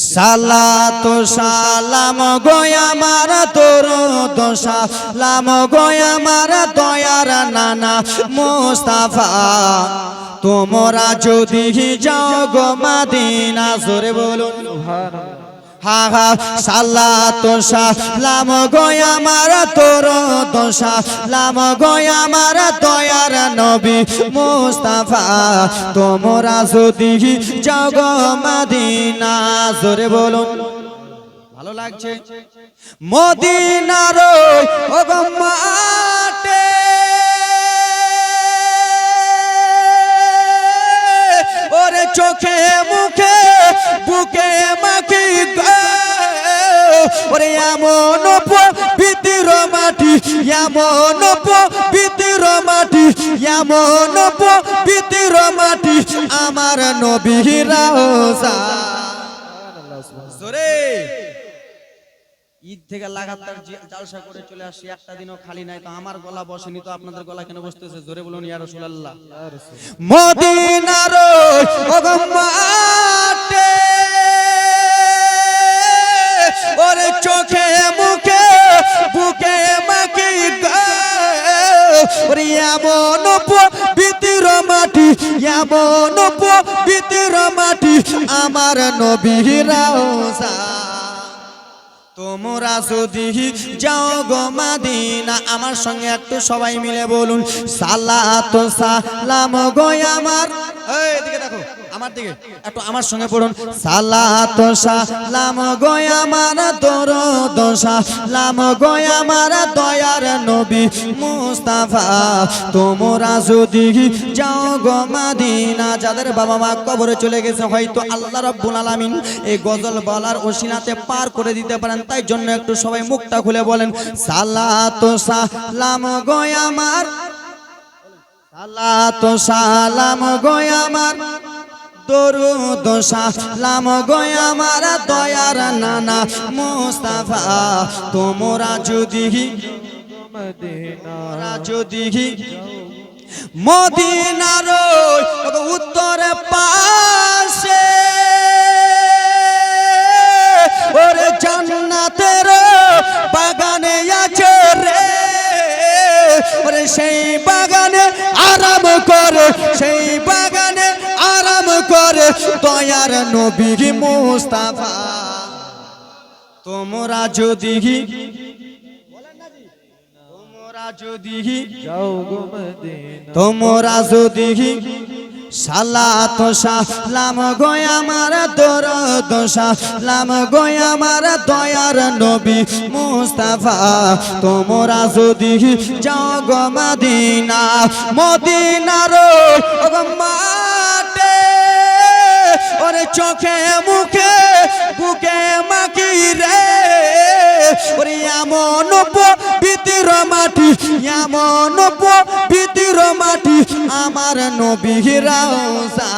সালাত সালাম গো আমার দরুদ সালাম গো আমার দয়ার নানা মুস্তাফা তোমরা যদি যাও গো মদিনা জোরে বলুন সুবহানাল্লাহ হা হা সালাত সালাম গো আমার দরুদ সালাম গো আমার দয়ার নবী মুস্তাফা তোমরা যদি যাও গো মদিনা জোরে বলুন ভালো লাগছে মদিনার ও গো মাঠে ওরে চোখে মুখে বুকে মাখি ওরে এমন পবিত্র মাটি এমন পবিত্র মাটি এমন পবিত্র মাটি আমার নবীর রওজা জোরে ঈদ থেকে লাগাতার জালসা করে চলে আসি একটা দিনও খালি নাই তো আমার গলা বসেনি তো আপনাদের গলা কেন বসতেছে জোরে বলুন ইয়া রাসূলুল্লাহ মদিনার ও গো মাঠে ওরে চোখে মুখে বুকে মাখি ওরে এমন পবিত্র মাটি এমন পবিত্র মাটি আমার নবীর রওজা তোমরা যদি যাও গো মদিনা আমার সঙ্গে একটু সবাই মিলে বলুন সালাত সালাম গো আমার এদিকে দেখো আমার দিকে একটু আমার সঙ্গে পড়ুন সালাত সালাম গো আমার দরুদ সালাম গো আমার দয়ার নবী মুস্তাফা তোমরা যদি যাও গো মদিনা যাদের বাবা মা কবরে চলে গেছে হয়তো আল্লাহ রাব্বুল আলামিন এই গজল বলার ওসিলাতে পার করে দিতে পারেন তাই জন্য একটু সবাই মুখটা খুলে বলেন সালাত সালাম গো আমার সালাত সালাম গো আমার দরুদ সালাম গো আমার দয়ার নানা মুস্তাফা তোমরা যদি মদিনার উত্তর পাশে ওরে জান্নাতের বাগানে আছে রে ওরে সেই বাগানে আরাম করে সেই বাগানে আরাম করে দয়ার নবী মুস্তাফা তোমরা যদি যাও গো মদিনা তোমরা যদি সালাত সালাম গো আমার দরুদ সালাম গো আমার দয়ার নবী মুস্তাফা তোমরা যদি যাও গো মদিনা মদিনার ও গো মাঠে ওরে চোখে মুখে বুকে মাখি রে ওরে এমন পবিত্র মাটি এমন পবিত্র মাটি আমার নবীর রওজা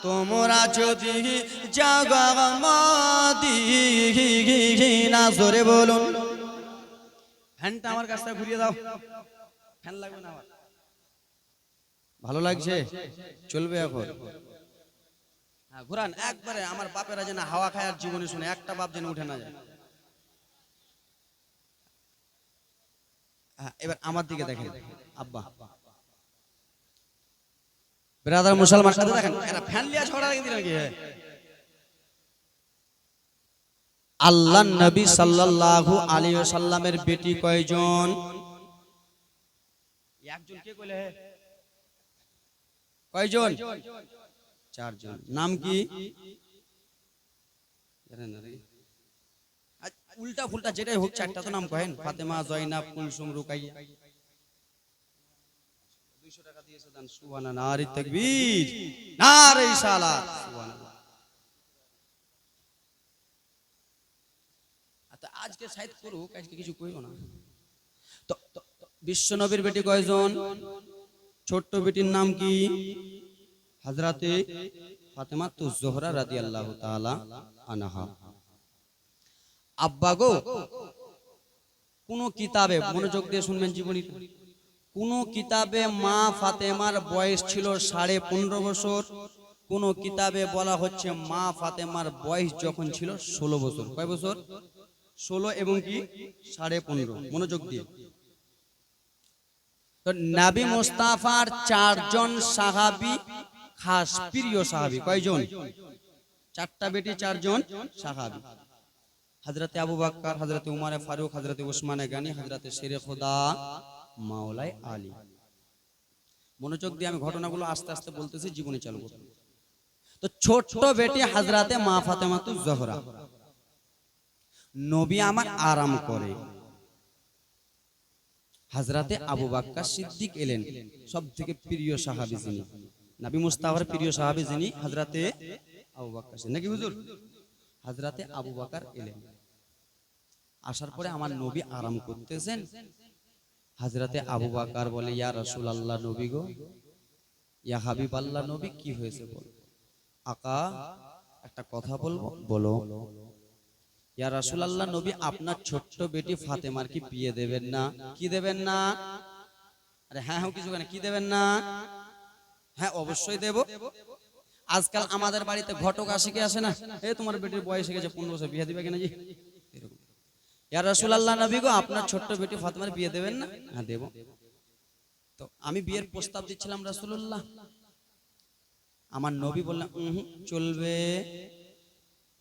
তোমরা যদি যাও গো মদিনা জোরে বলুন ফ্যানটা আমার কাছে ঘুরিয়ে দাও ফ্যান লাগবে না আমার ভালো লাগছে চলবে এখন ঘুরান একবারে আমার বাপেরা যেন হাওয়া খায় আর জীবনে শুনে একটা বাপ যেন উঠে না যায় এবার আমার দিকে দেখেন আব্বা ব্রাদার মুসলমান সাথে দেখেন এরা ফ্যান লিয়া ঝগড়া লাগিয়ে দিল কি আল্লাহর নবী সাল্লাল্লাহু আলাইহি ওয়াসাল্লামের বেটি কয়জন একজন কে কইলে কয়জন চারজন নাম কি জানেন না উল্টা ফুলটা যেটাই হোক চারটা তো নাম কহেন ফাতেমা জয়নাব কুলসুম রুকাইয়া 200 টাকা দিয়েছে দান সুবহানাল্লাহ নারে তাকবীর নারে সালাত সুবহানাল্লাহ আচ্ছা আজকে সাইদ করুক আজকে কিছু কইও না তো বিশ্ব নবীর বেটি কয়জন ছোট্ট বেটির নাম কি হযরতে ফাতেমা জোহরা রাদিয়াল্লাহু তাআলা আনহা আব্বা গো কোন কিতাবে মনোযোগ দিয়ে শুনবেন জীবনী কোন কিতাবে মা ফাতেমার বয়স ছিল 15.5 বছর কোন কিতাবে বলা হচ্ছে মা ফাতেমার বয়স যখন ছিল 16 বছর। কয় বছর? 16 এবং কি 15.5। মনোযোগ দিয়ে। তো নবী মুস্তাফার 4 জন সাহাবী খাস প্রিয় সাহাবী। কয়জন? 4টা বেটি 4 জন সাহাবী। হযরতে আবু বকর, হযরতে উমর ফারুক, হযরতে উসমান গনি, হযরতে শেরে খোদা মাওলাই আলী। মনোযোগ দিয়ে আমি ঘটনাগুলো আস্তে আস্তে বলতেছি, জীবনী চালু করতে। তো ছোট্ট বেটি হযরতে মা ফাতেমাতুজ জোহরা, নবী আমার আরাম করে। হযরতে আবু বকর সিদ্দিক এলেন, সবথেকে প্রিয় সাহাবী যিনি, নবী মুস্তাফার প্রিয় সাহাবী যিনি হযরতে আবু বকর, নাকি হুজুর? হযরতে আবু বকর এলেন, আসার পরে আমার নবী আরাম করতেছেন। হযরতে আবু বকর বলে, ইয়া রাসূলুল্লাহ, নবী গো, ইয়া হাবিবাল্লাহ নবী, কি হয়েছে বল। আকা একটা কথা বলবো? বলো। ইয়া রাসূলুল্লাহ নবী, আপনার ছোট্ট বেটি ফাতেমার কি বিয়ে দেবেন না? কি দেবেন না? আরে হ্যাঁ হ্যাঁ কিছু কেন, কি দেবেন না? হ্যাঁ অবশ্যই দেব। আজকাল আমাদের বাড়িতে ঘটক আসে কি আসে না? এ তোমার বেটির বয়স হয়ে গেছে 15 বছর, বিয়ে দিবে কিনা জি? এরকম। ইয়া রাসূলুল্লাহ নবী গো, আপনার ছোট্ট বেটি ফাতেমার বিয়ে দেবেন না? হ্যাঁ দেব। তো আমি বিয়ের প্রস্তাব দিচ্ছিলাম রাসূলুল্লাহ। আমার নবী বললেন, চলবে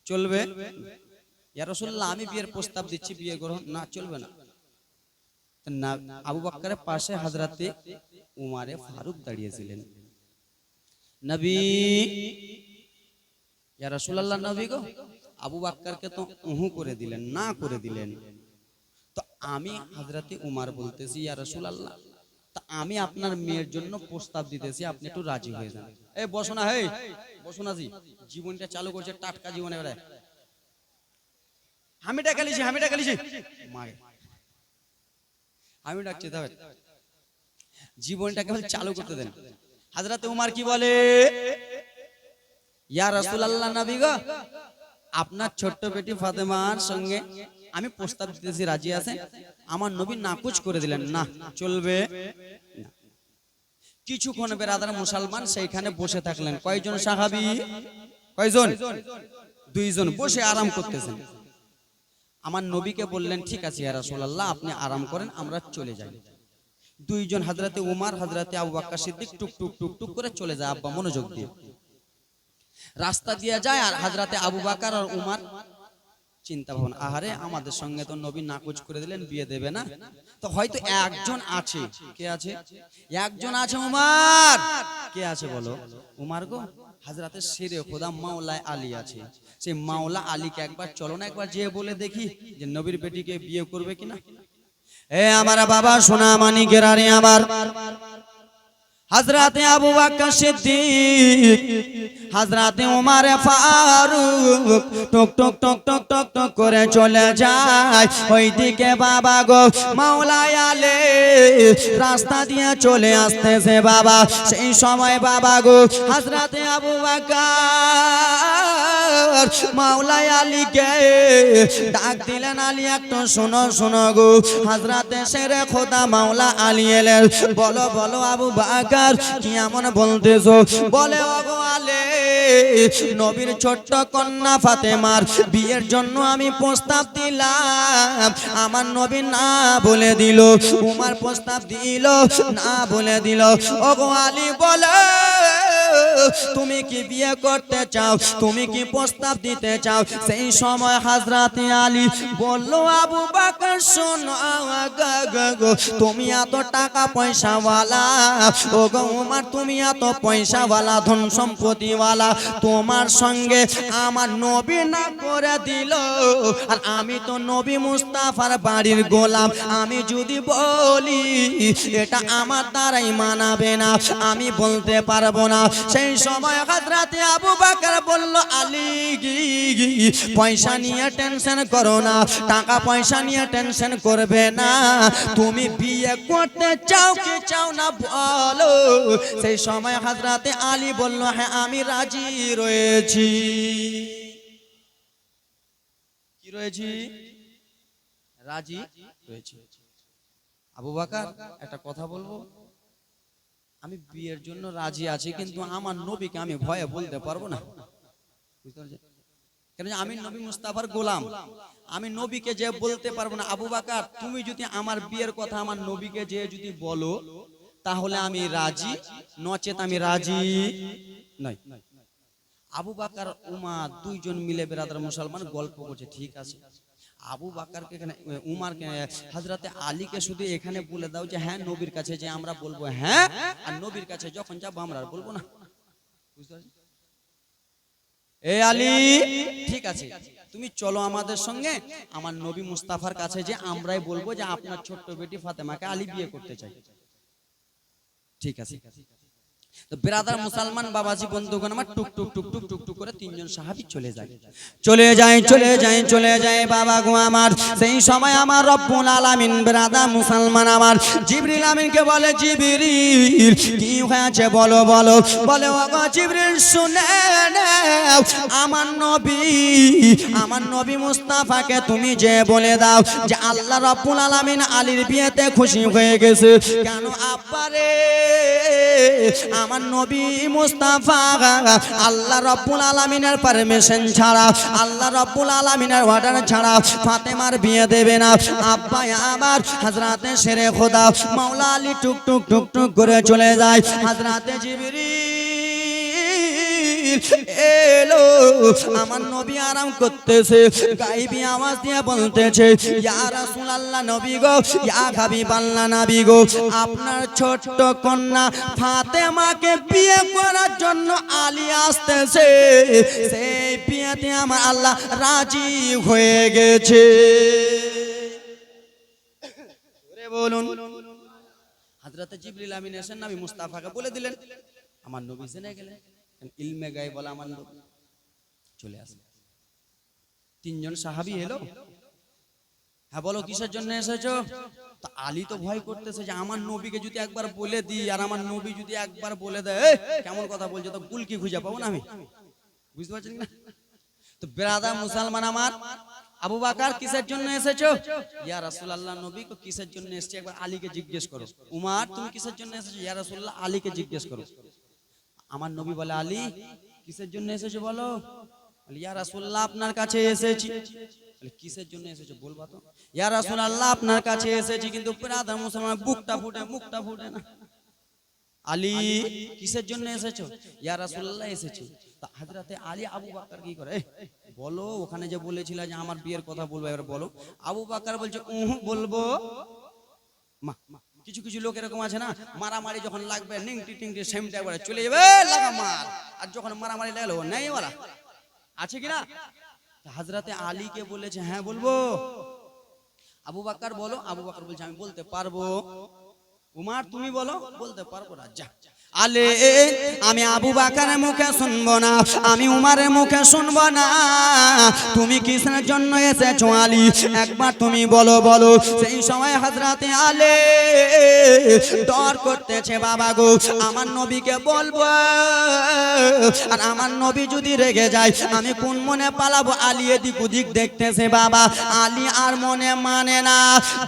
চলবে। ইয়া রাসূলুল্লাহ, আমি বিয়ের প্রস্তাব দিচ্ছি, বিয়ে গ্রহণ না, চলবে না। আবু বকরের পাশে হযরতে উমরে ফারুক দাঁড়িয়েছিলেন। নবী, ইয়া রাসূলুল্লাহ নবী গো, আবু বকরকে তো করে দিলেন, না করে দিলেন। তো আমি হযরতে উমর বলতেছি, ইয়া রাসূলুল্লাহ, তা আমি আপনার মেয়ের জন্য প্রস্তাব দিতেছি, আপনি একটু রাজি হয়ে যান। এই বসো না, হেই বসো না জি, জীবনটা চালু করছে, টাটকা জীবনে বেড়ায়। হামিটা কালিছি মাগে আমি ডাকছি, তবে জীবনটা কেবল চালু করতে দেন। হযরতে উমর কি বলে, ইয়া রাসূলুল্লাহ নবী গো, আপনার ছোট্ট বেটি ফাতেমার সঙ্গে আমি প্রস্তাব দিতেছি, রাজি আছেন? আমার নবী নাকুচ করে দিলেন, না চলবে না। কিছুক্ষণ বেরাদার মুসলমান সেইখানে বসে থাকলেন। কয়জন সাহাবী? কয়জন? 2 জন বসে আরাম করতেছেন। আমার নবীকে বললেন, ঠিক আছে ইয়া রাসূলুল্লাহ, আপনি আরাম করেন, আমরা চলে যাই। 2 জন হযরতে উমর, হযরতে আবু বকর সিদ্দিক টুক টুক টুক টুক করে চলে যায়। আব্বা মনোযোগ দিয়ে রাস্তা দিয়ে যায়, আর হযরতে আবু বকর আর উমর চিন্তা ভাবনা, আহারে আমাদের সঙ্গে তো নবী নাকুচ করে দিলেন, বিয়ে দেবে না। তো হয়তো একজন আছে। কে আছে? একজন আছে, উমর। কে আছে বলো? উমর গো, হযরতে শেরে খোদা মাওলা আলী আছে। সেই মাওলা আলীকে একবার চলো না, একবার যেয়ে বলে দেখি যে নবীর বেটিকে বিয়ে করবে কিনা। এ আমার বাবা সোনা মানিকের, আরে আমার হযরতে আবু বকর সিদ্দিক, হযরতে উমর ফারুক টক টক টক টক টক টক করে চলে যায়। ওইদিকে বাবা গো মাওলা আলী রাস্তা দিয়ে চলে আসতেছে বাবা। সেই সময় বাবা গো হযরতে আবু বকর মাওলা আলীকে ডাক দিলেন, আলী একটু শোনো শোনো গো। হযরতে শেরে খোদা মাওলা আলী এলেন, বলো বলো আবু বকর কি এমন বলতেছো? বলে, ওগো আলী, নবীর ছোট্ট কন্যা ফাতেমার বিয়ের জন্য আমি প্রস্তাব দিলাম, আমার নবী না বলে দিল। উমর প্রস্তাব দিল, না বলে দিল। ওগো আলী বলে, তুমি কি বিয়ে করতে চাও? তুমি কি প্রস্তাব দিতে চাও? সেই সময় হযরতে আলী বলল, আবু বকর শোনো গো, তুমি এত টাকা পয়সাওয়ালা, ওগো উমর তুমি এত পয়সাওয়ালা, ধন সম্পত্তিওয়ালা, তোমার সঙ্গে আমার নবী না করে দিল, আর আমি তো নবী মুস্তাফার বাড়ির গোলাম, আমি যদি বলি এটা আমার দ্বারাই মানাবে না, আমি বলতে পারবো না। সেই সময় হযরতে আবু বকর বলল, আলী পয়সা নিয়ে টেনশন করো না, টাকা পয়সা নিয়ে টেনশন করবে না, তুমি বিয়ে করতে চাও কি চাও না বলো। সেই সময় হযরতে আলী বলল, হ্যাঁ আমি রাজি রয়েছি। কি রয়েছি? রাজি রয়েছি। আবু বকর একটা কথা বলবো, আমি বিয়ের জন্য রাজি আছি, কিন্তু আমার নবীকে আমি ভয়ে বলতে পারবো না। বুঝতে পারছেন? কেন যে আমি নবী মুস্তাফার গোলাম, আমি নবীকে যে বলতে পারবো না আবু বকর তুমি যদি আমার বিয়ের কথা আমার নবীকে যে যদি বলো তাহলে আমি রাজি, নচেত আমি রাজি নই। আবু বকর উমার দুইজন মিলে বেরাদার মুসলমান গল্প করছে, ঠিক আছে আবু বকরকে এখানে উমারকে হযরতে আলীকে শুধু এখানে বলে দাও যে হ্যাঁ নবীর কাছে যে আমরা বলবো হ্যাঁ, আর নবীর কাছে যখন যাবো আমরা আর বলবো না। বুঝতে পারছেন? এ আলী ঠিক আছে তুমি চলো আমাদের সঙ্গে আমার নবী মুস্তাফার কাছে যে আমরাই বলবো যে আপনার ছোট্ট বেটি ফাতেমাকে আলী বিয়ে করতে চাই। ঠিক আছে, তো ব্রাদার মুসলমান বাবাজি বন্ধুগণ আমার টুক টুক টুক টুক টুক টুক করে তিনজন সাহাবী চলে যায় বাবা গো আমার। সেই সময় আমার রব্বুল আলামিন ব্রাদার মুসলমান আমার জিবরিল আমিনকে বলে, জিবরিল কি হয়েছে বলো বলো। বলে ও গো জিবরিল শুনে নাও, আমার নবী মুস্তাফাকে তুমি যে বলে দাও যে আল্লাহ রব্বুল আলামিন আলীর বিয়েতে খুশি হয়ে গেছে। কেন আব্বারে, আমার নবী মুস্তাফা আল্লাহ রাব্বুল আলামিনের পারমিশন ছাড়া, আল্লাহ রাব্বুল আলামিনের অর্ডার ছাড়া ফাতেমার বিয়ে দেবে না। আব্বা আমার হযরতে শেরে খোদা মাওলা আলী টুক টুক টুক টুক করে চলে যায়। হযরতে জিবরিল এলো, আমার নবী আরাম করতেছে, গায়েবী আওয়াজ দিয়ে বলতেছে ইয়া রাসূলুল্লাহ নবী গো, ইয়া হাবিবাল্লাহ নবী গো, আপনার ছোট্ট কন্যা ফাতেমাকে বিয়ে করার জন্য আলী আসতেছে, সেই বিয়েতে আমার আল্লাহ রাজি হয়ে গেছে। বলুন হযরতে জিবরিল আমিন এসে নবী মুস্তাফাকে বলে দিলেন, আমার নবী জেনে গেলেন, ইলমে গায়েব বলা আমার নবী চলে আসে। তিনজন সাহাবী এলো, হ্যাঁ বলো কিসের জন্য এসেছো? তো আলী তো ভয় করতেছে যে আমার নবীকে যদি একবার বলে দিই আর আমার নবী যদি একবার বলে দেয় কেমন কথা বলছে, তো গুলকি খুঁজে পাবো না আমি। বুঝতে পারছেন না? তো ব্রাদার মুসলমান আমার আবু বকর কিসের জন্য এসেছো? ইয়া রাসূলুল্লাহ নবী কো কিসের জন্য এসেছি একবার আলীকে জিজ্ঞেস করো। উমার তুমি কিসের জন্য এসেছো? ইয়া রাসূলুল্লাহ আলীকে জিজ্ঞেস করো। আমার নবী বলে আলী কিসের জন্য এসেছো বলো? বলে ইয়া রাসূলুল্লাহ আপনার কাছে এসেছি। বলে কিসের জন্য এসেছো বলবা তো? ইয়া রাসূলুল্লাহ আপনার কাছে এসেছি, কিন্তু ব্রাদার মুসলমান মুখটা ফুটে না। আলী কিসের জন্য এসেছো? ইয়া রাসূলুল্লাহ এসেছি। তো হযরতে আলী আবু বকর কি করে, বলো ওখানে যে বলেছিলা যে আমার বিয়ের কথা বলবো এবার বলো। আবু বকর বলছে বলবো। মা কিছু কিছু লোক এরকম আছে না, মারামারি যখন লাগবে নিংটি টিংটি সেমটা একবারে চলে যাবে লাগা মার, আর যখন মারামারি লাগলো নেই ওরা আছে কিনা। হযরতে আলীকে বলেছে হ্যাঁ বলবো। আবু বকর বলো। আবু বকর বলছে আমি বলতে পারবো। উমার তুমি বলো। বলতে পারবো না। যা আলে আমি আবু বকরের মুখে শুনবো না, আমি উমারের মুখে শুনবো না, তুমি কিসের জন্য এসেছো আলী একবার তুমি বলো বলো। সেই সময় হযরতে আলী ডর করতেছে, বাবা গো আমার নবীকে বলবো আর আমার নবী যদি রেগে যায় আমি কোন মনে পালাবো। আলী এদিক ওদিক দেখতেছে বাবা, আলী আর মনে মানে না,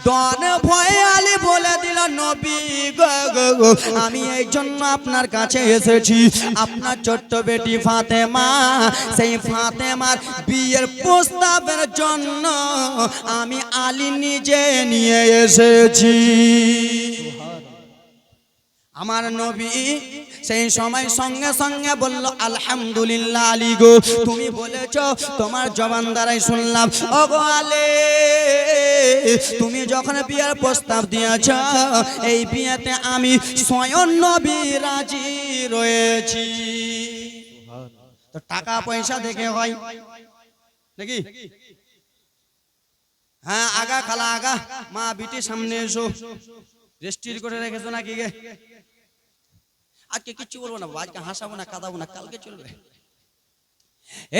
ডর ভয়ে আলী বলে দিল নবী গো গো আমি এই জন্য আপনার কাছে এসেছি, আপনার ছোট্ট বেটি ফাতেমা, সেই ফাতেমার বিয়ের প্রস্তাবের জন্য আমি আলী নিজে নিয়ে এসেছি। আমার নবী সেই সময় সঙ্গে সঙ্গে বলল আলহামদুলিল্লাহ আলী গো তুমি বলেছো, তোমার জবান দ্বারাই শুনলাম। ও গো আলী তুমি যখন বিয়ের প্রস্তাব দিয়েছ এই বিয়েতে আমি স্বয়ং নবী রাজি রয়েছি। তো টাকা পয়সা দেখে হয় নাকি? হ্যাঁ আগা খালা আগা, মা বিটি সামনে এসো, রেস্টির করে রেখেছো নাকি গে? আজকে কিচ্ছু বলবো না, আজকে হাসাবো না কাঁদাবো না, কালকে চলবে।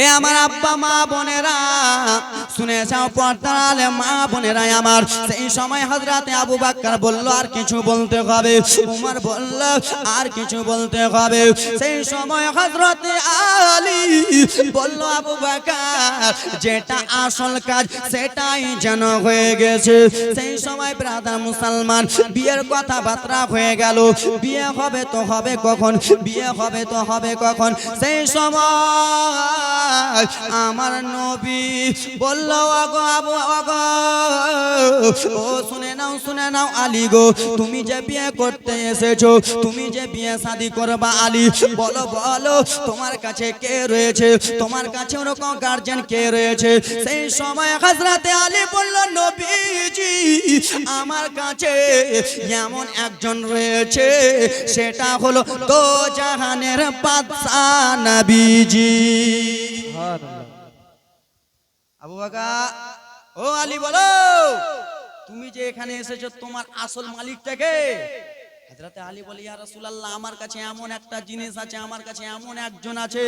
এ আমার আব্বা মা বোনেরা শুনে যাও, পর্দার আলে মা বোনেরা আমার। সেই সময় হযরতে আবু বকর বলল আর কিছু বলতে হবে, উমর বলল আর কিছু বলতে হবে। সেই সময় হযরতে আলী বলল আবু বকর যেটা আসল কাজ সেটাই যেন হয়ে গেছে। সেই সময় ব্রাদার মুসলমান বিয়ের কথাবার্তা হয়ে গেল। বিয়ে হবে তো হবে কখন, বিয়ে হবে তো হবে কখন। সেই সময় আমার নবী বলল, ওগো আবু, ওগো ও শুনে নাও আলী গো, তুমি যে বিয়ে করতে এসেছো, তুমি যে বিয়ে শাদী করবা আলী, বলো বলো তোমার কাছে কে রয়েছে, তোমার কাছে ওরকম গার্জিয়ান কে রয়েছে। সেই সময় হযরতে আলী বলল, নবীজি আমার কাছে এমন একজন রয়েছে, সেটা হলো দো জাহানের বাদশা নবীজি। আবু বকর, ও আলী বলো তুমি যে এখানে এসেছো তোমার আসল মালিকটা কে? হযরতে আলী বলে, ইয়া রাসূলুল্লাহ আমার কাছে এমন একটা জিনিস আছে, আমার কাছে এমন একজন আছে,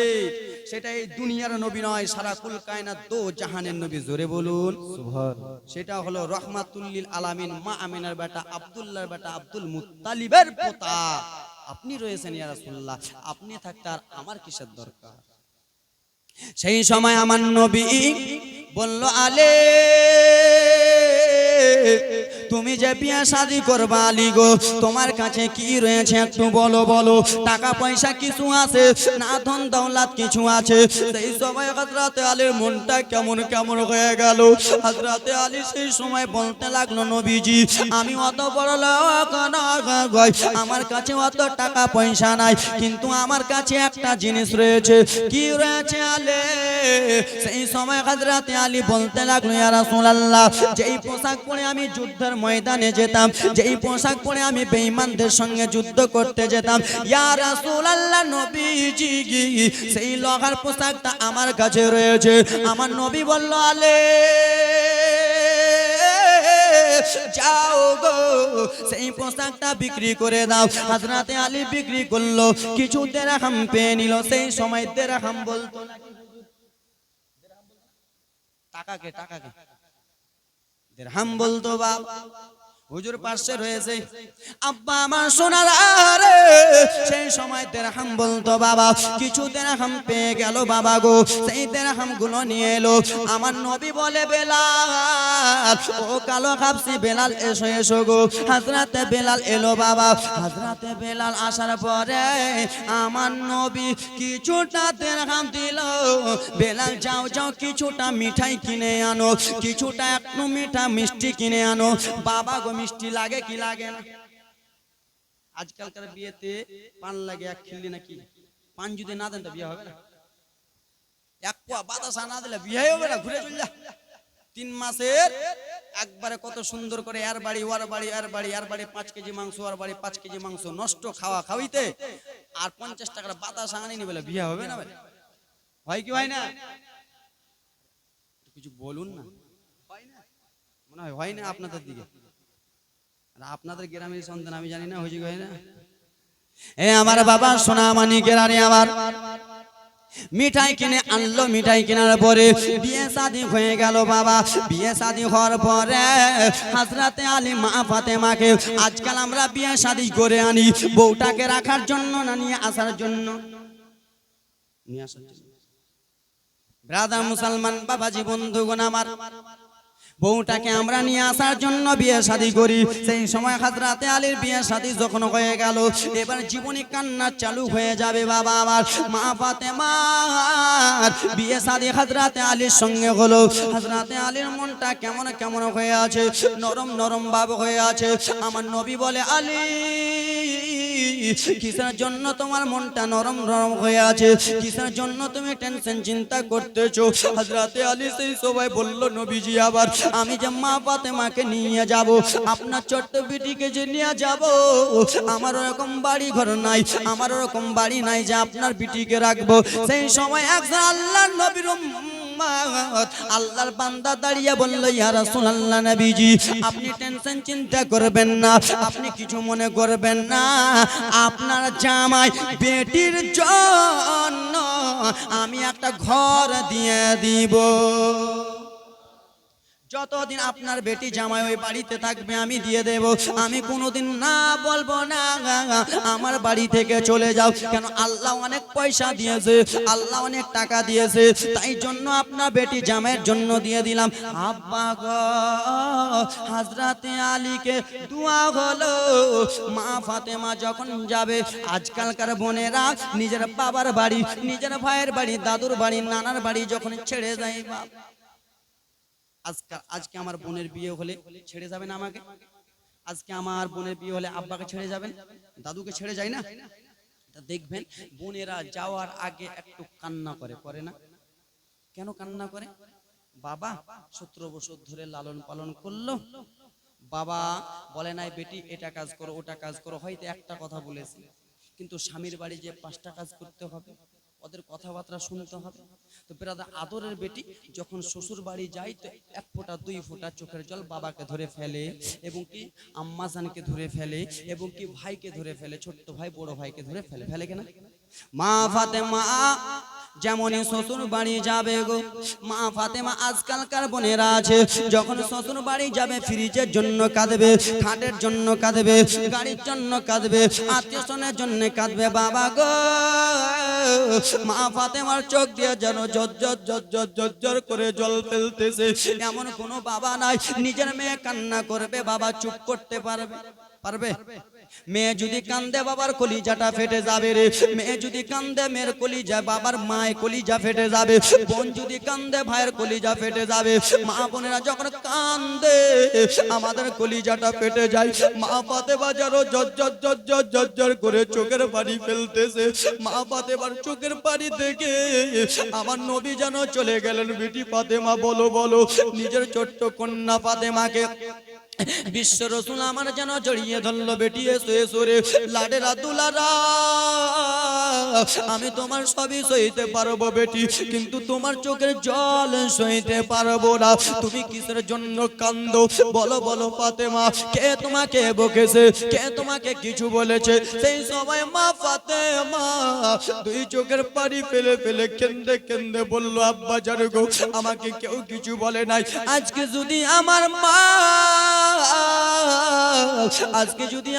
সেটা এই দুনিয়ার নবী নয়, সারা কুল কায়নাত দো জাহানের নবী। জোরে বলুন সুবহানাল্লাহ। সেটা হলো রাহমাতুল লিল আলামিন, মা আমিনার বেটা আব্দুল্লাহর বেটা আব্দুল মুত্তালিবের পোতা আপনি রয়েছেন ইয়া রাসূলুল্লাহ, আপনি থাকতে আর আমার কিসের দরকার। সেই সময় আমার নবী বলল, আলে তুমি যে বিয়ে শাদী করবা আলী গো, তোমার কাছে কি রয়েছে একটু বলো বলো। টাকা পয়সা কিছু আছে না, ধন দৌলত কিছু আছে? সেই সময় হযরতে আলীর মনটা কেমন কেমন হয়ে গেল। হযরতে আলী সেই সময় বলতে লাগলো, নবীজি আমি অত বড় লোক নই, আমার কাছে অত টাকা পয়সা নাই, কিন্তু আমার কাছে একটা জিনিস রয়েছে। কি রয়েছে আলে? সেই সময় হযরতে আলী বলতে লাগলো, ইয়া রাসূলুল্লাহ যেই পোশাক পরে আমি যুদ্ধের ময়দানে যেতাম, যেই পোশাক পরে আমি বেঈমানদের সঙ্গে যুদ্ধ করতে যেতাম, ইয়া রাসূলুল্লাহ নবীজি সেই লোহার পোশাকটা আমার কাছে রয়েছে। আমার নবী বলল, আলে যাও গো সেই পোশাকটা বিক্রি করে দাও। হযরতে আলী বিক্রি করলো, কিছু দিরহাম পেয়ে নিল। সেই সময় দিরহাম বলতো টাকাকে, টাকাকে দিরহাম বলতো বাবা। হুজুর পাশে রয়েছে, আব্বা আমার সোনার আরে, সেই সময় দিরহাম বলতো বাবা। কিছু দিরহাম পেয়ে গেল বাবা গো, সেই দিরহাম গুলো নিয়ে এলো। আমার নবী বলে, বেলাল ও কালো খাপসি বেলাল এসো এসো গো। হযরতে বেলাল এলো বাবা। হযরতে বেলাল আসার পরে আমার নবী কিছুটা দিরহাম দিল। বেলাল যাও যাও কিছুটা মিঠাই কিনে আনো, কিছুটা একটু মিঠা মিষ্টি কিনে আনো। বাবা গো মিষ্টি লাগে কি লাগে না? আজকালকার বিয়েতে পান লাগে এক খিল্লি নাকি? পান যদি না দেন তো বিয়ে হবে না। এক পোয়া বাতাসা না দিলে বিয়ে হবে না, ঘুরে চলে যা। 3 মাসের একবারে কত সুন্দর করে এর বাড়ি ওর বাড়ি, এর বাড়ি এর বাড়ি 5 কেজি মাংস, ওর বাড়ি 5 কেজি মাংস, নষ্ট খাওয়া খাওয়াইতে আর 50 টাকার বাতাসা আনিনি বলে বিয়ে হবে না? হয় কি হয় না? কিছু বলুন না। হয় না মনে হয়, হয় না আপনাদের দিকে? আপনাদের গ্রামের সন্তান আমি জানি না, হয়েছে হয় না? এ আমার বাবা সোনা মানিকের, আরে আমার মিঠাই কিনে আনলো। মিঠাই কেনার পরে বিয়ে শাদী হয়ে গেল বাবা। বিয়ে শাদী হওয়ার পরে হযরতে আলী মা ফাতেমাকে, আজকাল আমরা বিয়ে শাদী করে আনি বউটাকে রাখার জন্য না নিয়ে আসার জন্য? নিয়ে আসার জন্য। ব্রাদার মুসলমান বাবাজি বন্ধুগণ আমার, বউটাকে আমরা নিয়ে আসার জন্য বিয়ে শাদী করি। সেই সময় হযরতে আলীর বিয়ে শাদী যখন হয়ে গেল, এবার জীবনী কান্না চালু হয়ে যাবে বাবা আমার। মা ফাতেমার বিয়ে শাদী হযরতে আলীর সঙ্গে হলো। হযরতে আলীর মনটা কেমন কেমন হয়ে আছে, নরম নরম ভাব হয়ে আছে। আমার নবী বলে, আলী কিসের জন্য তোমার মনটা নরম নরম হয়ে আছে, কিসের জন্য তুমি টেনশন চিন্তা করতেছো? হযরতে আলী সেই সবাই বলল, নবীজি আবার আমি যে মা ফাতেমাকে নিয়ে যাব, আপনার ছোট্ট বিটিকে যে নিয়ে যাব, আমার ওরকম বাড়ি ঘর নাই, আমার ওরকম বাড়ি নাই যে আপনার বিটিকে রাখবো। সেই সময় একজন আল্লাহর নবীর আল্লাহর বান্দা দাঁড়িয়ে বলল, ইয়া রাসূলুল্লাহ নবীজি আপনি টেনশন চিন্তা করবেন না, আপনি কিছু মনে করবেন না, আপনার জামাই বেটির জন্য আমি একটা ঘর দিয়ে দিব। যতদিন আপনার বেটি জামাই ওই বাড়িতে থাকবে আমি দিয়ে দেব। আমি কোনোদিন না বলবো না আমার বাড়ি থেকে চলে যাও। কেন? আল্লাহ অনেক পয়সা দিয়েছে, আল্লাহ অনেক টাকা দিয়েছে, তাই জন্য আপনার বেটি জামাইয়ের জন্য দিয়ে দিলাম। আব্বা গো, হযরতে আলীকে দোয়া হলো, মা ফাতেমা যখন যাবে, আজকালকার বোনেরা নিজের বাবার বাড়ি, নিজের ভাইয়ের বাড়ি, দাদুর বাড়ি, নানার বাড়ি যখন ছেড়ে যায়, বাপ আজকে আমার বোনের বিয়ে হলে ছেড়ে যাবেন আমাকে? আজকে আমার বোনের বিয়ে হলে আব্বাকে ছেড়ে যাবেন, দাদুকে ছেড়ে যায় না? দেখবেন বোনেরা যাওয়ার আগে একটু কান্না করে না? কেন কান্না করে? বাবা 17 বছর ধরে লালন পালন করলো, বাবা বলে নাই বেটি এটা কাজ করো ওটা কাজ করো, হয়তো একটা কথা বলেছি, কিন্তু স্বামীর বাড়ি যে 5টা কাজ করতে হবে, ওদের কথাবার্তা শুনতে হবে। তো ব্রাদার, আদরের বেটি যখন শ্বশুর বাড়ি যায়, তো 1 ফোঁটা 2 ফোঁটা চোখের জল বাবাকে ধরে ফেলে, এবং কি আম্মাজানকে ধরে ফেলে, এবং কি ভাইকে ধরে ফেলে, ছোট্ট ভাই বড় ভাইকে ধরে ফেলে, ফেলে কেন? মা ফাতেমা যেমনই শ্বশুর বাড়ি যাবে গো, মা ফাতেমা আজকালকার বোনেরা আছে, যখন শ্বশুর বাড়ি যাবে ফ্রিজের জন্য কাঁদবে, খাটের জন্য কাঁদবে, গাড়ির জন্য কাঁদবে, আত্মীয় স্বজনের জন্য কাঁদবে। বাবা গো, মা ফাতেমার চোখ দিয়ে যেন ঝরঝর করে জল ফেলতেছে। এমন কোনো বাবা নাই নিজের মেয়ে কান্না করবে, বাবা চুপ করতে পারবে? মেয়ে যদি কান্দে বাবার কলিজাটা ফেটে যাবে রে। মেয়ে যদি কান্দে মেয়ের কলিজা, বাবার মায়ের কলিজা ফেটে যাবে। বোন যদি কান্দে ভাইয়ের কলিজা ফেটে যাবে। মা বোনেরা যখন কান্দে আমাদের কলিজাটা ফেটে যায়। মা ফাতেমা যেন ঝরঝর করে চোখের পানি ফেলতেছে। মা ফাতেমার চোখের পানি দেখে আমার নবী যেন চলে গেলেন। বিটি ফাতেমা বলো নিজের ছোট্ট কন্যা ফাতেমাকে বিশ্ব রসুল আমার যেন জড়িয়ে ধরলো। বেটি এসো এসো রে লাডেরা দুলারা, আমি তোমার সবই সইতে পারবো বেটি, কিন্তু তোমার চোখের জল সইতে পারবো না। তুমি কিসের জন্য কান্দো বলো ফাতেমা? কে তোমাকে বকেছে? কে তোমাকে কিছু বলেছে? সেই সময় মা ফাতেমা 2 চোখের পানি ফেলে কেন্দে বললো, আব্বা জান গো, আমাকে কেউ কিছু বলে নাই। আজকে যদি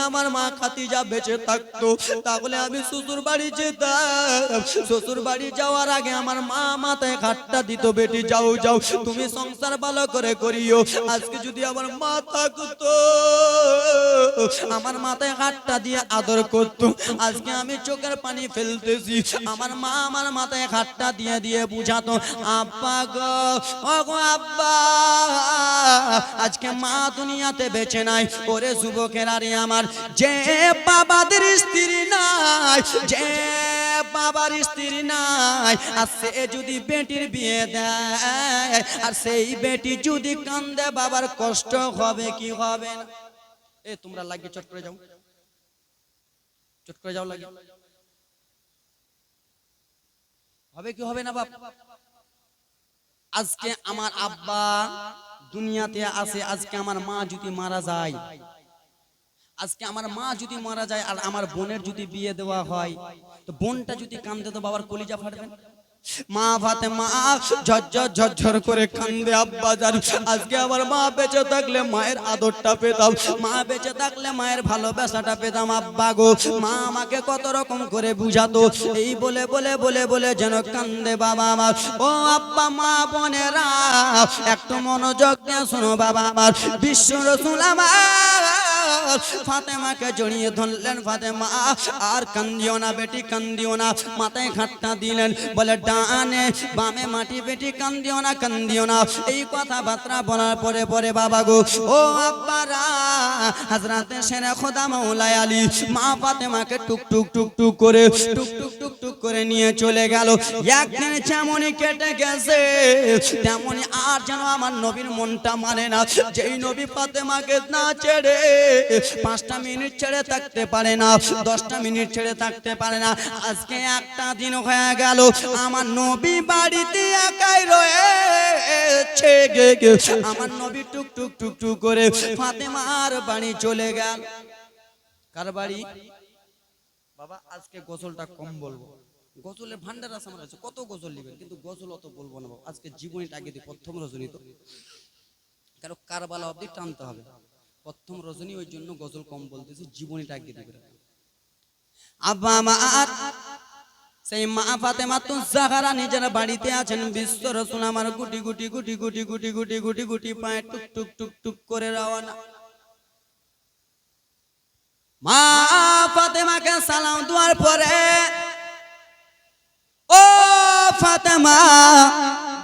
আমার মা খাদিজা বেঁচে থাকতো, তাহলে আমি শ্বশুর বাড়ি যেতাম। শ্বশুর বাড়ি যাওয়ার আগে আমার মা মাথায় হাতটা দিত, বেটি যাও তুমি সংসার ভালো করে করিও। আজকে যদি আমার মা থাকতো, আমার মাথায় হাতটা দিয়ে আদর করতো। আজকে আমি চোখের পানি ফেলতেছি, আমার মা আমার মাথায় হাতটা দিয়ে বুঝাতো, আব্বা গো, ও গো আব্বা, আজকে মা দুনিয়াতে বেঁচে নাই। ওরে যুবকেরা রে আমার, যে বাবাদের স্ত্রী নাই, যে বাবার স্ত্রী নাই, আর সে যদি বেটির বিয়ে দেয়, আর সেই বেটি যদি কান্দে, বাবার কষ্ট হবে কি হবে না? এ তোমরা লাগিয়ে চট করে যাও লাগে, হবে কি হবে না বাপ? আজকে আমার আব্বা দুনিয়াতে আছে, আজকে আমার মা যদি মারা যায়, আজকে আমার মা যদি মারা যায়, আর আমার বোনের যদি বিয়ে দেওয়া হয়, তো বোনটা যদি কান্দে, তো বাবার কলিজা ফাটবে। মা ফাতেমা ঝরঝর করে কান্দে, আব্বা জান, আজকে আমার মা বেঁচে থাকলে মায়ের আদরটা পেতাম, মা বেঁচে থাকলে মায়ের ভালোবাসাটা পেতাম। আব্বা গো, মা আমাকে কত রকম করে বুঝাতো, এই বলে যেন কান্দে বাবা আমার। ও আব্বা, মা বোনেরা একটু মনোযোগ দিয়ে শোনো বাবা আমার। বিশ্ব রসুল আমার ফাতেমাকে জড়িয়ে ধরলেন। ফাতেমা আর কান্দিও না বেটি, কান্দিও না। মাথায় ঘাটটা দিলেন, বলে ডানে বামে মাটি, বেটি কান্দিও না। এই কথাবার্তা বলার পরে বাবা গো, ও আব্বারা, হযরতে শেরে খোদা মাওলাই আলী মা ফাতেমাকে টুক করে নিয়ে চলে গেল। একদিন যেমনই কেটে গেছে, তেমনই আর যেন আমার নবীর মনটা মানে না। যেই নবী ফাতেমাকে না ছেড়ে 5টা মিনিট ছেড়ে থাকতে পারে না, 10টা মিনিট ছেড়ে থাকতে পারে না। আজকে একটা দিন হয়ে গেল আমার নবী বাড়িতে একাই রয়েছে। আমার নবী টুক করে ফাতেমার বাড়ি চলে গেল। কার বাড়ি? বাবা আজকে গজলটা কম বলবো, গজলের ভান্ডার আছে আমার কাছে, কত গজল নেবেন, কিন্তু গজল অত বলবো না বাবা। আজকে জীবনীটা আগে দিই, প্রথম রজনী তো কারো কারবালা অবধি টানতে হবে। প্রথম রজনী ওই জন্য গজল কম বলতেছি, জীবনীটা আগে দিবে। আব্বা আমার সেই মা ফাতেমা তুজ-জাহরা নিজের বাড়িতে আছেন, বিশ্ব রাসূল আমার গুটি গুটি গুটি গুটি গুটি গুটি গুটি গুটি পায়ে টুক টুক টুক টুক করে রওনা। মা ফাতেমাকে সালাম দেওয়ার পরে, ও ফাতেমা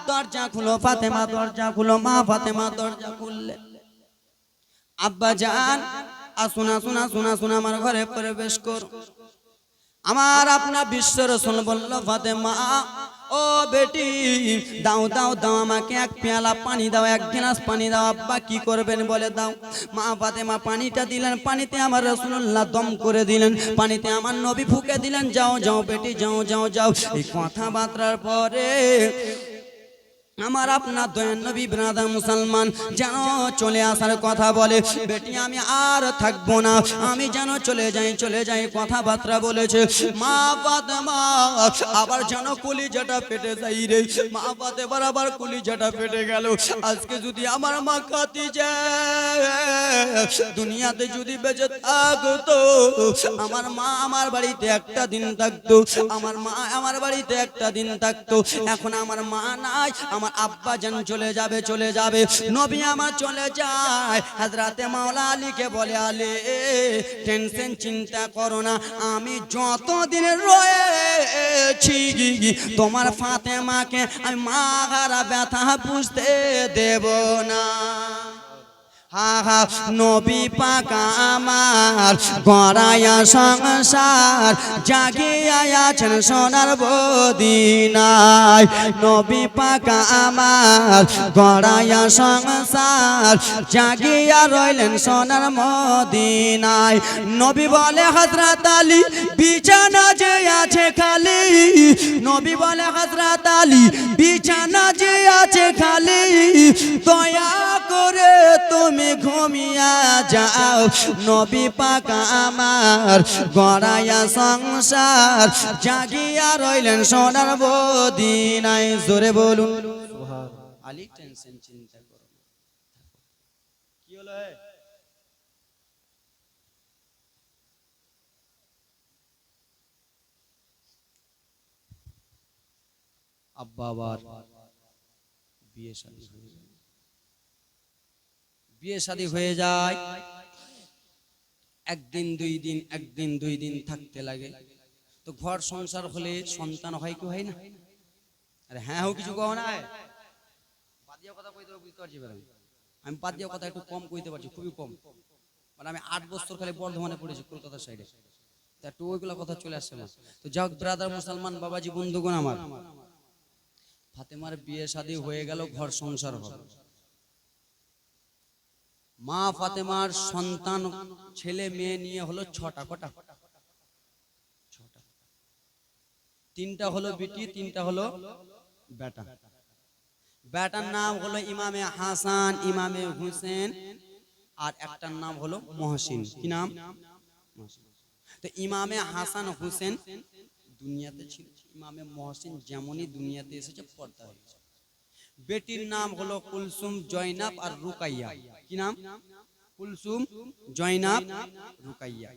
দরজা খুলো, ফাতেমা দরজা খুলো। মা ফাতেমা দরজা খুললে, আব্বা জান আসুন আসুন আসুন আসুন আমার ঘরে প্রবেশ করো। আমার আপনার বিশ্ব রাসূল বলল, ফাতেমা ও বেটি দাও দাও দাও, আমাকে এক পেয়ালা পানি দাও, এক গ্লাস পানি দাও। আব্বা কি করবেন বলে দাও। মা ফাতেমা পানিটা দিলেন, পানিতে আমার রাসূলুল্লাহ দম করে দিলেন, পানিতে আমার নবী ফুঁকে দিলেন। যাও যাও বেটি যাও যাও যাও। এই কথাবার্তার পরে আমার আপনার দয়ান নবী ব্রাদার মুসলমান যেন চলে আসার কথা বলে, বেটি আমি আর থাকবো না, আমি যেন চলে যাই কথাবার্তা বলেছে। মা ফাতেমা আবার যেন কলিজাটা ফেটে যাই রে, মা ফাতেমার আবার কলিজাটা ফেটে গেল। আজকে যদি আমার মা খাদিজা দুনিয়াতে যদি বেঁচে থাকতো, আমার মা আমার বাড়িতে একটা দিন থাকতো, আমার মা আমার বাড়িতে একটা দিন থাকতো। এখন আমার মা নাই, আমার আব্বা জান চলে যাবে, নবী আমার চলে যায়। হযরতে মাওলা আলীকে বলে, আলী টেনশন চিন্তা করো না, আমি যতদিন রয়েছি তোমার ফাতেমাকে আমি মাগারা ব্যথা বুঝতে দেব না। হা হা নবী পাক আমার গড়ায়া সংসার জাগিয়া আছেন সোনার মদিনায়। নবী পাক আমার গড়ায়া সংসার জাগিয়া রইলেন সোনার মদিনায়। নবী বলে হযরত আলী বিছানা যে আছে খালি, নবী বলে হযরত আলী বিছানা যে আছে খালি, দয়া করে তুমি ঘুমিয়া যাও। নবী পাক আমার গড়ায়া সংসার জাগিয়া রইলেন সোনার মদিনায়। জোরে বলুন সুবহানাল্লাহ। আলী টেনশন চিন্তা করো না। কি হলো? আব্বা আবার বিয়ে শাদী হয়ে যায়। একদিন দুই দিন থাকতে লাগে। তো ঘর সংসার হলে সন্তান হয় কি হয় না? আরে হ্যাঁ হোক কিছু কও না, বাদিয়া কথা কইতে বুঝতে পারছি। আমি বাদিয়া কথা একটু কম কইতে পারছি, খুবই কম। মানে আমি 8 বছর খালি বর্ধমানে পড়েছি, কলকাতার সাইডে, তা একটু ওইগুলা কথা চলে আসছে না। তো যাক ব্রাদার মুসলমান বাবাজি বন্ধুগণ আমার, ফাতেমার বিয়ে শাদী হয়ে গেল, ঘর সংসার হলো। মা ফাতেমার সন্তান ছেলে মেয়ে নিয়ে হলো 6টা। কটা? 6টা। 3টা হলো বেটি, 3টা হলো বেটা। বেটার নাম হলো ইমামে হাসান, ইমামে হুসেন, আর একটার নাম হলো মহসিন। কি নাম? তো ইমামে হাসান হুসেন দুনিয়াতে ছিল, ইমামে মহসিন যেমনই দুনিয়াতে এসেছে পর্দা হয়েছে। বেটির নাম হলো কুলসুম, জয়নাব আর রুকাইয়া। কি নাম? কুলসুম, জয়নাব, রুকাইয়া।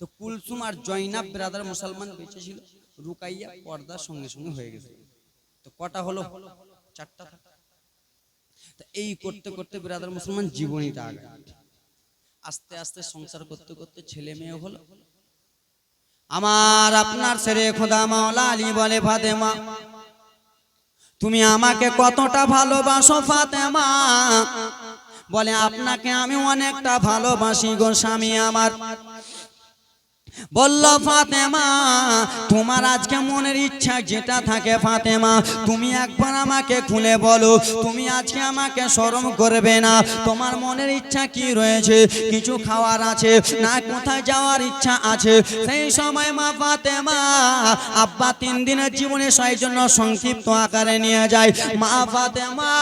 তো কুলসুম আর জয়নাব ব্রাদার মুসলমান বেঁচে ছিল, রুকাইয়া পর্দার সঙ্গে সঙ্গে হয়ে গেছে। তো কটা হলো? 4টা। তো এই করতে করতে ব্রাদার মুসলমান জীবনীটা আগে আস্তে আস্তে সংসার করতে করতে ছেলে মেয়ে হলো। আমার আপনার ছেলে খোদা মাওলা আলী বলে, ফাতেমা তুমি আমাকে কতটা ভালোবাসো? ফাতেমা বলে, আপনাকে আমি অনেকটা ভালোবাসি গো স্বামী আমার। বলল, ফাতেমা তোমার আজকে মনের ইচ্ছা যেটা থাকে ফাতেমা তুমি একবার আমাকে খুলে বলো, তুমি আজকে আমাকে শরম করবে না, তোমার মনের ইচ্ছা কি রয়েছে? কিছু খাওয়ার আছে না কোথায় যাওয়ার ইচ্ছা আছে? সেই সময় মা ফাতেমা আব্বা 3 দিনের জীবনে 6 জন্য সংক্ষিপ্ত আকারে নিয়ে যায়। মা ফাতেমা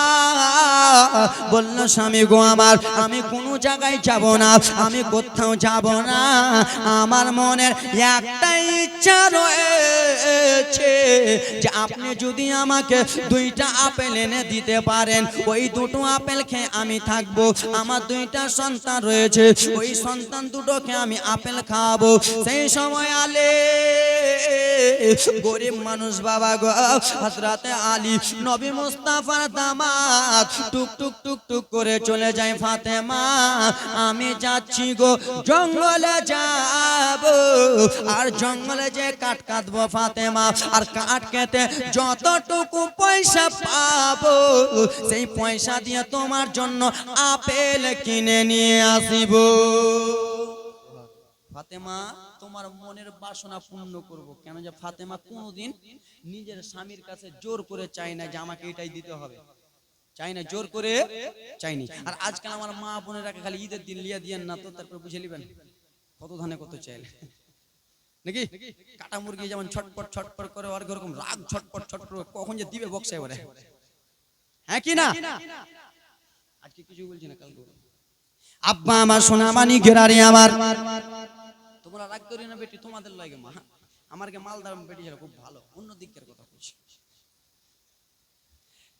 বলল, স্বামী গো আমার, আমি কোনো জায়গায় যাব না, আমি কোথাও যাব না, আমার মনের একটাই ইচ্ছা রয়েছে যে আপনি যদি আমাকে 2টা আপেল এনে দিতে পারেন, ওই 2টো আপেল খেয়ে আমি থাকবো। আমার 2টা সন্তান রয়েছে, ওই সন্তান দুটোকে আমি আপেল খাওয়াবো। সেই সময় আলে গরিব মানুষ বাবা গো, হযরতে আলী নবী মুস্তাফার দামাত টুক টুক টুক টুক করে চলে যায়। ফাতেমা আমি যাচ্ছি গো, জঙ্গলে যাব, আর জঙ্গলে যে কাঠ কাটবো ফাতেমা, আর কাঠ কেটে যতটুকু পয়সা পাবো সেই পয়সা দিয়ে তোমার জন্য আপেল কিনে নিয়ে আসিব। ফাতেমা তোমার মনের বাসনা পূর্ণ করব। কেন যে ফাতেমা কোনোদিন নিজের স্বামীর কাছে জোর করে চায় না যে আমাকে এটাই দিতে হবে, চাই না, জোর করে চাইনি। আর আজকাল আমার মা বোনেরাকে খালি ঈদের দিন লিয়া দিয়েন না তো, তারপর বুঝে নিবেন কত ধানে কত চাইলে নাকি। কাটা মুরগি যেমন ছটপট ছটপট করে, আর এরকম রাগ ছটপট ছটপট কখন যে দিবে বক্সে ওরে, হ্যাঁ কি না? আজকে কিছু বলছি না, কালকে আব্বা আমার সোনা মানি গেরারি আমার, তোমরা রাগ করি না বেটি, তোমাদের লাগে মা, আমার কে মালদার বেটি খুব ভালো, অন্য দিকের কথা বলছি।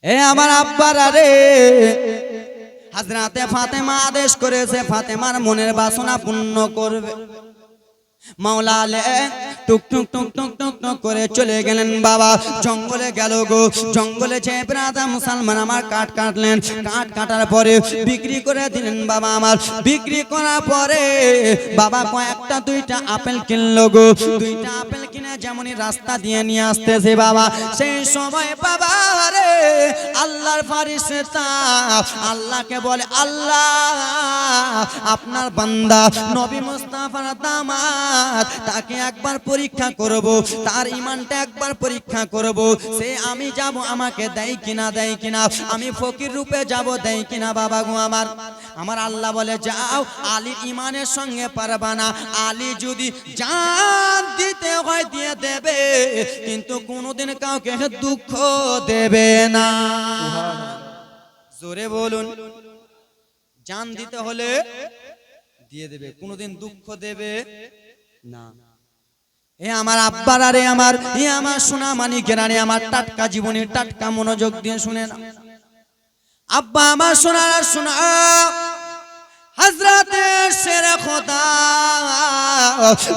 এ আমার আব্বারা রে, হযরতে ফাতেমা আদেশ করেছে ফাতেমার মনের বাসনা পূর্ণ করবে। মাওলা আলে টুক টুক টুক টুক টুক টুক করে চলে গেলেন বাবা, জঙ্গলে গেল গো। জঙ্গলে যে ব্রাদা মুসলমান আমার কাঠ কাটলেন, কাঠ কাটার পরে বিক্রি করে দিলেন বাবা আমার। বিক্রি করার পরে বাবা কয়েকটা 2টা আপেল কিনলো গো। 2টা আপেল কিনে যেমনই রাস্তা দিয়ে নিয়ে আসতেছে বাবা, সেই সময় বাবা রে আল্লাহর ফেরেশতা আল্লাহকে বলে, আল্লাহ আপনার বান্দা নবী মুস্তাফার দামাত, তাকে একবার পরীক্ষা করব, তার ঈমানটা একবার পরীক্ষা করব, সে আমি যাব আমাকে দেয় কিনা দেয় কিনা, আমি ফকির রূপে যাব দেয় কিনা বাবা গো আমার। আমার আল্লাহ বলে যাও, আলীর ঈমানের সঙ্গে পারবা না, আলী যদি জান দিতে হয় দিয়ে দেবে, কিন্তু কোনোদিন কাউকে দুঃখ দেবে না। জোরে বলুন, জান দিতে হলে দিয়ে দেবে, কোনোদিন দুঃখ দেবে না। এ আমার আব্বারা রে আমার, এ আমার সোনা মানিকেরা রে আমার, টাটকা জীবনী টাটকা মনোযোগ দিয়ে শুনে না আব্বা আমার সোনারা শোনা। হযরতে শেরে খোদা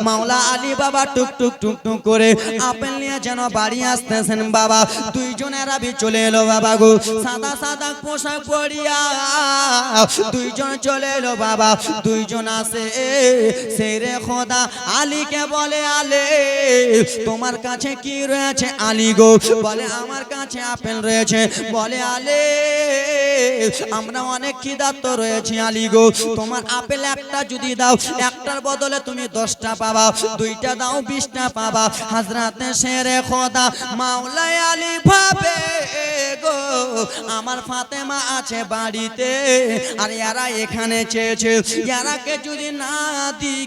মাওলা আলী বাবা টুক টুক টুক টুক করে আপেল নিয়ে যেন বাড়ি আসতেছেন বাবা। 2 জনের আবি চলে এলো বাবা গো, সাদা সাদা পোশাক পরিয়া 2 জন চলে এলো বাবা। 2 জন আসে, শেরে খোদা আলীকে বলে, আলে তোমার কাছে কি রয়েছে আলী গো? বলে আমার কাছে আপেল রয়েছে। বলে আলে আমরা অনেক খিদার্ত রয়েছি আলী গো, তোমার আপেল একটা যদি দাও, একটার বদলে তুমি 10টা পাবা, 2টা দাও 20টা পাবা। হযরতে শেরে খোদা মাওলা আলী ভাবে গো, আমার ফাতেমা আছে বাড়িতে, আর এরা এখানে চেয়েছে, এরাকে যদি না দিই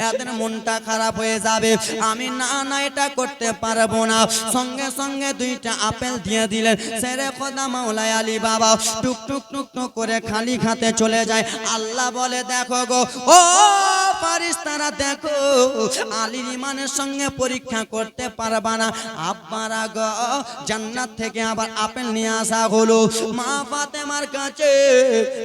এদের মনটা খারাপ হয়ে যাবে, আমি না না এটা করতে পারবো না। সঙ্গে সঙ্গে 2টা আপেল দিয়ে দিলেন। শেরে খোদা মাওলা আলী বাবা টুক টুক টুক টুক করে খালি খাতে চলে যায়। আল্লাহ বলে দেখো গো ও ফারিস্তারা, দেখো আলীর ঈমানের সঙ্গে পরীক্ষা করতে পারবা না। আব্বারা গো জান্নাত থেকে আবার আপেল নিয়ে আসা হলো মা ফাতেমার কাছে।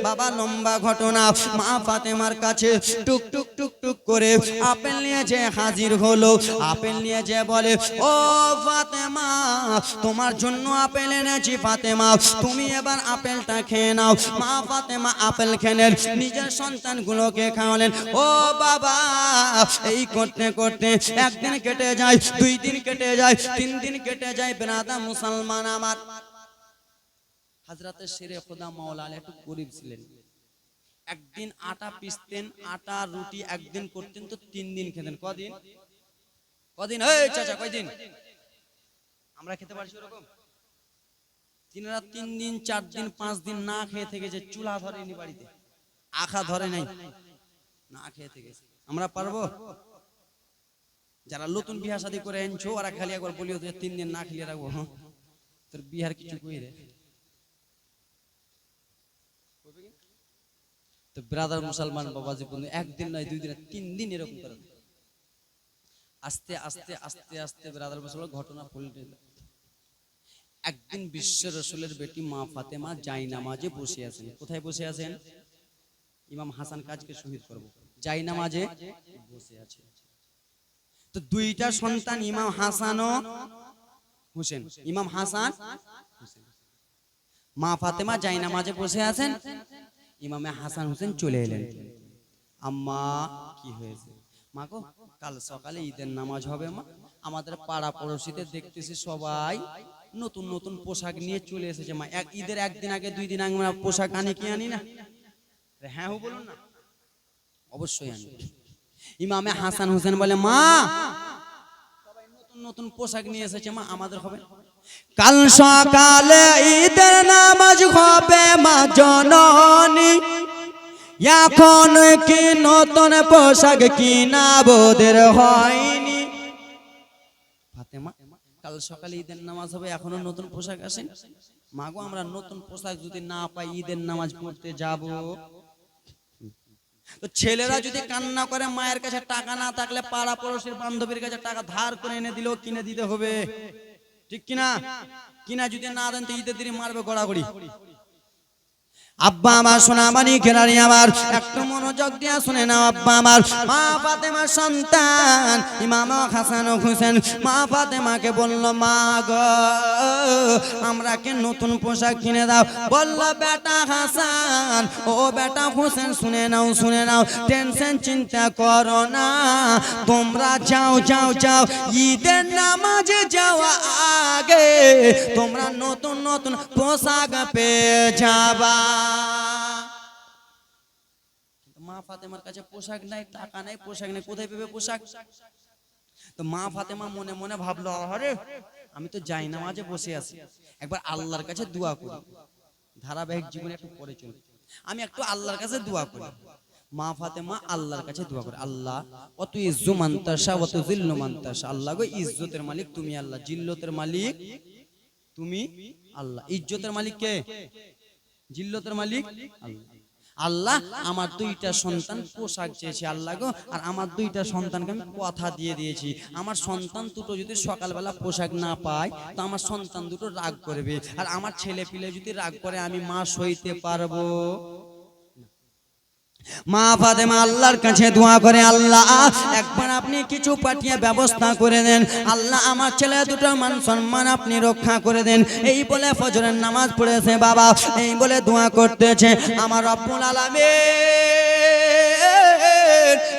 বাবা লম্বা ঘটনা, মা ফাতেমার কাছে টুক টুক টুক টুক করে আপেল নিয়ে যে হাজির হলো। আপেল নিয়ে যে বলে, ও ফাতেমা তোমার জন্য আপেল এনেছি ফাতেমা, তুমি এবার আপেলটা খেয়ে নাও। মা ফাতেমা আপেল খেলেন, নিজের সন্তানগুলোকে খাওয়ালেন। ও বাবা এই করতে করতে 1 দিন কেটে যায়, 2 দিন কেটে যায়, 3 দিন কেটে যায়। বেনাদা মুসলমান আমার, হযরতে শেরে খোদা মাওলা আলী একটু গরিব ছিলেন। একদিন আটা পিসতেন, আটা রুটি একদিন করতেন তো 3 দিন খেতেন। কদিন কদিন? এই চাচা কয়দিন? আমরা খেতে পারছি ওরকম? তিনারা 3 দিন 4 দিন 5 দিন না খেয়ে থেকে যে চুলা ধরেনি বাড়িতে, আখা ধরে নাই, না খেয়ে থেকে। আমরা পারবো? যারা নতুন বিয়া শাদী করে আনছো ওরা খালি একবার বলিও যে 3 দিন না খেলে রাখবো, তোর বিহার কিছু কই রে। তো ব্রাদার মুসলমান বাবাজি বন্ধু 1 দিন নয় 2 দিন 3 দিন এরকম করে। আস্তে আস্তে আস্তে আস্তে ব্রাদার বসল ঘটনা পল্টে। একদিন বিশ্ব রসুলের বেটি মা ফাতেমা জাই নামাজে বসে আছেন। কোথায় বসে আছেন? ইমাম হাসান কাজকে শহীদ করব, জাই নামাজে বসে আছে। তো দুইটা সন্তান ইমাম হাসান ও হোসেন, ইমাম হাসান হোসেন। মা ফাতেমা জাই নামাজে বসে আছেন, ইমামে হাসান হোসেন চলে এলেন। আম্মা কি হয়েছে? মা গো, কাল সকালে ঈদের নামাজ হবে মা, আমাদের পাড়া পড়োশিতে দেখতেছি সবাই নতুন নতুন পোশাক নিয়ে চলে এসেছে মা। ঈদের একদিন আগে 2 দিন আগে আমরা পোশাক আনি কি আনি না? হ্যাঁ বলুন না, অবশ্যই আনি। ইমামে হাসান হোসেন বলে মা সবাই নতুন নতুন পোশাক নিয়ে এসেছে মা, আমাদের হবে? কাল সকালে ঈদের নামাজ হবে মা জননী, এখন কি নতুন পোশাক কিনা বোদের হয়নি। ফাতেমা, কাল সকালে ঈদের নামাজ হবে, এখনো নতুন পোশাক আসেন? মাগো, আমরা নতুন পোশাক যদি না পাই ঈদের নামাজ পড়তে যাব। তো ছেলেরা যদি কান্না করে, মায়ের কাছে টাকা না থাকলে পাড়া পড়োশির বান্ধবীর কাছে টাকা ধার করে এনে দিলেও কিনে দিতে হবে, ঠিক কিনা? কিনা যদি না দেন তো ঈদের দিনে মারবে গড়াগড়ি। আব্বা আমার সোনামানি কেরানি আমার, একটু মনোযোগ দিয়া শুনে নাও আব্বা আমার। মা ফাতেমার সন্তান ইমাম হাসান ও হোসেন মা ফাতেমাকে বলল, মা গো আমরাকে নতুন পোশাক কিনে দাও। বলল, বেটা হাসান ও বেটা হোসেন, শুনে নাও শুনে নাও, টেনশন চিন্তা করো না, তোমরা যাও যাও যাও, ঈদের নামাজে যাওয়া আগে তোমরা নতুন নতুন পোশাক পেয়ে যাবা। মা ফাতেমার কাছে পোশাক নাই, টাকা নাই, পোশাক নাই, কোথায় পেবে পোশাক? তো মা ফাতেমা মনে মনে ভাবলো, আরে আমি তো যাই নামাজে বসে আছি, একবার আল্লাহর কাছে দোয়া করি। ধারাবাহিক জীবনে একটু পরে চলে, আমি একটু আল্লাহর কাছে দোয়া করি। মা ফাতেমা আল্লাহর কাছে দোয়া করে, আল্লাহ অত ইজ্জু মানতাসা অত জিল্লু মানতাসা। আল্লাহ গো, ইজ্জতের মালিক তুমি আল্লাহ, জিল্লতের মালিক তুমি আল্লাহ। ইজ্জতের মালিক কে? জিল্লতের মালিক আল্লাহ। আল্লাহ, আমার 2টা সন্তান পোশাক চেয়েছে আল্লাহ গো, আর আমার 2টা সন্তানকে আমি কথা দিয়ে দিয়েছি, আমার সন্তান দুটো যদি সকালবেলা পোশাক না পায় তো আমার সন্তান দুটো রাগ করবে, আর আমার ছেলে পিলে যদি রাগ করে আমি মা সইতে পারবো। মা ফাতেমা আল্লাহর কাছে দোয়া করে, আল্লাহ একবার আপনি কিছু পাঠিয়ে ব্যবস্থা করে দেন, আল্লাহ আমার ছেলে দুটো মান সম্মান আপনি রক্ষা করে দেন। এই বলে ফজরের নামাজ পড়েছে বাবা, এই বলে দোয়া করতেছে। আমার রব্বুল আলামিন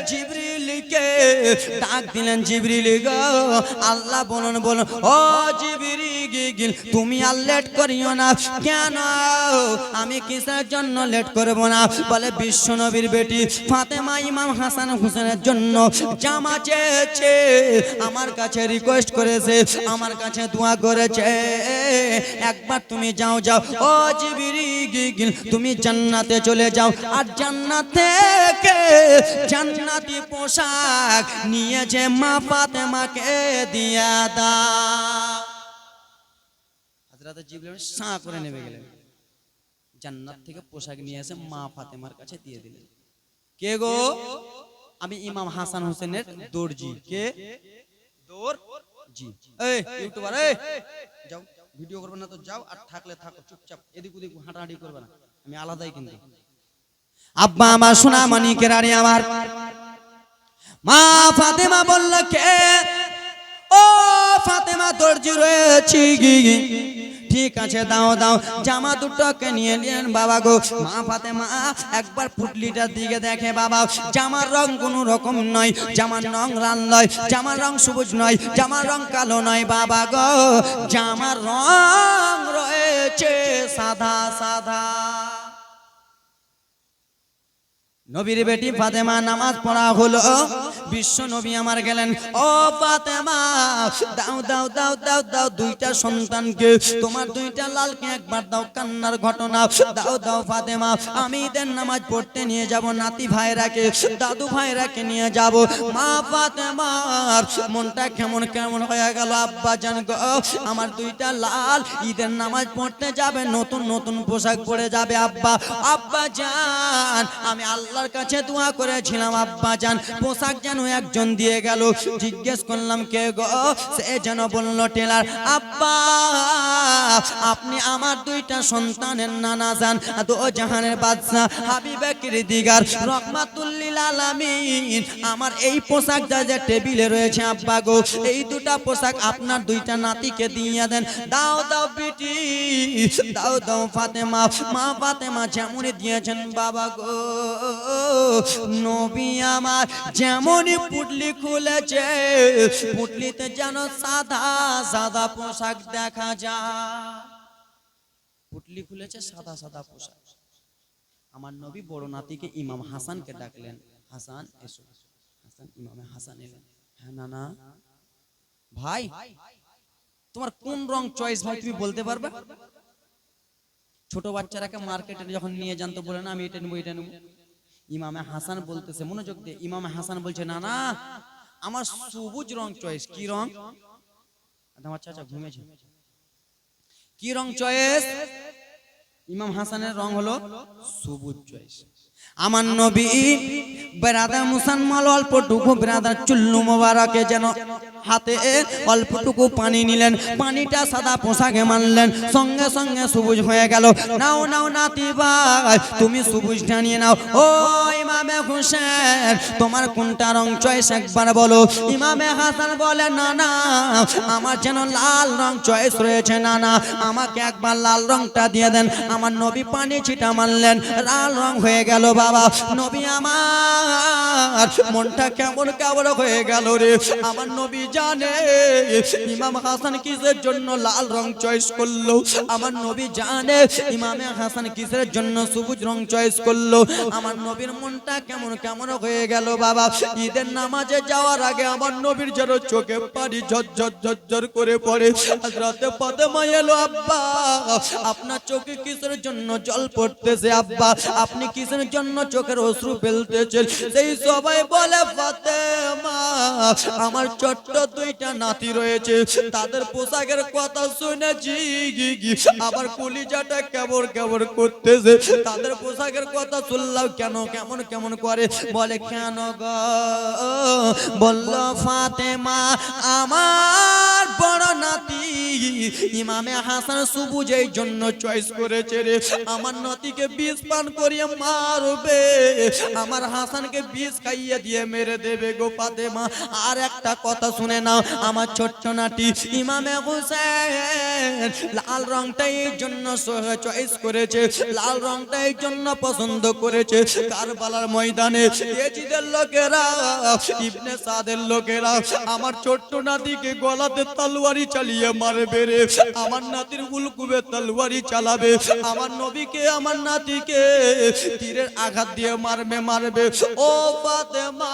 জিবরিলকে ডাক দিলেন, জিবরিল গো, আল্লাহ বলুন বলুন, ও জিবরিল তুমি আর লেট করিও না। কেন? আমি কিসের জন্য লেট করব না? বলে বিশ্ব নবীর বেটি ফাতেমা ইমাম হাসান হোসেনের জন্য জামা চেয়েছে, আমার কাছে রিকোয়েস্ট করেছে, আমার কাছে দোয়া করেছে, একবার তুমি যাও যাও, ও জিবরিল তুমি জান্নাতে চলে যাও, আর জান্নাত থেকে জান্নাতি পোশাক নিয়েছে মা ফাতেমাকে দিয়া দাও। হযরত জিবরিল সাঁ করে নেমে গেলেন, জান্নাত থেকে পোশাক নিয়ে এসে মা ফাতেমার কাছে দিয়ে দিলেন। কে গো? আমি ইমাম হাসান হোসেনের দর্জি। কে? দর্জি। এই ইউটিউবার, এই যাও, ভিডিও করবে না তো যাও, আর থাকলে থাকো, চুপচাপ এদিক ওদিক হাঁটাহাঁটি করবে না, আমি আলাদাই কিন্তু। আব্বা আমার সোনামানি কেরানি আমার, মা ফাতেমা বলল, কে? ও ফাতেমা দর্জি রয়েছি। ঠিক আছে, দাও দাও, জামা দুটোকে নিয়ে নিলেন বাবা গো। মা ফাতেমা একবার পুটলিটার দিকে দেখে বাবা, জামার রং কোনো রকম নয়, জামার রং লাল নয়, জামার রং সবুজ নয়, জামার রং কালো নয় বাবা গো, জামার রং রয়েছে সাদা সাদা। নবীর বেটি ফাতেমা নামাজ পড়া হলো, বিশ্ব নবী আমার গেলেন, ও ফাতেমা দাও দাও দাও দাও দাও 2টা সন্তানকে, তোমার 2টা লালকে একবার দাও, কান্নার ঘটনা দাও দাও ফাতেমা, আমি ঈদের নামাজ পড়তে নিয়ে যাব, নাতি ভাইরাকে দাদু ভাইরাকে নিয়ে যাব। মা ফাতেমার মনটা কেমন কেমন হয়ে গেল, আব্বা জান গো আমার 2টা লাল ঈদের নামাজ পড়তে যাবে, নতুন নতুন পোশাক পরে যাবে, আব্বা আব্বা জান আমি আল্লাহ আল্লাহর কাছে দোয়া করেছিলাম আব্বা জান পোশাক যেন একজন দিয়ে গেল। জিজ্ঞেস করলাম কে গো, সে যেন বলল টেলার। আব্বা আপনি আমার দুইটা সন্তানের নানা জান, দো জাহানের বাদশা হাবিবে কিরদিগার রহমাতুল লিল আলামিন। আমার এই পোশাক যা যে টেবিলে রয়েছে আব্বা গো, এই দুটা পোশাক আপনার দুইটা নাতিকে দিয়ে দেন। দাও দাও বিটি, দাও দাও ফাতেমা, মা ফাতেমা যেমনই দিয়েছেন বাবা গো। নবী আমার যেমনই পুটলি খুলেছে, পুটলিতে যেন সাদা সাদা পোশাক দেখা যায়। পুটলি খুলেছে সাদা সাদা পোশাক। আমার নবী বড় নাতিকে ইমাম হাসানকে ডাকলেন, হাসান এসো। হাসান ইমামে হাসান এলেন। হ্যাঁ নানা ভাই, তোমার কোন রং চয়েস ভাই তুমি বলতে পারবে? ছোট বাচ্চারাকে মার্কেটে যখন নিয়ে যান তো বলে না আমি এটা নেবো এটা নেবো। ইমামে হাসান বলতেছে, মনোযোগ দিয়ে, ইমামে হাসান বলছে না না আমার সবুজ রং চয়েস। কি রং? আমার চাচা ঘুমিয়েছে। কি রং চয়েস? ইমাম হাসানের রং হলো সবুজ চয়েস। আমার নবী ব্রাদার মুসলমান অল্পটুকু ব্রাদার চুল্লু মোবারকে যেন হাতে অল্পটুকু পানি নিলেন, পানিটা সাদা পোশাকে মানলেন, সঙ্গে সঙ্গে সবুজ হয়ে গেল। নাও নাও নাতি ভাই তুমি সবুজটা নিয়ে নাও। ও ইমামে হোসেন তোমার কোনটা রং চয়েস একবার বলো। ইমামে হাসান বলে না না আমার যেন লাল রং চয়েস রয়েছে, না না আমাকে একবার লাল রংটা দিয়ে দেন। আমার নবী পানি ছিটা মারলেন, লাল রং হয়ে গেল। বাবা নবী আমার মনটা কেমন কেমন হয়ে গেল রে। আমার নবী জানে ইমাম হাসান কিসের জন্য লাল রং চয়েস করলো, আমার নবী জানে ইমামে হাসান কিসের জন্য সবুজ রং চয়েস করলো। আমার নবীর মনটা কেমন কেমন হয়ে গেল। বাবা ঈদের নামাজে যাওয়ার আগে আমার নবীর যেন চোখে পানি ঝরঝর ঝরঝর করে পড়ে। রাতে ফাতেমা এলো, আব্বা আপনার চোখে কিসের জন্য জল পড়তেছে, আব্বা আপনি কিসের জন্য চোখের অশ্রু ফেলতেছেন? সেই সবাই বলে ফাতেমা আমার ছোট্ট দুইটা নাতি রয়েছে, তাদের পোশাকের কথা শুনেছি আবার কলিজাটা কেমন কেমন করতেছে। তাদের পোশাকের কথা শুনলাম কেন কেমন কেমন করে। বলে কেন গো? বলল ফাতেমা আমার বড় নাতি ইমামে হাসান সবুজ এই জন্য চয়েস করেছে রে, আমার নাতিকে বিষ পান করিয়ে মারবে, আমার হাসানকে বিষ খাইয়ে দিয়ে মেরে দেবে গো ফাতেমা। আর একটা কথা শুনে নাও, আমার ছোট্ট নাতি ইমামে হোসেন লাল রংটা এই জন্য চয়েস করেছে, লাল রংটা এই জন্য পছন্দ করেছে। কারবালার ময়দানে ইয়াজিদের লোকেরা ইবনে সাদের লোকেরা আমার ছোট্ট নাতিকে গলাতে তলোয়ারি চালিয়ে মারবে রে, আমার নাতির উলকুবে তলোয়ারি চালাবে, আমার নবীকে আমার নাতিকে তীরের আঘাত দিয়ে মারবে মারবে। ও ফাতেমা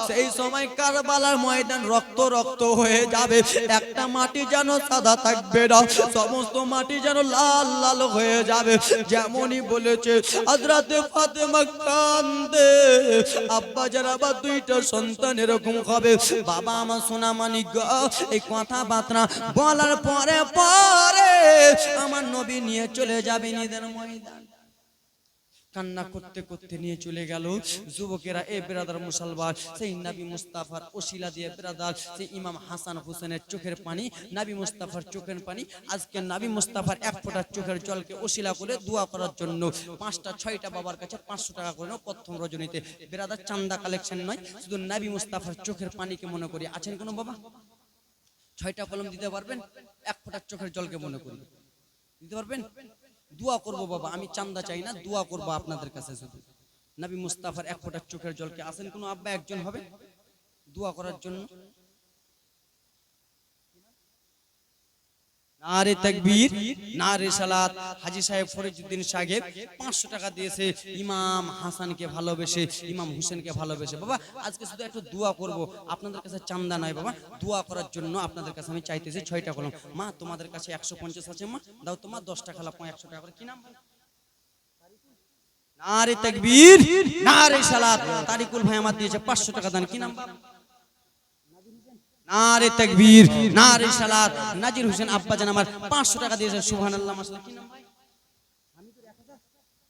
সেই সময় কারবালার ময়দান রক্ত রক্ত হয়ে যাবে, একটা মাটি যেন সাদা থাকবে না, সমস্ত মাটি যেন লাল লাল হয়ে যাবে। যেমনই বলেছে হযরতে ফাতেমা কান্দে, আব্বা যারা আবার দুইটা সন্তান এরকম হবে। বাবা আমার সোনা মানিক এই কথাবার্তা বলার পরে পরে আমার নবী নিয়ে চলে যাবে ঈদের ময়দান। কান্না করতে করতে নিয়ে চলে গেল যুবকেরা। এ ব্রাদার মুসলমান সেই নবী মুস্তাফার ওসিলা দিয়ে ব্রাদার সেই ইমাম হাসান হোসেনের চোখের পানি, নবী মুস্তাফার চোখের পানি, আজকে নবী মুস্তাফার এক ফোঁটা চোখের জলকে ওসিলা করে দোয়া করার জন্য 5টা 6টা বাবার কাছে 500 টাকা করে নাও প্রথম রজনীতে। ব্রাদার চান্দা কালেকশন নয়, শুধু নবী মুস্তাফার চোখের পানিকে মনে করি। আছেন কোনো বাবা 6টা কলম দিতে পারবেন? এক ফোঁটা চোখের জলকে মনে করি দিতে পারবেন? দোয়া করবো বাবা, আমি চান্দা চাই না, দোয়া করবো আপনাদের কাছে শুধু নবী মুস্তাফার এক ফোঁটা চোখের জলকে। আসেন কোনো আব্বা একজন হবে দোয়া করার জন্য? নারে তাকবীর, নারে সালাত। হাজী সাহেব ফরিজউদ্দিন সাহেব 500 টাকা দিয়েছে ইমাম হাসানকে ভালোবেসে, ইমাম হোসেনকে ভালোবেসে। বাবা আজকে শুধু একটু দোয়া করব, আপনাদের কাছে চান্দা নয় বাবা, দোয়া করার জন্য আপনাদের কাছে আমি চাইতেছি 6টা কলম। মা তোমাদের কাছে 150 আছে, মা দাও তোমার 10 টাকা লাভ 100 টাকা করে। কি নাম? নারে তাকবীর, নারে সালাত। তারিকুল ভাই আমার দিয়েছে 500 টাকা দান। কি নাম? নারে তাকবীর, নারে সালাত। নাজির হোসেন আব্বা জান আমার 500 টাকা দিয়েছে। সুবহানাল্লাহ মাশাআল্লাহ। কি নাম ভাই?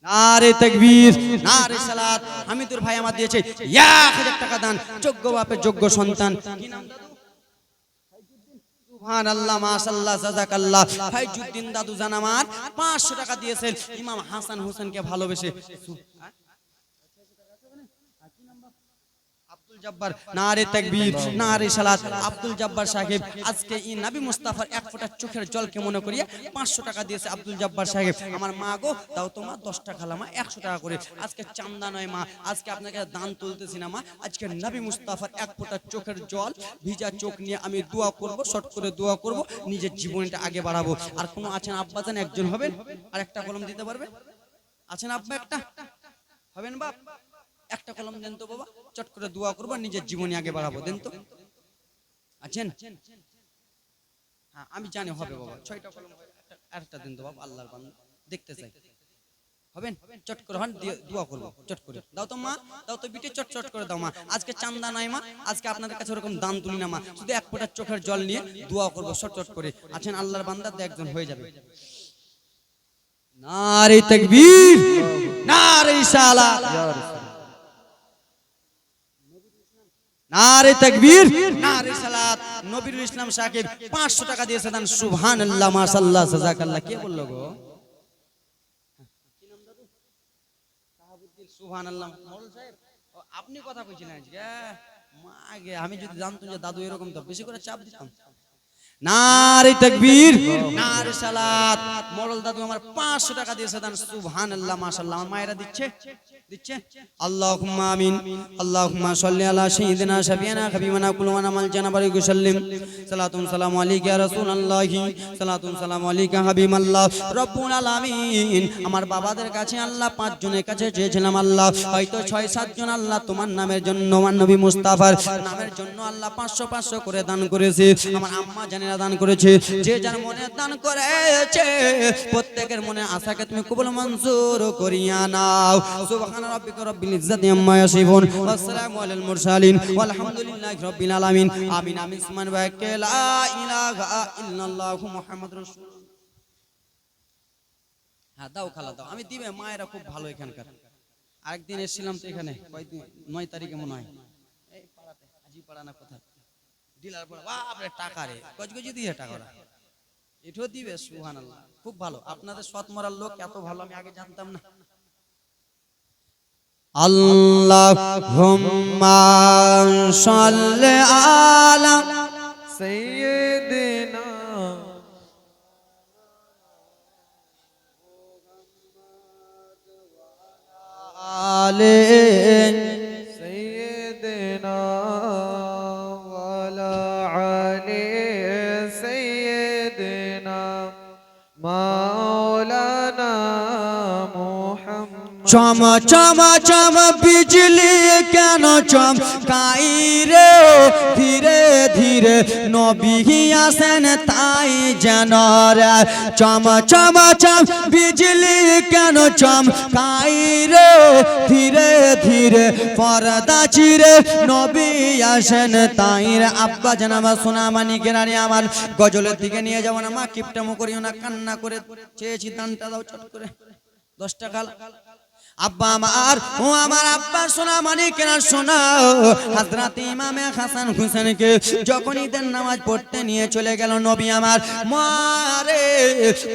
নারে তাকবীর, নারে সালাত। হামিদুর ভাই আমার দিয়েছে 1000 টাকা দান, যোগ্য বাপের যোগ্য সন্তান। কি নাম দাদু? সুবহানাল্লাহ, মাশাআল্লাহ, জাযাকাল্লাহ। ফাইজুদ্দিন দাদু জান আমার 500 টাকা দিয়েছেন ইমাম হাসান হোসেনকে ভালোবেসে। আব্দুল জব্বার, নারে তাকবীর, নারে সালাত। আব্দুল জব্বার সাহেব আজকে এই নবী মুস্তাফার এক ফোঁটা চোখের জলকে মনে করিয়া 500 টাকা দিয়েছে আব্দুল জব্বার সাহেব। আমার মা গো, দাও তো মা 10 টাকা লামা 100 টাকা করে। আজকে চান্দা নয় মা, আজকে আপনাকে দান তুলতেছি না মা, আজকে নবী মুস্তাফার এক ফোঁটা চোখের জল, ভিজা চোখ নিয়ে আমি দোয়া করব, শর্ট করে দোয়া করব, নিজের জীবনটা আগে বাড়াবো। আর কোনো আছেন আব্বাজান একজন হবেন, আর একটা কলম দিতে পারবে? আছেন আব্বা একটা? হবেন বাপ? একটা কলম দেন তো বাবা, চট করে দোয়া করবো, নিজের জীবনে আগে বাড়াবো। দেন তো, আছেন? হ্যাঁ আমি জানি হবে বাবা, 6টা কলম। আরেকটা দেন তো বাবা, আল্লাহর বান্দা দেখতে চাই। হবেন? চট করে হন, দোয়া করবো, চট করে দাও তো মা, দাও তো বিটে, চট চট করে দাও মা। আজকে চান্দা নাই মা, আজকে আপনাদের কাছে ওরকম দান তুলি না মা, শুধু এক ফোঁটা চোখের জল নিয়ে দোয়া করবো, চট চট করে। আছেন আল্লাহর বান্দা, একজন হয়ে যাবে। নারে তাকবীর, নারে সালাত, নারে তাকবীর, নারে সালাত। নবীর ইসলাম সাকিব 500 টাকা দিয়েছে দান। সুবহানাল্লাহ, মাশাআল্লাহ, জাযাকাল্লাহ। কে বললো গো? কি নাম দাদু? সাহাবুদ্দিন। সুবহানাল্লাহ। মোড়ল সাহেব আপনি কথা কইছিলেন আজকে? মাগে আমি যদি জানতাম যে দাদু এরকম, তো বেশি করে চাপ দিতাম। নারে তাকবীর, নারে সালাত। মোড়ল দাদু আমার 500 টাকা দিয়েছে দান। সুবহানাল্লাহ, মাশাআল্লাহ। আমার মায়েরা দিচ্ছে, দিচ্ছে। আল্লাহুম্মা আমিন। আল্লাহুম্মা সাল্লি আলা সাইয়্যিদিনা শাফিয়ানা হাবিবানা কুলুনা মাল জানাবারি সাল্লিম। সালাতুন সালামু আলাইকা ইয়া রাসূলুল্লাহি, সালাতুন সালামু আলাইকা হাবিবাল্লাহ। রব্বুল আলামিন, আমার বাবাদের কাছে আল্লাহ 5 জনের কাছে চেয়েছিলাম আল্লাহ, হয়তো 6-7 জন আল্লাহ তোমার নামের জন্য, আমার নবী মুস্তাফার নামের জন্য আল্লাহ 500 করে দান করেছে। আমার আম্মা জানেরা দান করেছে। যে যার মনে দান করেছে, প্রত্যেকের মনে আশাকে তুমি কবুল মঞ্জুর করিয়া নাও। সুবহান রাব্বিকা রাব্বিল ইজ্জাতি আম্মা ইয়াসিফুন, ওয়া সালামু আলাল মুরসালিন, ওয়া আলহামদুলিল্লাহি রাব্বিল আলামিন। আমিন আমিন সুবহান ওয়া লা ইলাহা ইল্লাল্লাহু মুহাম্মাদুর রাসূলুল্লাহ। হ্যাঁ দাও খালা দাও, আমি দিবে। মায়েরা খুব ভালো এখানকার। আরেকদিন এসেছিলাম তো এখানে, কয়দিন 9 তারিখে মনে হয়, এই পাড়াতে হাজিপাড়া না কোথা, ডিলার পড়া, বাপরে টাকা রে, গজগজি দিয়ে টাকা ওরা এটাও দিবে। সুবহানাল্লাহ, খুব ভালো। আপনাদের সৎ মরার লোক এত ভালো আমি আগে জানতাম না। আল্লাহুম্মা সাল্লি আলা সাইয়্যিদিনা আলে সাইয়্যিদিনা ওয়ালা আলি সাইয়্যিদিনা মাওলানা মুহাম্মদ। চম চম চম বিজলি কেন চমকাই রে, ধীরে ধীরে নবী আসেন তাই যেন রে। চম চম চম বিজলি কেন চমকাই রে, ধীরে ধীরে পর্দা চিরে নবী আসেন তাই রে। আব্বা জানাবা সোনা মানিক রানী আমার, গজলের দিকে নিয়ে যাবো না মা, কিপটামো করিও না, কান্না করে চেয়েছি, দানটা দাও চট করে 10 টাকা। আব্বা আমার, ও আমার আব্বা সোনা মানিকেরা শোনা, হযরত ইমামে হাসান হোসেনকে যখন ঈদের নামাজ পড়তে নিয়ে চলে গেল নবী আমার, মারে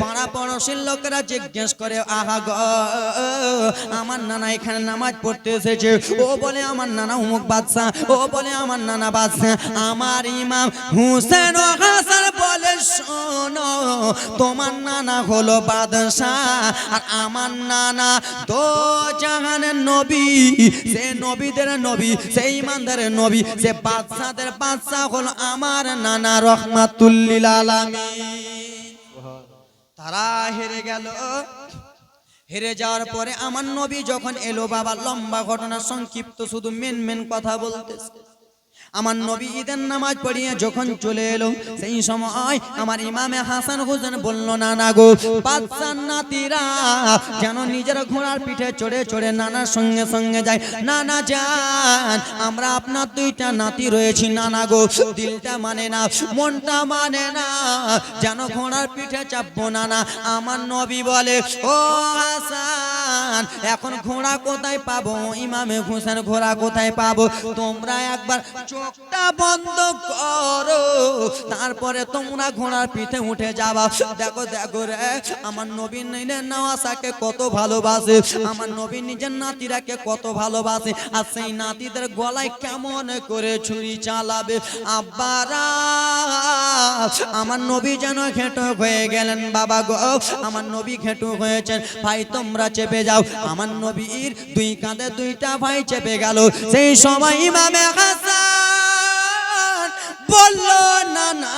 পাড়া পড়োশির লোকেরা জিজ্ঞেস করে, আহা গো আমার নানা এখানে নামাজ পড়তে এসেছে। ও বলে আমার নানা অমুক বাদশা, ও বলে আমার নানা বাদশা। আমার ইমাম হোসেন ও হাসান বলে, শোনো তোমার নানা হলো বাদশা, আর আমার নানা তো জাহানের নবী, সে নবীদের নবী, সেই ইমানদারের নবী, সে বাদশাদের বাদশা হলো আমার নানা রহমাতুল লিল আলামিন। তারা হেরে গেল। হেরে যাওয়ার পরে আমার নবী যখন এলো, বাবা লম্বা ঘটনা সংক্ষিপ্ত, শুধু মেন কথা বলতেছে। আমার নবী ঈদের নামাজ পড়িয়ে যখন চলে এলো, সেই সময় আমার ইমামে হাসান হোসেন বলল, নানা গো, বাদশার নাতিরা যেন নিজের ঘোড়ার পিঠে চড়ে চড়ে নানার সঙ্গে সঙ্গে যায়। নানা যান, আমরা আপনার 2টা নাতি রয়েছি নানা গো, দিলটা মানে না, মনটা মানে না, যেন ঘোড়ার পিঠে চাপবো নানা। আমার নবী বলে, ও হাসান জান এখন ঘোড়া কোথায় পাবো ইমামে হোসেন ঘোড়া কোথায় পাবো তোমরা একবার চোখটা বন্ধ করো তারপরে তোমরা ঘোড়ার পিঠে উঠে যাবা দেখো দেখো রে আমার নবী নিজের নওয়াসাকে কত ভালোবাসে আমার নবী নিজের নাতিরাকে কত ভালোবাসে আর সেই নাতিদের গলায় কেমন করে ছুরি চালাবে আব্বারা আমার নবী যেন ঘেঁটো হয়ে গেলেন বাবা গো আমার নবী ঘেঁটো হয়েছেন ভাই তোমরা চেপে যাও আমার নবীর দুই কাঁধে দুইটা ভাই চেপে গেল সেই সময় ইমামে হাসান বললো নানা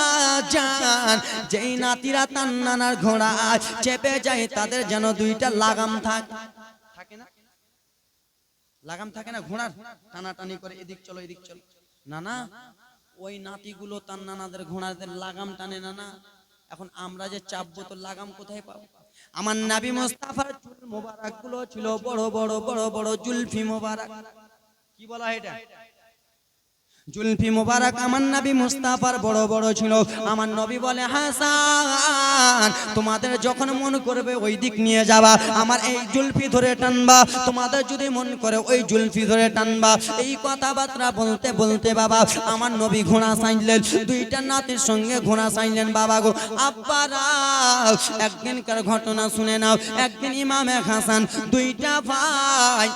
জান যেই নাতিরা তার নানার ঘোড়া চেপে যায় তাদের যেন দুইটা লাগাম থাকে না লাগাম থাকে না ঘোড়ার টানাটানি করে এদিক চলো এদিক চলো নানা ওই নাতিগুলো তার নানাদের ঘোড়াদের লাগাম টানে না এখন আমরা যে চাপবো তো লাগাম কোথায় পাবো আমার নবী মুস্তাফার চুল মোবারক গুলো ছিল বড় বড় বড় বড় জুলফি মোবারক কি বলা হয় এটা জুলফি মোবারক আমার নবী মুস্তাফার বড় বড় ছিল আমার নবী বলে হাসান তোমাদের যখন মন করবে ওই দিক নিয়ে যাবা আমার এই জুলফি ধরে টানবা তোমাদের যদি মন করে ওই জুলফি ধরে টানবা এই কথাবার্তা বলতে বলতে বাবা আমার নবী ঘোড়া সাইলেন দুইটা নাতির সঙ্গে ঘোড়া সাইলেন বাবা গো আব্বারা একদিনকার ঘটনা শুনে নাও একদিন ইমামে হাসান দুইটা ভাই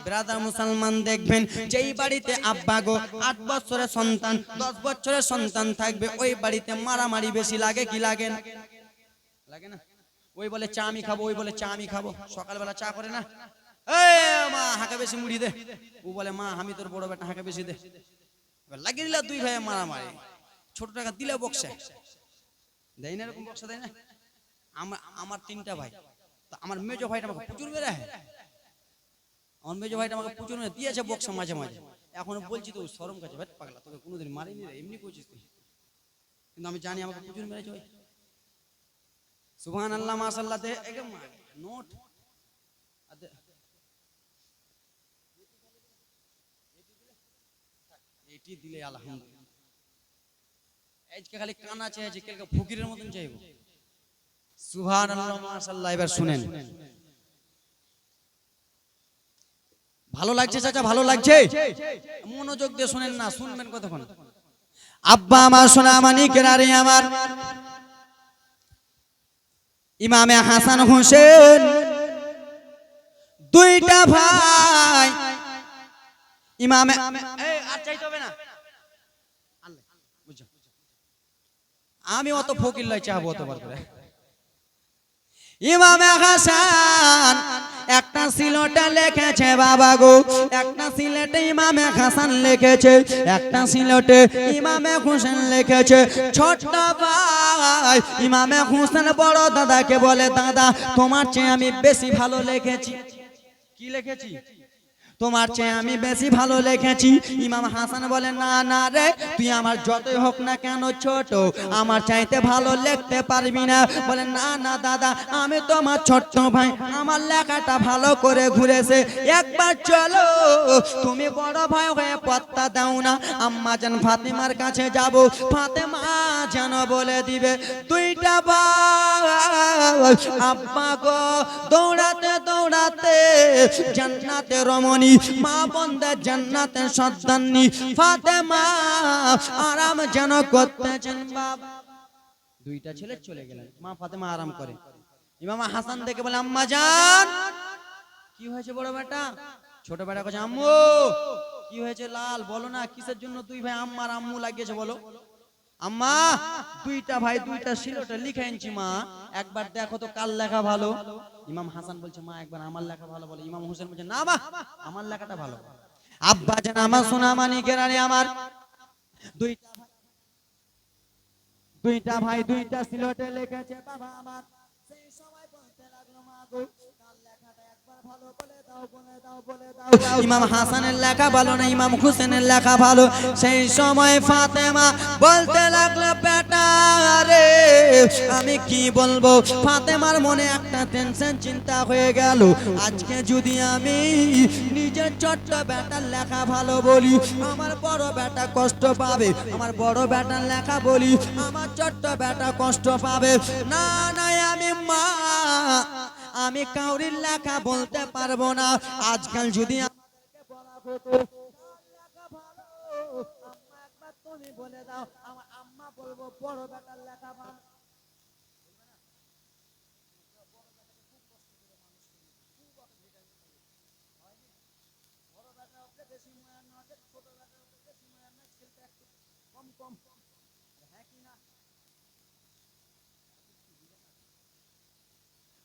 ব্রাদার মুসলমান দেখবেন যেই বাড়িতে আব্বা গো 8 বছরের সন্তান 10 বছরের সন্তান থাকবে ওই বাড়িতে মারামারি বেশি লাগে কি লাগে না লাগে না ওই বলে চা আমি খাবো ওই বলে চা আমি খাবো সকালবেলা চা করে না এই মা হাঁকে বেশি মুড়ি দে ও বলে মা আমি তোর বড় বেটা হাঁকে বেশি দে লাগিয়ে দিলা দুই ভাই মারামারি ছোট টাকা দিলে বক্সে দেয় না এরকম বক্সে দেয় না আমার 3টা ভাই তো আমার মেজো ভাইটা আমাকে প্রচুর বেড়ে আমার মেজো ভাইটা আমাকে প্রচুর দিয়েছে বক্সা মাঝে মাঝে এখন বলছি তো শরম কাছে ভাই পাগলা তোকে কোনোদিন মারিনি রে এমনি করছিস তুই কিন্তু আমি জানি আমাকে প্রচুর মেরেছে ভাই সুবহানাল্লাহ মাশাআল্লাহ দে একদম নোট এটি দিলে আলহামদুলিল্লাহ আজকে খালি কানা চাইছে কালকে ফকিরের মতন চাইবো সুবহানাল্লাহ মাশাআল্লাহ এবার শুনেন ভালো লাগছে চাচা ভালো লাগছে মনোযোগ দিয়ে শুনেন না শুনবেন কতক্ষণ আব্বা আমার সোনা মানিকের আরে আমার ইমামে হাসান হোসেন দুইটা ভাই ইমামে এই আর চাইতে হবে না আমি অত ফকির লয় চাবো অতবার করে ইমামে হাসান একটা সিলেটে লিখেছে বাবা গো একটা সিলেটে ইমামে হাসান লিখেছে একটা সিলেটে ইমামে হোসেন লিখেছে ছোট ভাই ইমামে হোসেন বড় দাদাকে বলে দাদা তোমার চেয়ে আমি বেশি ভালো লিখেছি কি লিখেছি তোমার চেয়ে আমি বেশি ভালো লিখেছি ইমাম হাসান বলে না না রে তুই আমার যতই হোক না কেন ছোট আমার চাইতে ভালো লিখতে পারবি না বলে না না দাদা আমি তোমার ছোট্ট ভাই আমার লেখাটা ভালো করে ঘুরেছে একবার চলো তুমি বড় ভাই হয়ে পত্তা দাও না আম্মা জান ফাতেমার কাছে যাব ফাতেমা যেন বলে দিবে দুইটা ভাই আব্বা গো দৌড়াতে দৌড়াতে জান্নাতে রমণী মা বন্দের জান্নাতের সন্তানী ফাতেমা আরাম যেন করতেছেন বাবা দুইটা ছেলে চলে গেলেন মা ফাতেমা আরাম করে ইমাম হাসান দেখে বলে আম্মা জান কি হয়েছে বড় বেটা ছোট বেটা কাছে আম্মু কি হয়েছে লাল বলো না কিসের জন্য দুই ভাই আম্মার আম্মু লাগিয়েছে বলো আম্মা দুইটা ভাই দুইটা সিলেটে লিখে আনছি মা একবার দেখো তো কার লেখা ভালো ইমাম হাসান বলছে মা একবার আমার লেখা ভালো বলে ইমাম হোসেন বলছে না মা আমার লেখাটা ভালো আব্বা জান আমার সোনা মানিকের আরে আমার দুইটা ভাই দুইটা সিলেটে লিখেছে বাবা আমার সেই সময় বলতে লাগলো মা গো কার লেখাটা একবার ভালো বলে দাও বলে দাও বলে দাও ইমাম হাসানের লেখা ভালো না ইমাম হোসেনের লেখা ভালো সেই সময় ফাতেমা বলতে লাগলো বেটা রে আমি কি বলবো ফাতেমার মনে একটা টেনশন চিন্তা হয়ে গেল আজকে যদি আমি নিজের ছোট্ট বেটার লেখা ভালো বলি আমার বড় বেটা কষ্ট পাবে আমার বড় বেটার লেখা বলি আমার ছোট্ট বেটা কষ্ট পাবে না না আমি মা আমি কাউরির লেখা বলতে পারবো না। আজকাল যদি আমাদেরকে বলা হতো লেখা ভালো, আম্মা একবার তুমি বলে দাও, আমার আম্মা বলবো বড় বেটার লেখা ভালো।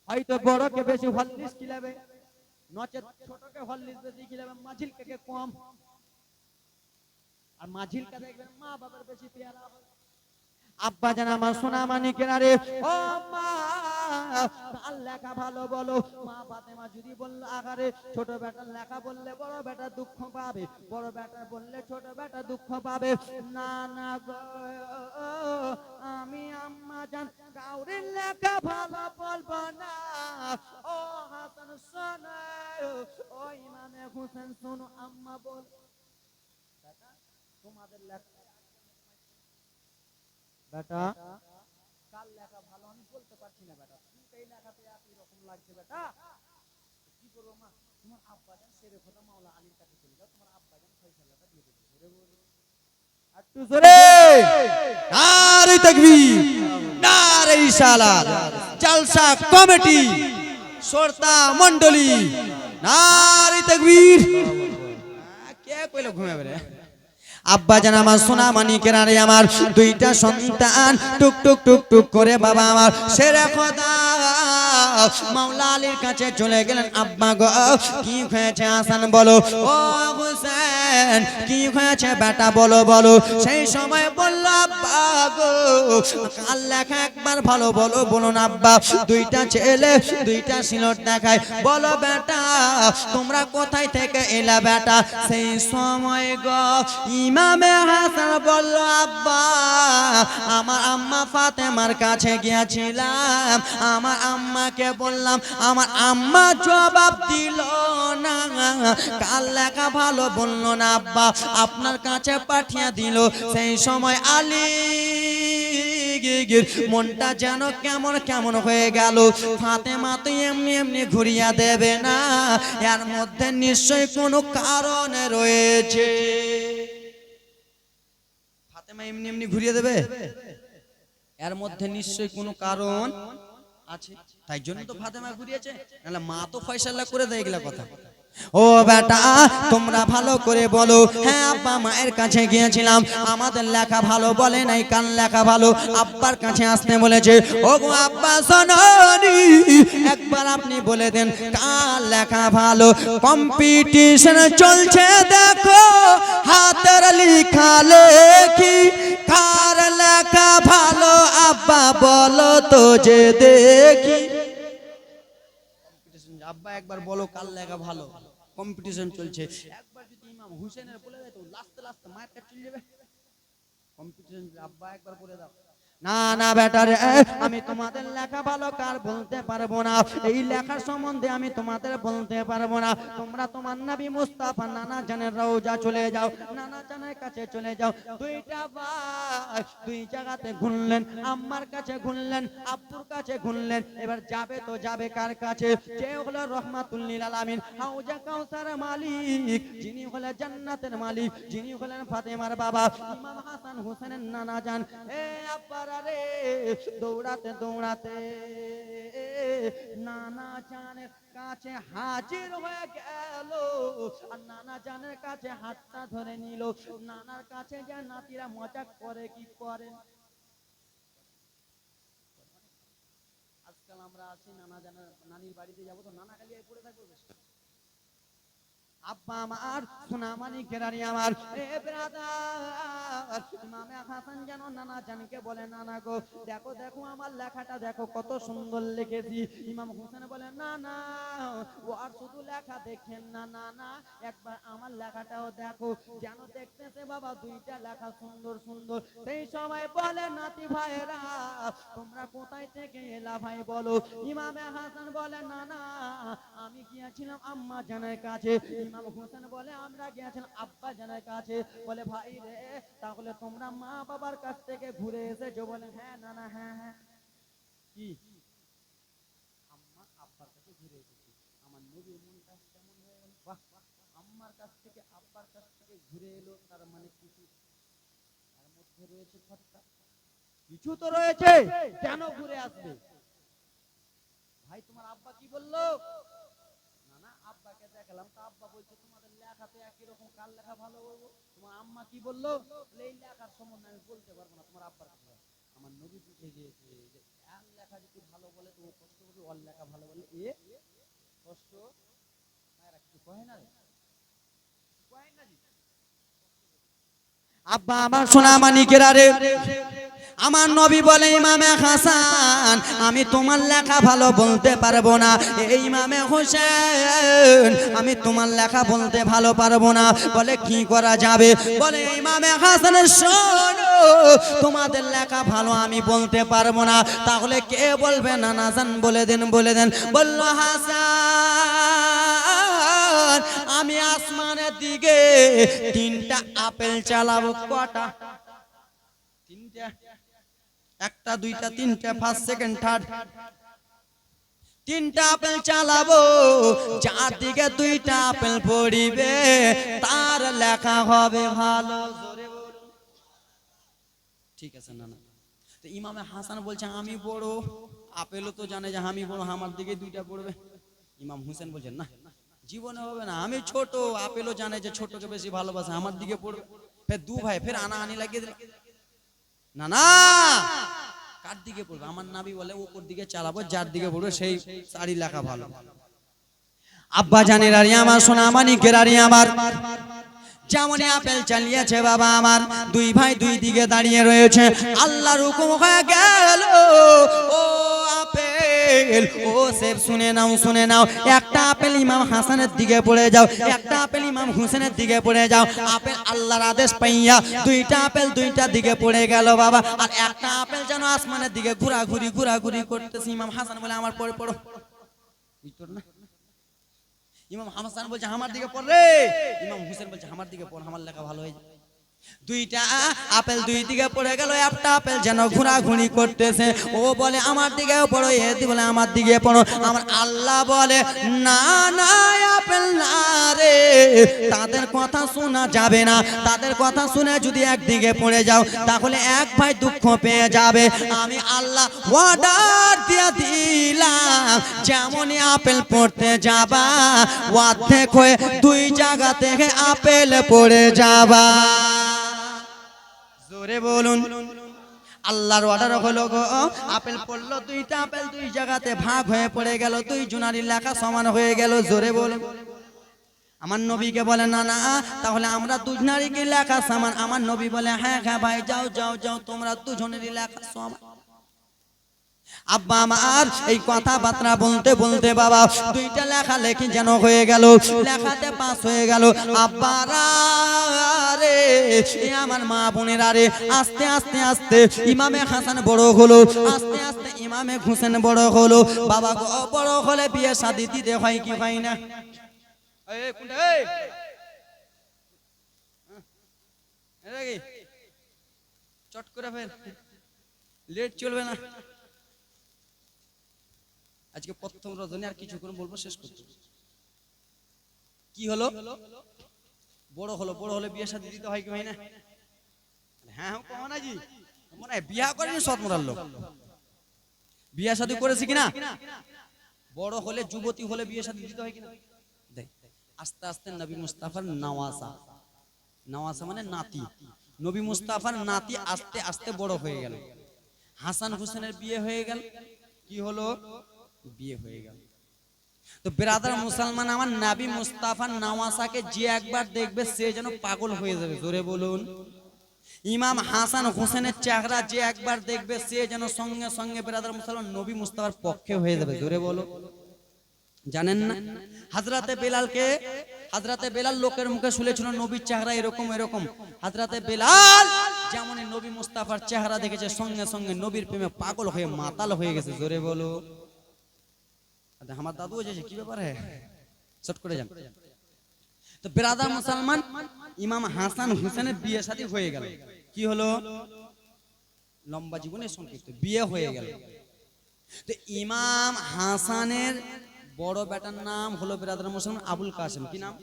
হয়তো বড়কে বেশি হরলিক্স খিলাবে, নচেত ছোটকে হরলিক্স বেশি খিলাবে, মাঝিলকে কম। আর মাঝিলকে দেখবেন মা বাবার বেশি পেয়ারা হবে। আব্বা জান আমার সোনা মানিকেরা রে, ও মা কার লেখা ভালো বলো। মা ফাতেমা যদি বলল আগারে ছোট বেটার লেখা বললে বড় বেটা দুঃখ পাবে, বড় বেটা বললে ছোট বেটা দুঃখ পাবে। না না গো, আমি আম্মা জান কাউরির লেখা ভালো বলবো না। ও হাসান শোনো, ও ইমামে হোসেন শোনো, আম্মা বল তোমাদের লেখা বেটা কার লেখা ভালো আমি বলতে পারছি না বেটা, এই লেখাতে একই রকম লাগছে বেটা, কি করবো মা, তোমার আব্বা জান সেরে কথা মাওলা আলীর কাছে চলে যাও, তোমার আব্বা জান ফয়সালাটা দিয়ে দেবে। একটু জোরে নারে তাকবীর, নারে ইসালাত। জলসা কমিটি, শ্রোতা মণ্ডলী, নারে তাকবীর। কে কইলো ঘুমাবে রে? আব্বা জান আমার সোনা মানিকেরা রে, আমার দুইটা সন্তান টুক টুক টুক টুক করে বাবা আমার সেরে খোদা মাওলা আলীর কাছে চলে গেলেন। আব্বা গো কি হয়েছে হাসান বলো, ও হোসেন কি হয়েছে বেটা বলো বলো। সেই সময় বলল আব্বা গো কার লেখা একবার ভালো বলো, বলুন আব্বা। দুইটা ছেলে দুইটা সিলট দেখায়, বলো বেটা তোমরা কোথায় থেকে এলা বেটা। সেই সময় গো ইমামে হাসান বলল আব্বা আমার আম্মা ফাতেমার কাছে গিয়েছিলাম, আমার আম্মাকে বললাম, আমার আম্মা জবাব দিল না, কার লেখা ভালো বললো না আব্বা, আপনার কাছে পাঠিয়ে দিল। সেই সময় আলী মনটা যেন কেমন কেমন হয়ে গেল। ফাতেমা তো এমনি এমনি ঘুরিয়া দেবে না, এর মধ্যে নিশ্চয়ই কোনো কারণ রয়েছে। ফাতেমা এমনি এমনি ঘুরিয়ে দেবে, এর মধ্যে নিশ্চয়ই কোনো কারণ আছে, তাই জন্য তো ফাতেমা ঘুরিয়েছে, নাহলে মা তো ফয়সালা করে দেয় এগুলা কথা। ও বেটা তোমরা ভালো করে বলো। হ্যাঁ আব্বা মায়ের কাছে গিয়েছিলাম, আমাদের লেখা ভালো বলে নাই, কান লেখা ভালো। আব্বার কাছে আসতে বলেছে, ও গো আব্বা শোনোনি, একবার আপনি বলে দেন কার লেখা ভালো। কম্পিটিশন চলছে দেখো, হাতের লেখা লেখি, কার লেখা ভালো আব্বা বলো তো যে দেখি। আব্বা একবার বলো কার লেখা ভালো, কম্পিটিশন চলছে। একবার যদি ইমাম হুসেনের বলে দেয় তো লাস্তে লাস্তে মায়ের কাছে চলে যাবে। কম্পিটিশন আব্বা একবার বলে দাও। না না বেটারে, আমি তোমাদের লেখা ভালো কার বলতে পারবো না, এই লেখার সম্বন্ধে আমি তোমাদের বলতে পারবো না। তোমরা তোমার নবী মুস্তাফা নানা জানের রওজা চলে যাও, নানা জানের কাছে চলে যাও। দুইটা ভাই দুই জায়গাতে ঘুরলেন, আম্মার কাছে ঘুরলেন, আব্বুর কাছে ঘুরলেন। এবার যাবে তো যাবে কার কাছে? যে হলো রহমাতুল লিল আলামিন, হাউজা কাউসার মালিক, যিনি হলেন জান্নাতের মালিক, যিনি হলেন ফাতেমার বাবা ইমাম হাসান হোসেনের নানা জান। এ আব্বা রে দৌড়াতে দৌড়াতে নানা জানের কাছে হাজির হয়ে গেল, আর নানা জানের কাছে হাতটা ধরে নিল। নানার কাছে যে নাতিরা মজাক করে কি করে, আজকাল আমরা আছি নানা জানের নানির বাড়িতে যাবো তো নানা খালি পড়ে থাকবো। আব্বা আমার সোনা মানিকেরা রে আমার, এ ব্রাদার ইমামে হাসান যেন নানা জানকে বলে, নানা গো দেখো দেখো আমার লেখাটা দেখো কত সুন্দর লিখেছি। ইমাম হোসেন বলে, না না ও আর শুধু লেখা দেখেন না, না না একবার আমার লেখাটাও দেখো, যেন দেখতেছে বাবা দুইটা লেখা সুন্দর সুন্দর। সেই সময় বলে, নাতি ভাইরা তোমরা কোথায় থেকে এলা ভাই বলো। ইমামে হাসান বলে, না না আমি গিয়েছিলাম আম্মা জানের কাছে। ইমাম হোসেন বলে, আমরা গিয়েছিলাম আব্বা জানের কাছে। বলে, ভাই রে তাহলে তোমরা মা বাবার কাছ থেকে ঘুরে এসেছো? বলে, হ্যাঁ না না হ্যাঁ হ্যাঁ। কি আম্মা আব্বার কাছে আম্মার কাছ থেকে আব্বার কাছ থেকে ঘুরে এলো, তার মানে কিছু তার মধ্যে রয়েছে খটকা, কিছু তো রয়েছে, কেন ঘুরে আসবে? ভাই তোমার আব্বা কি বললো? না না, আব্বাকে দেখালাম, তা আব্বা বলছে তোমাদের লেখা তো একই রকম, কার লেখা ভালো বলবো? তোমার আম্মা কি বললো? এই লেখার সম্বন্ধে আমি বলতে পারবো না, তোমার আব্বার কাছে। আমার নবী বুঝে গিয়েছে যে এর লেখা যদি ভালো বলে তো ও কষ্ট করবে, ওর লেখা ভালো বলে এ কষ্ট। মায়েরা কিছু কয় না রে, কয় না জি। আব্বা আমার সোনা মানিকেরা রে, আমার নবী বলে ইমামে হাসান আমি তোমার লেখা ভালো বলতে পারবো না, এই ইমামে হোসেন আমি তোমার লেখা বলতে ভালো পারবো না। বলে কি করা যাবে? বলে ইমামে হাসানের শোনো, তোমাদের লেখা ভালো আমি বলতে পারবো না, তাহলে কে বলবে? না না জান বলে দেন, বলে দেন। বলল হাসান আমি আসমানের দিকে 3টা আপেল চালাবো। কটা? 3টা। 1টা 2টা 3টা, ফার্স্ট সেকেন্ড থার্ড, 3টা আপেল চালাবো, যার দিকে 2টা আপেল পড়িবে তার লেখা হবে ভালো। জোরে বলুন। ঠিক আছে না না, তো ইমামে হাসান বলছে আমি বড়, আপেলও তো জানে যে আমি বড়, আমার দিকে 2টা পড়বে। ইমাম হোসেন বলছেন না, জীবনে হবে না, আমি ছোট, আপেলও জানে যে ছোটকে বেশি ভালোবাসে, আমার দিকে পড়বে। ফের 2 ভাই ফের আনা আনি লাগিয়ে দিল। না না, কার দিকে পড়বে? আমার নবী বলে ওপর দিকে চালাবো, যার দিকে পড়বে সেই সারি লেখা ভালো। আব্বা জানের আরি আমার, সোনা মানিকের আরি আমার, যেমন আপেল চালিয়েছে বাবা আমার, 2 ভাই 2 দিকে দাঁড়িয়ে রয়েছে। আল্লাহর হুকুম হয়ে গেল, ও আপেল ও সেব শুনে নাও, শুনে নাও, 1টা আপেল ইমাম হাসানের দিকে পড়ে যাও, 1টা আপেল ইমাম হোসেনের দিকে পড়ে যাও। আপেল আল্লাহর আদেশ পাইয়া 2টা আপেল 2টা দিকে পড়ে গেল বাবা, আর 1টা আপেল যেন আসমানের দিকে ঘোরাঘুরি করতেছে। ইমাম হাসান বলে আমার পড়ে পড়ো, বুঝতো না? ইমাম হাসান বলছে আমার দিকে পড় রে, ইমাম হোসেন বলছে আমার দিকে পড়, আমার লেখা ভালো হয়ে যাবে। 2টা আপেল 2 দিকে পড়ে গেল, 1টা আপেল যেন ঘোরাঘুরি করতেছে। ও বলে আমার দিকে পড়ো, এ বলে আমার দিকে পড়ো। আমার আল্লাহ বলে না না, আপেল না রে, তাদের কথা শোনা যাবে না, তাদের কথা শুনে যদি একদিকে পড়ে যাও তাহলে এক ভাই দুঃখ পেয়ে যাবে। আমি আল্লাহ অর্ডার দিয়ে দিলাম, যেমনই আপেল পড়তে যাবা অর্ধেক হয়ে 2 জায়গা থেকে আপেল পড়ে যাবা। জোরে বলুন। আল্লাহর অর্ডার হলো গো, আপেল পড়লো, 2টা আপেল 2 জায়গাতে ভাগ হয়ে পড়ে গেল, 2 জনারই লেখা সমান হয়ে গেল। জোরে বলুন। আমার নবীকে বলে না না, তাহলে আমরা 2 জনারই কি লেখা সমান? আমার নবী বলে হ্যাঁ হ্যাঁ ভাই, যাও যাও যাও, তোমরা 2 জনেরই লেখা সমান। আব্বা আমার এই কথাবার্তা বলতে বলতে বাবা 2টা লেখা লেখি যেন হয়ে গেল, লেখাতে পাস হয়ে গেল। আব্বারা রে, আমার মা বোনেরা রে, আস্তে আস্তে আস্তে ইমামে হাসান বড় হলো, আস্তে আস্তে ইমামে হোসেন বড় হলো। বাবা বড় হলে বিয়ে শাদী দিতে হয় কি হয় না? চট করে ফের, লেট চলবে না। আজকে প্রথম রজনী, আর কিছুক্ষণ বলবো, শেষ করতে। কি হলো? বড় হলো, বড় হলে বিয়ে শাদী দিতে হয় কি হয় না? হ্যাঁ হ্যাঁ কমা না জি, মনে হয় বিয়া করেনি সৎ মোরাল লোক, বিয়া শাদী করেছে কিনা? বড় হলে, যুবতী হলে বিয়ে শাদী দিতে হয় কিনা? আস্তে আস্তে নবী মুস্তাফার নওয়াসা, নওয়াসা মানে নাতি, নবী মুস্তাফার নাতি আস্তে আস্তে বড় হয়ে গেল। হাসান হোসেনের বিয়ে হয়ে গেল। কি হলো? বিয়ে হয়ে গেল। তো ব্রাদার মুসলমান, আমার নবী মুস্তাফার নওয়াসাকে যে একবার দেখবে সে যেন পাগল হয়ে যাবে। জোরে বলুন। ইমাম হাসান হোসেনের চেহারা যে একবার দেখবে সে যেন সঙ্গে সঙ্গে ব্রাদার মুসলমান নবী মুস্তাফার পক্ষে হয়ে যাবে। জোরে বলো। জানেন না হযরতে বেলালকে, হযরতে বেলাল লোকের মুখে শুনেছিল নবীর চেহারা এরকম এরকম। হযরতে বেলাল যেমনই নবী মুস্তাফার চেহারা দেখেছে সঙ্গে সঙ্গে নবীর প্রেমে পাগল হয়ে মাতাল হয়ে গেছে। জোরে বলো। আমার দাদু এসেছে, কি ব্যাপার? হ্যাঁ চট করে যান। তো ব্রাদার মুসলমান, ইমাম হাসান হোসেনের বিয়ে শাদী হয়ে গেল। কি হলো? লম্বা জীবনের সংক্ষিপ্ত বিয়ে হয়ে গেল। তো ইমাম হাসানের বড় বেটার নাম হলো বিরাদার মুসলমান আবুল কাসেম, কি নাম?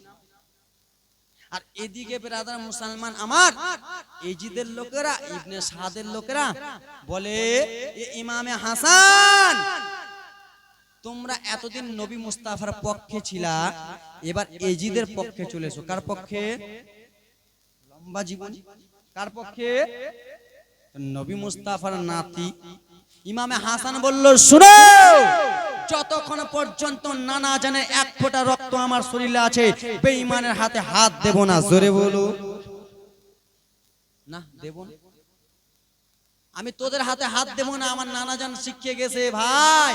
আর এদিকে বিরাদার মুসলমান আমার এজিদের লোকেরা, ইবনে সাদের লোকেরা বলে এ ইমামে হাসান, তোমরা এতদিন নবী মুস্তাফার পক্ষে ছিলা, এবার এজিদের পক্ষে চলে এসো। কার পক্ষে? লম্বা জীবনী কার পক্ষে? নবী মুস্তাফার নাতি ইমামে হাসান বলল, শুনো, যতক্ষণ পর্যন্ত নানা জানে এক ফোঁটা রক্ত আমার শরীরে আছে, বেঈমানের হাতে হাত দেব না। জোরে বলো না, দেব না। আমি তোদের হাতে হাত দেব না, আমার নানা জান শিখিয়ে গেছে ভাই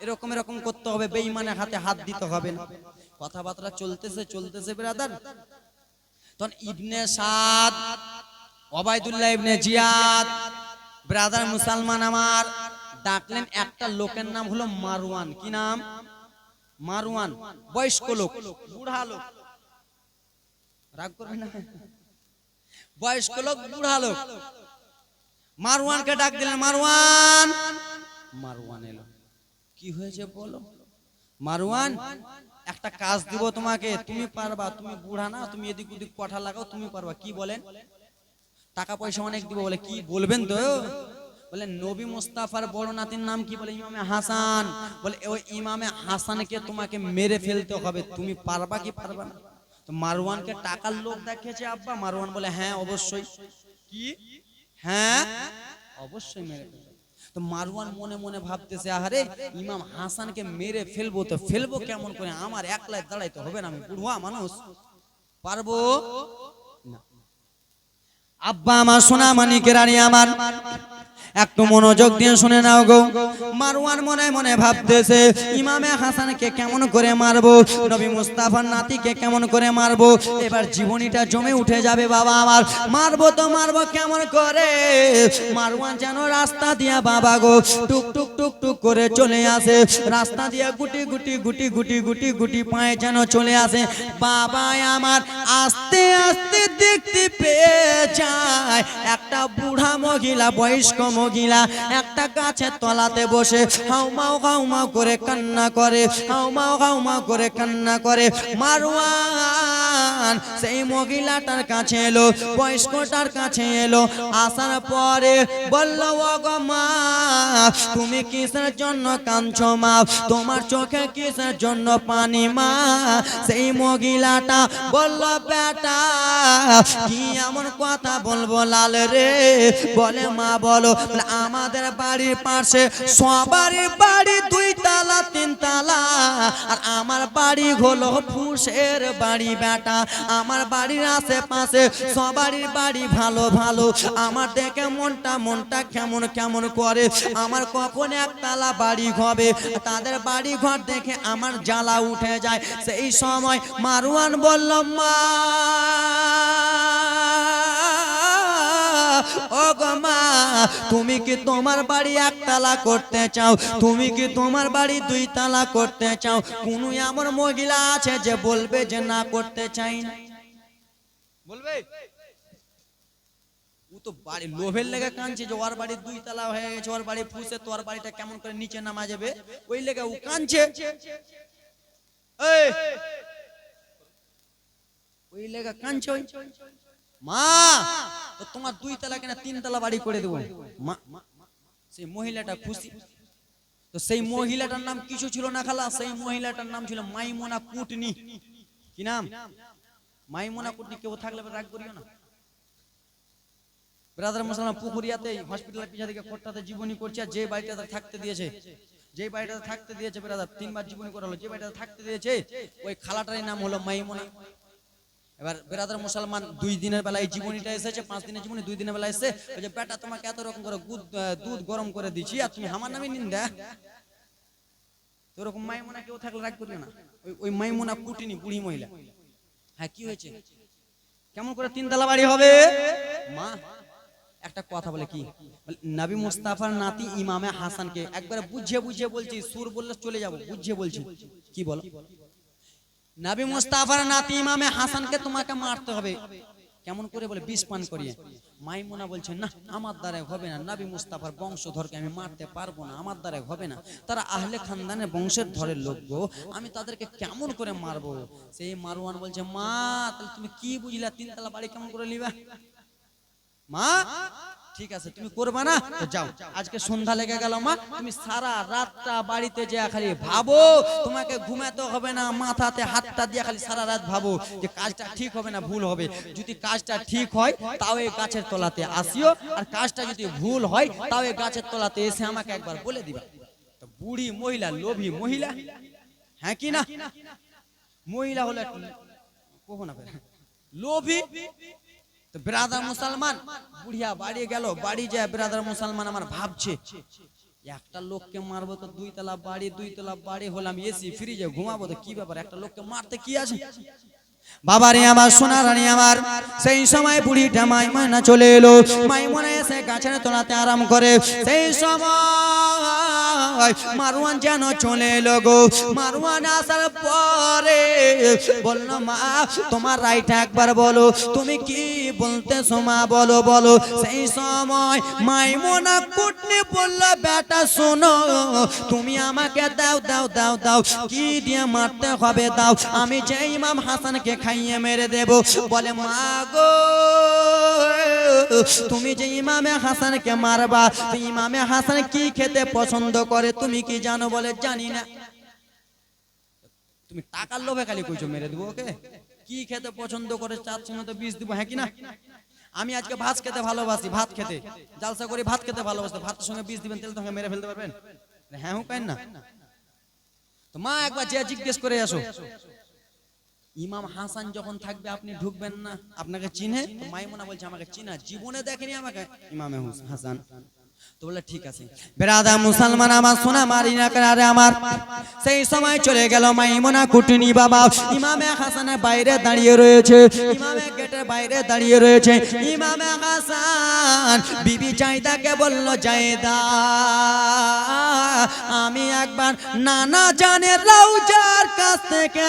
এরকম এরকম করতে হবে, বেঈমানের হাতে হাত দিতে হবে না। কথাবার্তা চলতেছে ব্রাদার। তখন ইবনে সাদ, ওবাইদুল্লাহ ইবনে জিয়াদ ব্রাদার মুসলমান আমার ডাকলেন একটা লোকের নাম হলো মারওয়ান। কি নাম? মারওয়ান। বয়স্ক লোক, বুড়া লোক, রাগ করবে না, বয়স্ক লোক, বুড়া লোক। মারওয়ানকে ডাক দিলেন, মারওয়ান। মারওয়ান এলো। কি হয়েছে বলো? মারওয়ান, একটা কাজ দিব তোমাকে, তুমি পারবা, তুমি বুড়া না, তুমি এদিক ওদিক কথা লাগাও, তুমি পারবা। কি বলেন? টাকা পয়সা অনেক দিব। বলে কি বলবেন? তো বলে নবী মুস্তাফার বড় নাতির নাম কি? বলে ইমামে হাসান। বলে ওই ইমামে হাসানকে তোমাকে মেরে ফেলতে হবে, তুমি পারবা কি পারবা না? তো মারওয়ানকে টাকার লোক দেখিয়েছে আব্বা। মারওয়ান বলে হ্যাঁ অবশ্যই। কি? হ্যাঁ অবশ্যই মেরে ফেলবে। তো মারওয়ান মনে মনে ভাবতেছে, আহারে ইমাম হাসানকে মেরে ফেলবো, তো ফেলবো কেমন করে? আমার একলাই দাঁড়াইতে হবে না, আমি বুড়া মানুষ, পারবো না। আব্বা আমার, সোনা মানিকের রানী আমার, একটু মনোযোগ দিয়ে শুনে নাও গো। মারওয়ান মনে মনে ভাবতেছে, ইমামে হাসানকে কেমন করে মারবো, নবী মুস্তাফার নাতিকে কেমন করে মারবো, এবার জীবনীটা জমে উঠে যাবে বাবা আমার। মারবো তো মারবো কেমন করে? মারওয়ান যেন রাস্তা দিয়া বাবা গো টুক টুক টুক টুক করে চলে আসে, রাস্তা দিয়া গুটি গুটি গুটি গুটি গুটি গুটি পায়ে যেন চলে আসে। বাবা আমার আস্তে আস্তে দেখতে পেয়ে যায় একটা বুড়া মহিলা, বয়স্ক মহিলা একটা গাছের তলাতে বসে হাউমাউ করে কান্না করে, হাউমাউ করে কান্না করে। মারওয়ান সেই মহিলাটার কাছে এলো, বয়স্কটার কাছে এলো। আসার পরে বলল, ও গো মা, তুমি কিসের জন্য কাঁদছো মা? তোমার চোখে কিসের জন্য পানি মা? সেই মহিলাটা বলল, বেটা কি এমন কথা বলবো লাল রে? বলে মা বলো। আমাদের বাড়ির পাশে সবারই বাড়ি 2 তালা 3 তালা, আর আমার বাড়ি হলো ফুসের বাড়ি বেটা। আমার বাড়ির আশেপাশে সবারই বাড়ি ভালো ভালো, আমার দেখে মনটা কেমন কেমন করে। আমার কখন 1 তালা বাড়ি হবে, তাদের বাড়ি ঘর দেখে আমার জ্বালা উঠে যায়। সেই সময় মারওয়ান বলল, মা ও গো মা, তুমি কি তোমার বাড়ি 1 তালা করতে চাও? তুমি কি তোমার বাড়ি 2 তালা করতে চাও? কোন এমন মহিলা আছে যে বলবে যে না করতে চাই না? বলবে? ও তো বাড়ি লোভের লেগে কাঁদছে যে ওর বাড়ি 2 তালা হয়ে গেছে, ওর বাড়ি ফুসে, তোর বাড়িটা কেমন করে নিচে নামা যাবে, ওই লেগে ও কাঁদছে। ওই লেগে কাঁদছে। মা তো তোমার 2 তালা কেন 3 তালা বাড়ি করে দেবো। মা সেই মহিলাটা খুশি। তো সেই মহিলাটার নাম কিছু ছিল না খালা, সেই মহিলাটার নাম ছিল মাইমুনা কুটনি। কি নাম? মাইমুনা কুটনি। কেউ থাকলে রাগ করিও না ব্রাদার মুসলমান। পুকুরিয়াতে হসপিটালের পিছা দিকে কোটটাতে জীবনী করছে, আর যে বাড়িটাতে থাকতে দিয়েছে, যেই বাড়িটাতে থাকতে দিয়েছে ব্রাদার 3 বার জীবনী করা হলো, যে বাড়িটাতে থাকতে দিয়েছে ওই খালাটার নাম হলো মাইমুনা। এবার ব্রাদার মুসলমান 2 দিনের বেলা এই জীবনীটা এসেছে, 5 দিনের জীবনী 2 দিনের বেলা এসেছে। ওই যে বেটা তোমাকে এত রকম করে দুধ গরম করে দিছি, আর তুমি আমার নামে নিন্দা। তো এরকম মাইমুনা কেউ থাকলে রাগ করিও না। ওই মাইমুনা কুটিনি বুড়ি মহিলা। হ্যাঁ কি হয়েছে? কেমন করে 3 তালা বাড়ি হবে? মা একটা কথা বলে, কি নবী মুস্তাফার নাতি ইমামে হাসানকে একবার বুঝিয়ে বুঝিয়ে বলছি, সুর বললে চলে যাব, বুঝিয়ে বলছি। কি বলো? নবী মুস্তাফার নাতি ইমামে হাসানকে তোমাকে মারতে হবে। কেমন করে বলে বিষ পান করিয়ে। মাইমুনা বলছে না আমার দ্বারা হবে না, নবী মুস্তাফার বংশধরকে আমি মারতে পারবো না, আমার দ্বারা হবে না, তারা আহলে খানদানের বংশের ধরের লোক গো, আমি তাদেরকে কেমন করে মারবো। সেই মারওয়ান বলছে মা তাহলে তুমি কি বুঝলা, তিনতলা বাড়ি কেমন করে নিবা? মা ঠিক আছে তুমি করবা না তো যাও, আজকে সন্ধ্যা লেগে গেল মা, তুমি সারা রাতটা বাড়িতে যে খালি ভাবো, তোমাকে ঘুমাতে হবে না, মাথাতে হাতটা দিয়ে খালি সারা রাত ভাবো যে কাজটা ঠিক হবে না ভুল হবে। যদি কাজটা ঠিক হয় তাও এই গাছের তলাতে আসিও, আর কাজটা যদি ভুল হয় তাও এই গাছের তলাতে এসে আমাকে একবার বলে দিবা। তো বুড়ি মহিলা, লোভী মহিলা, হ্যাঁ কি না? মহিলা হলো কখনো না লোভী। তো ব্রাদার মুসলমান বুড়িয়া বাড়ি গেল, বাড়ি যায় ব্রাদার মুসলমান আমার ভাবছে একটা লোককে মারবো তো 2 তলা বাড়ি, 2 তলা বাড়ি হলাম এসি ফ্রিজে ঘুমাবো, তো কি ব্যাপার একটা লোককে মারতে কি আছে? বাবারে আমার সোনা রানী আমার, সেই সময় বুড়িটা মাইমুনা চলে এলো। মাইমুনা এসে গাছের তলাতে আরাম করে। সেই সময় মারওয়ান যেন চলে এলো গো। মারওয়ান আসার পরে বলল মা তোমার রাইট একবার বলো, তুমি কি বলতেছো মা, বলো বলো। সেই সময় মাইমুনা কুটনি বলল বেটা শোনো, তুমি আমাকে দাও দাও দাও দাও, কি দিয়ে মারতে হবে দাও, আমি যে ইমাম হাসানকে খাইয়ে মেরে দেব। বলে মা গো তুমি যে ইমামে হাসানকে মারবা, ইমামে হাসান কি খেতে পছন্দ করে তুমি কি জানো? বলে জানি না। তুমি টাকার লোভে খালি কইছো মেরে দেবো ওকে? কি খেতে পছন্দ করে চার সঙ্গে তো বিষ দিব, হ্যাঁ কি না? আমি আজকে ভাত খেতে ভালোবাসি, ভাত খেতে জালসা করি, ভাত খেতে ভালোবাসি, ভাতের সঙ্গে বিষ দিবেন তাহলে তোমাকে মেরে ফেলতে পারবেন? হ্যাঁ কেন না? তো মা একবার যে জিজ্ঞেস করে আসো, ইমাম হাসান যখন থাকবে আপনি ঢুকবেন না, আপনাকে চিনে? মাইমুনা বলছে আমাকে চিনা, জীবনে দেখেনি আমাকে ইমামে হাসান। তো বলে ঠিক আছে। বেরাদা মুসলমান আমার সোনা মারি না করে আমার, সেই সময় চলে গেল মাইমুনা কুটনি বাবা ইমামে হাসানের বাইরে দাঁড়িয়ে রয়েছে, ইমামে গেটের বাইরে দাঁড়িয়ে রয়েছে। ইমামে হাসান বিবি জায়দাকে বলল জায়দা আমি একবার নানা জানের রওজার কাছ থেকে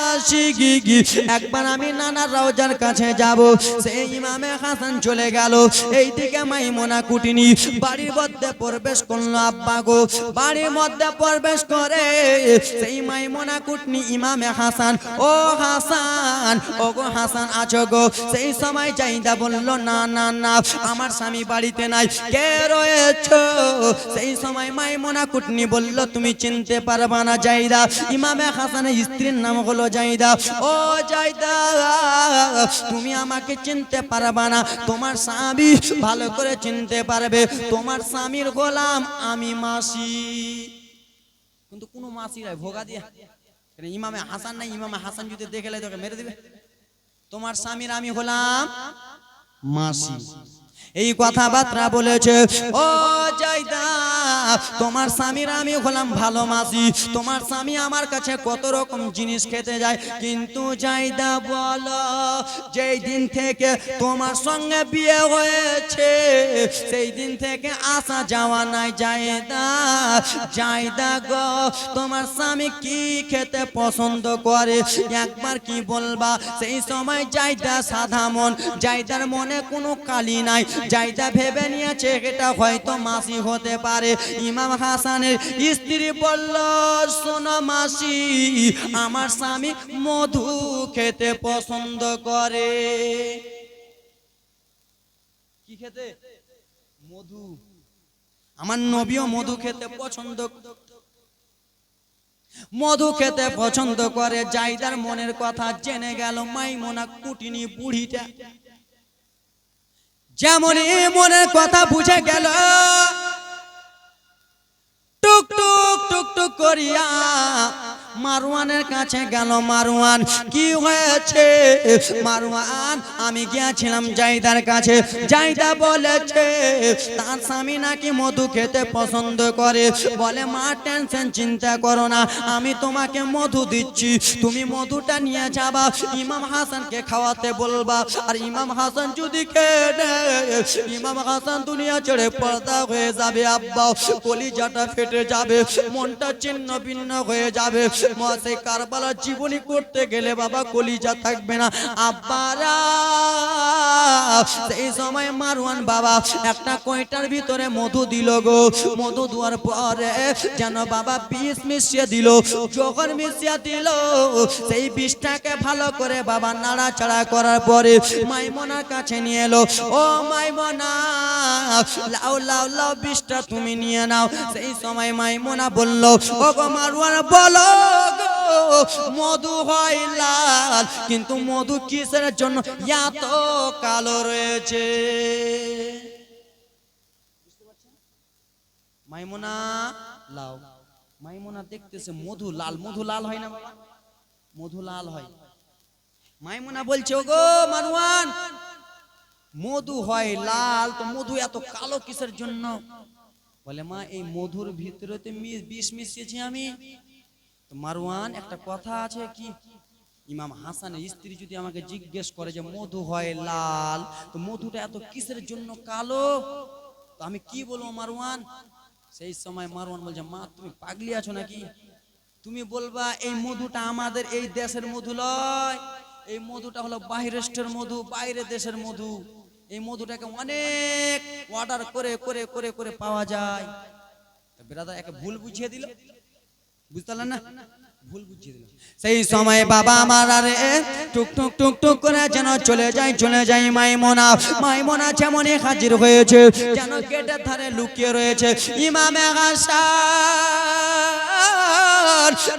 আসি গি, একবার আমি নানা রওজার কাছে যাব। সেই ইমামে হাসান চলে গেল। এইদিকে মাইমুনা কুটনি বাড়ির মধ্যে প্রবেশ করলো। আব্বা গো বাড়ির মধ্যে প্রবেশ করে সেই মাইমুনা কুটনি ইমামে হাসান, ও হাসান, ও গো হাসান আছো গো? সেই সময় জাইদা বলল না না না আমার স্বামী বাড়িতে নাই, কে রয়েছো? সেই সময় মাইমুনা কুটনি বলল তুমি চিনতে পারবা না জাইদা, ইমামে হাসানের স্ত্রীর নাম হলো জাইদা। ও জাইদা তুমি আমাকে চিনতে পারবা না, তোমার স্বামী ভালো করে চিনতে পারবে, তোমার স্বামীর গোলাম আমি মাসি। কিন্তু কোন মাসি নাই ভোগা দিয়া, ইমামে হাসান নাই, ইমামে হাসান যদি দেখে লাই তোকে মেরে দিবে। তোমার স্বামীর আমি হলাম মাসি, এই কথাবার্তা বলেছে। ও জায়দা তোমার স্বামীর আমি হলাম ভালো মাসি, তোমার স্বামী আমার কাছে কত রকম জিনিস খেতে যায়, কিন্তু জায়দা বলো যেই দিন থেকে তোমার সঙ্গে বিয়ে হয়েছে সেই দিন থেকে আসা যাওয়া নাই জায়দা। জায়দা গো তোমার স্বামী কি খেতে পছন্দ করে একবার কি বলবা? সেই সময় জায়দা সাদা মন, জায়দার মনে কোনো কালি নাই, জায়দা ভেবে নিয়েছে এটা হয়তো মাসি হতে পারে। ইমাম হাসানের স্ত্রী বলল শোনো মাসি আমার স্বামী মধু খেতে পছন্দ করে। কি খেতে? মধু। আমার নবীও মধু খেতে পছন্দ, মধু খেতে পছন্দ করে। জায়দার মনের কথা জেনে গেল মাইমুনা কুটনি বুড়িটা, যেমন মনের কথা বুঝে গেল টুক টুক টুক টুক করিয়া মারওয়ানের কাছে গেল। মারওয়ান কি হয়েছে? মারওয়ান আমি গিয়েছিলাম জায়দার কাছে, জায়দা বলেছে তার স্বামী নাকি মধু খেতে পছন্দ করে। বলে মা টেনশন চিন্তা করো না, আমি তোমাকে মধু দিচ্ছি, তুমি মধুটা নিয়ে যাবা, ইমাম হাসানকে খাওয়াতে বলবা। আর ইমাম হাসান যদি খেয়ে নেয় ইমাম হাসান দুনিয়া ছেড়ে পর্দা হয়ে যাবে, আব্বা কলিজাটা ফেটে যাবে, মনটা ছিন্ন ভিন্ন হয়ে যাবে। সেই কারবালার জীবনী করতে গেলে বাবা কলিজা থাকবে না আব্বারা। সেই সময় মারওয়ান বাবা একটা কয়টার ভিতরে মধু দিল গো। মধু দেওয়ার পরে যেন বাবা বিষ মিশিয়ে দিল। যখন মিশিয়ে দিল সেই বিষটাকে ভালো করে বাবা নাড়াচাড়া করার পরে মাইমুনার কাছে নিয়ে এলো। ও মাইমুনা, লাও লাও লাও বিষটা তুমি নিয়ে নাও। সেই সময় মাইমুনা বলল, ও গো মারওয়ান বলো গো, মধু হয় লাল, কিন্তু মধু কিসের জন্য এত কালো রয়েছে? মাইমুনা লাও। মাইমুনা দেখতেছে মধু লাল। মধু লাল হয় না বাবা? মধু লাল হয়। মাইমুনা বলছে, ও গো মারওয়ান, মধু হয় লাল, তো মধু এত কালো কিসের জন্য? বলে, মা এই মধুর ভিতরে তো বিষ মিশিয়েছি আমি। তো মারওয়ান, একটা কথা আছে কি, ইমাম হাসানের স্ত্রী যদি আমাকে জিজ্ঞেস করে যে মধু হয় লাল, তো মধুটা এত কিসের জন্য কালো, তো আমি কি বলবো মারওয়ান? সেই সময় মারওয়ান বলছে, মা তুমি পাগলি আছো নাকি? তুমি বলবা এই মধুটা আমাদের এই দেশের মধু লয়, এই মধুটা হলো বাহিরের মধু, বাইরের দেশের মধু। এই মধুটাকে অনেক অর্ডার করে করে করে করে পাওয়া যায়। ব্রাদার একে ভুল বুঝিয়ে দিল, বুঝতে পারলেন না? ভুল বুঝিয়ে দিল। সেই সময় বাবা আমার আরে টুক টুক টুক টুক করে যেন চলে যায় মাইমুনা। মাইমুনা যেমনই হাজির হয়েছে, যেন গেটের ধারে লুকিয়ে রয়েছে ইমামে হাসান।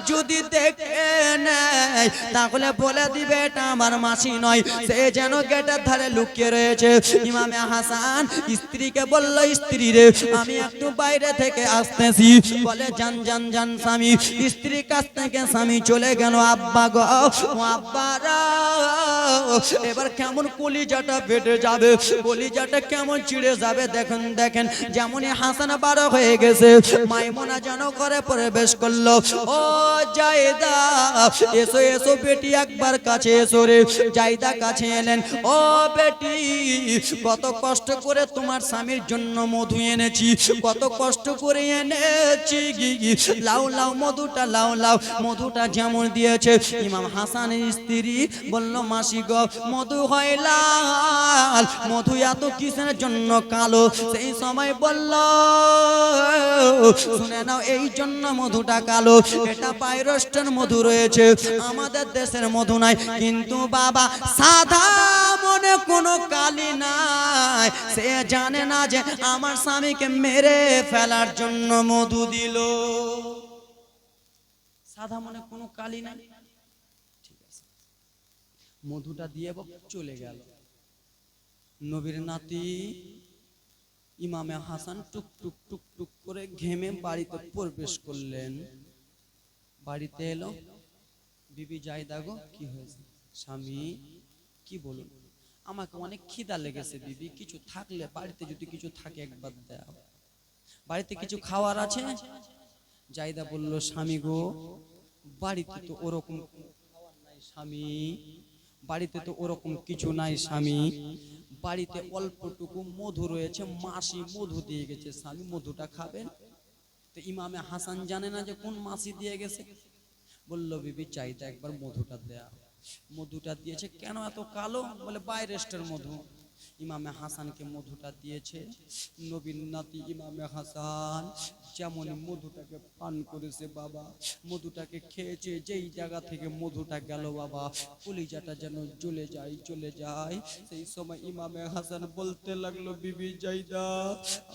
যদি দেখে নেয় তাহলে বলে দিবে এটা আমার মাসি নয়। সে যেন গেটের ধারে লুকিয়ে রয়েছে। ইমামে হাসান স্ত্রীকে বলল, স্ত্রী রে আমি একটু বাইরে থেকে আসতেছি। বলে, যান যান যান স্বামী। স্ত্রীর কাছ থেকে স্বামী চলে গেল। আব্বা গো, আব্বারা, এবার কেমন কলিজাটা ফেটে যাবে, কলিজাটা কেমন চিড়ে যাবে। দেখেন দেখেন, যেমনই হাসান বারো হয়ে গেছে, মাইমুনা যেন করে প্রবেশ করলো। ও জায়দা, এসো এসো বেটি, একবার কাছে এসো রে। জায়দা কাছে এলেন। ও বেটি, কত কষ্ট করে তোমার স্বামীর জন্য মধু এনেছি, কত কষ্ট করে এনেছি। লাও লাও মধুটা লাও লাও। মধুটা যেমন দিয়েছে, ইমাম হাসানের স্ত্রী বলল, মাসি গো মধু হয় লাল, মধু এত কিসের জন্য কালো? সেই সময় বলল, শুনে নাও, এই জন্য মধুটা কালো। এটা বাইরের মধু রয়েছে, আমাদের দেশের মধু নাই। কিন্তু বাবা সাদা মনে কোনো কালি নাই। সে জানে না যে আমার স্বামীকে মেরে ফেলার জন্য মধু দিল। সাদা মনে কোনো কালি নাই। ঠিক আছে, মধুটা দিয়ে চলে গেল। নবীর নাতি ইমামে হাসান টুক টুক টুক টুক করে ঘেমে বাড়িতে প্রবেশ করলেন। বাড়িতে এলো, বিবি জায়দা গো কি হয়েছে? স্বামী, কি বলুন, আমাকে অনেক খিদা লেগেছে বিবি, কিছু থাকলে বাড়িতে যদি কিছু থাকে একবার দাও, বাড়িতে কিছু খাওয়ার আছে? জায়দা বলল, স্বামী গো বাড়িতে তো ওরকম খাওয়ার নাই স্বামী, বাড়িতে তো ওরকম কিছু নাই স্বামী, বাড়িতে অল্পটুকু মধু রয়েছে, মাসি মধু দিয়ে গেছে স্বামী, মধুটা খাবেন? তো ইমামে হাসান জানে না যে কোন মাসি দিয়ে গেছে। বলল, বিবি চাইতে একবার মধুটা দেয়া। মধুটা দিয়েছে। কেন এত কালো? বলে বাইরের মধু। ইমামে হাসানকে মধুটা দিয়েছে। নবীর নাতি ইমামে হাসান যেমন মধুটাকে পান করেছে বাবা, মধুটাকে খেয়েছে, যেই জায়গা থেকে মধুটা গেল বাবা, কলিজাটা যেন জ্বলে যায় চলে যায়। সেই সময় ইমামে হাসান বলতে লাগলো, বিবি জাইদা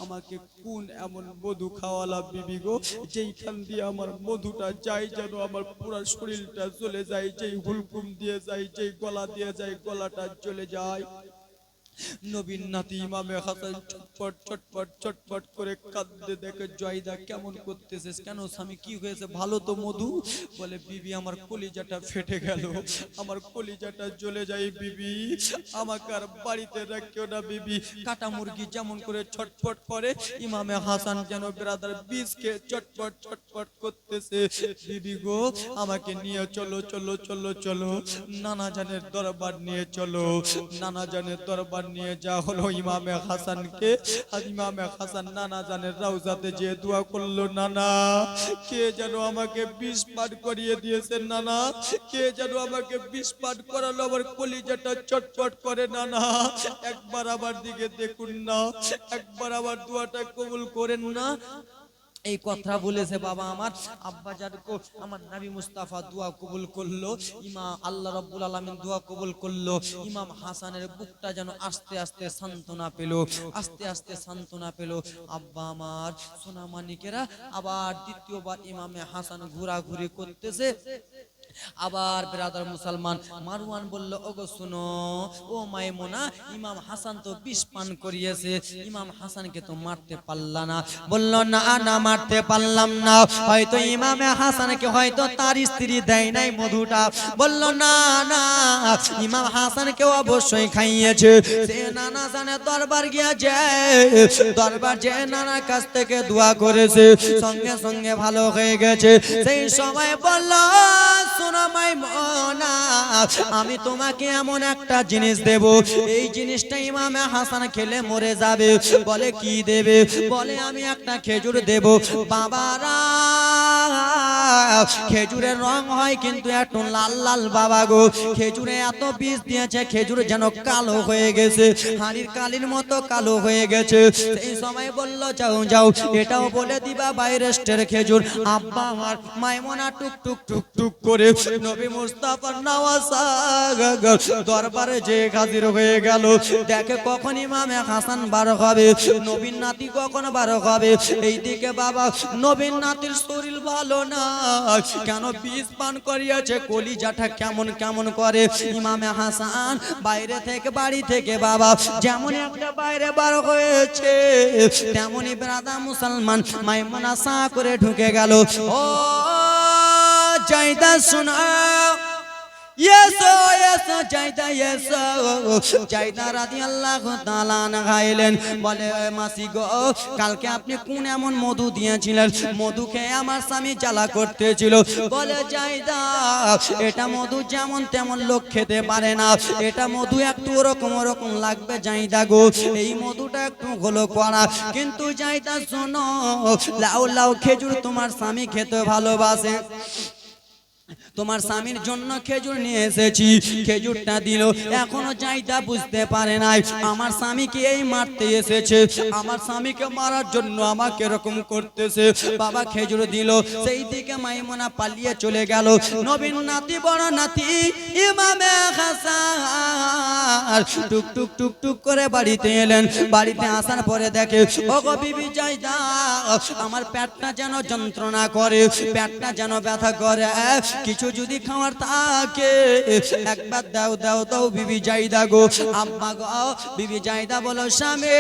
আমাকে কোন এমন মধু খাওয়ালা বিবি গো, যেইখান দিয়ে আমার মধুটা যায় যেন আমার পুরো শরীরটা জ্বলে যায়, যেই হুলকুম দিয়ে যায়, যেই গলা দিয়ে যায় গলাটা জ্বলে যায়। নবীর নাতি ইমামে হাসান ছটপট ছটপট ছটপট করে কাঁদতে দেখে, জয়দা কেমন করতেছিস? কেন স্বামী কি হয়েছে? ভালো তো মধু। বলে, বিবি আমার কলিজাটা ফেটে গেল, আমার কলিজাটা জ্বলে যায় বিবি, আমাকে আর বাড়িতে রাখিও না বিবি। কাটা মুরগি যেমন করে ছটপট করে, ইমামে হাসান যেন ব্রাদার বিষকে ছটপট ছটপট করতেছে। বিবি গো আমাকে নিয়ে চলো চলো চলো চলো, নানা জানের দরবার নিয়ে চলো, নানা জানের দরবার নিয়ে যাওয়া হলো ইমামে হাসানকে। আর ইমামে হাসান নানা জানের রওজাতে যে দোয়া করলো, নানা কে যেন আমাকে 20 পাঠ করিয়ে দিয়েছেন, নানা কে যেন আমাকে 20 পাঠ করালো, আমার কলিজাটা চটপট করে, নানা একবার আমার দিকে দেখুন না, একবার আমার দোয়াটা কবুল করেন না। এই কথা বলেছে বাবা আমার আব্বা জানকো আমার নবী মুস্তাফা দোয়া কবুল করলো, ইমাম আল্লাহ রাব্বুল আলামিন দোয়া কবুল করলো। ইমাম হাসানের বুকটা যেন আস্তে আস্তে সান্ত্বনা পেল, আস্তে আস্তে সান্ত্বনা পেল। আব্বা আমার সোনা মানিকেরা আবার দ্বিতীয়বার ইমামে হাসান ঘোরাঘুরি করতেছে। আবার ব্রাদার মুসলমান মারওয়ান বলল, ওগো শুনো ও মাইমুনা, ইমাম হাসান তো 20 পান করিয়েছে, ইমাম হাসানকে তো মারতে পারলা না। বলল, না না মারতে পারলাম না, হয়তো ইমামে হাসানকে হয়তো তার স্ত্রী দেয় নাই মধুটা। বলল, না না ইমাম হাসানকে অবশ্যই খাইয়েছে। সে নানা জানে দরবার গিয়েছে, দরবার যে নানার কাছ থেকে দোয়া করেছে, সঙ্গে সঙ্গে ভালো হয়ে গেছে। সেই সময় বলল, শোনো মাইমুনা, আমি তোমাকে এমন একটা জিনিস দেব, এই জিনিসটা ইমামে হাসান খেলে মরে যাবে। বলে, কি দেবে? বলে, আমি একটা খেজুর দেব। বাবারা, খেজুরের রং হয় কিন্তু একটু লাল লাল বাবা গো। খেজুরে এত বীজ দিয়েছে, খেজুর যেন কালো হয়ে গেছে, হাড়ির কালির মতো কালো হয়ে গেছে। সেই সময় বলল, যাও যাও, এটাও বলে দিবা বাইরেস্টের খেজুর। আব্বা আমার মাইমুনা টুক টুক টুক টুক করে নবী মুস্তাফার নওয়াজা দরবারে যে হাজির হয়ে গেল। দেখে কখন ইমামে হাসান বার হবে, নবীর নাতি কখন বার হবে। এইদিকে বাবা নবীর নাতির শরীর ভালো না, কেন 20 পান করিয়েছে, কলিজাটা কেমন কেমন করে। ইমামে হাসান বাইরে থেকে বাড়ি থেকে বাবা যেমন একটা বাইরে বার হয়েছে, তেমনি ব্রাদার মুসলমান মাইমুনা সা করে ঢুকে গেল। ও জাইদা শোনা, বলে, মাসি গো, কালকে আপনি কোন এমন মধু দিয়েছিলেন, মধু খেয়ে আমার স্বামী জ্বালা করতেছিল। বলে, জাইদা, এটা মধু যেমন তেমন লোক খেতে পারে না, এটা মধু একটু ওরকম ওরকম লাগবে জাইদা গো, এই মধুটা একটু হলো কড়া। কিন্তু জাইদা শোনো, লাউ লাউ খেজুর তোমার স্বামী খেতে ভালোবাসে, তোমার স্বামীর জন্য খেজুর নিয়ে এসেছি, খেজুরটা দিল। এখনো জাইদা বুঝতে পারে নাই আমার স্বামীকে এই মারতে এসেছে, আমার স্বামীকে মারার জন্য আমাকে এরকম করতেছে। বাবা খেজুর দিল, সেই দিকে মাইমুনা পালিয়ে চলে গেল। নবীন নাতি বড় নাতি ইমামে হাসান টুক টুক টুক টুক করে বাড়িতে এলেন। বাড়িতে আসার পরে দেখে, ওগো বিবি জাইদা, আমার পেটটা যেন যন্ত্রণা করে, পেটটা যেন ব্যথা করে, কিছু যদি খাওয়ার থাকে একবার দাও দাও দাও বিবি জাইদা গো। আম্মা গো, বিবি জাইদা বলো, স্বামী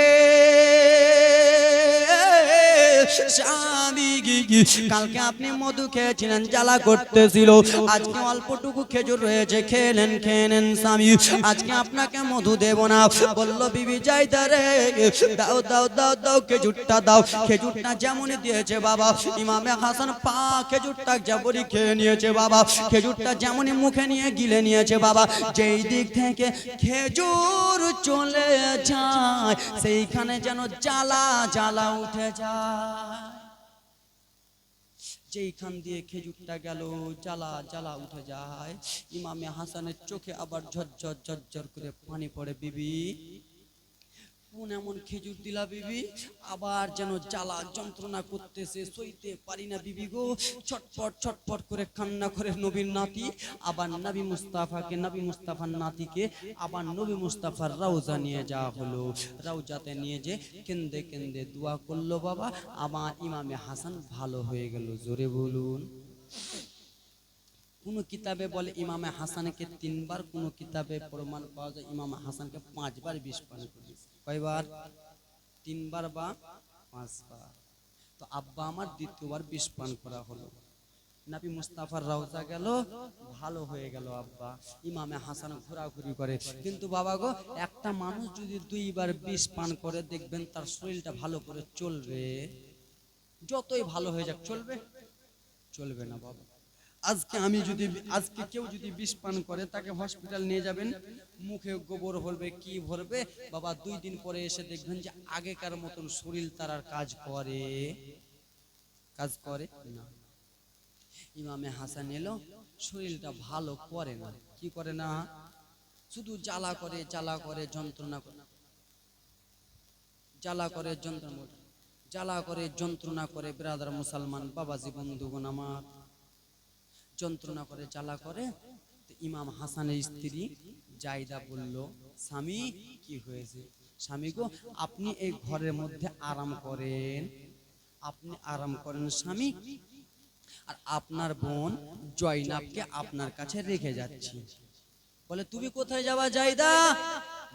স্বামী, কালকে আপনি মধু খেয়েছিলেন, জ্বালা করতেছিল, আজকে অল্পটুকু খেজুর রয়েছে, খেয়ে নেন স্বামী, আজকে আপনাকে মধু দেব না। বলল, বিবি জাইদা রে, দাও দাও দাও দাও খেজুরটা দাও। খেজুরটা যেমন দিয়েছে বাবা, ইমামে হাসান পা খেজুরটা যেমনই খেয়ে নিয়েছে বাবা, খেজুরটা যেমনই মুখে নিয়ে গিলে নিয়েছে বাবা। যেই দিক থেকে খেজুর চলে যায়, সেইখানে যেন জ্বালা জ্বালা উঠে যায়। যেইখান দিয়ে খেজুরটা গেল, জ্বালা জ্বালা উঠে যায়। ইমামে হাসানের চোখে আবার ঝরঝর ঝরঝর করে পানি পড়ে। বিবি, কোন এমন খেজুর দিলা বিবি, আবার যেন জ্বালা যন্ত্রণা করতেছে, সইতে পারি না বিবি গো। ছটপট ছটপট করে কান্না করে নবীর নাতি আবার নবী মুস্তাফাকে, নবী মুস্তাফার নাতিকে আবার নবী মুস্তাফার রওজা নিয়ে যাওয়া হলো। রওজাতে নিয়ে যে কেন্দে কেন্দে দোয়া করলো বাবা, আমার ইমামে হাসান ভালো হয়ে গেল। জোরে বলুন। কোন কিতাবে বলে ইমামে হাসানকে 3 বার, কোন কিতাবে প্রমাণ পাওয়া যায় ইমামে হাসানকে 5 বার 20 পান করেছে। কয়বার? 3 বার বা 5 বার। তো আব্বা আমার দ্বিতীয়বার 20 পান করা হলো। নবী মুস্তাফার রওজা গেল, ভালো হয়ে গেল আব্বা। ইমামে হাসান ঘোরাঘুরি করে। কিন্তু বাবা গো, একটা মানুষ যদি 2 বার 20 পান করে, দেখবেন তার শরীরটা ভালো করে চলবে। যতই ভালো হয়ে যাক, চলবে? চলবে না বাবা। আজকে কেউ যদি বিষ পান করে তাকে হসপিটাল নিয়ে যাবেন, মুখে গোবর ভরবে কি ভরবে বাবা, 2 দিন পরে এসে দেখবেন যে আগেকার মতন শরীর তার আর কাজ করে না। ইমামে হাসান এলো, শরীরটা ভালো করে না, কি করে না, শুধু জ্বালা করে যন্ত্রণা করে, যন্ত্রণা করে ব্রাদার মুসলমান বাবাজি বন্ধুগণ আমার, যন্ত্রণা করে জ্বালা করে। তো ইমাম হাসানের স্ত্রী জায়দা বলল, স্বামী কি হয়েছে? স্বামী গো, আপনি এই ঘরের মধ্যে আরাম করেন স্বামী, আর আপনার বোন জয়নাবকে আপনার কাছে রেখে যাচ্ছি। বলে তুমি কোথায় যাবা জায়দা?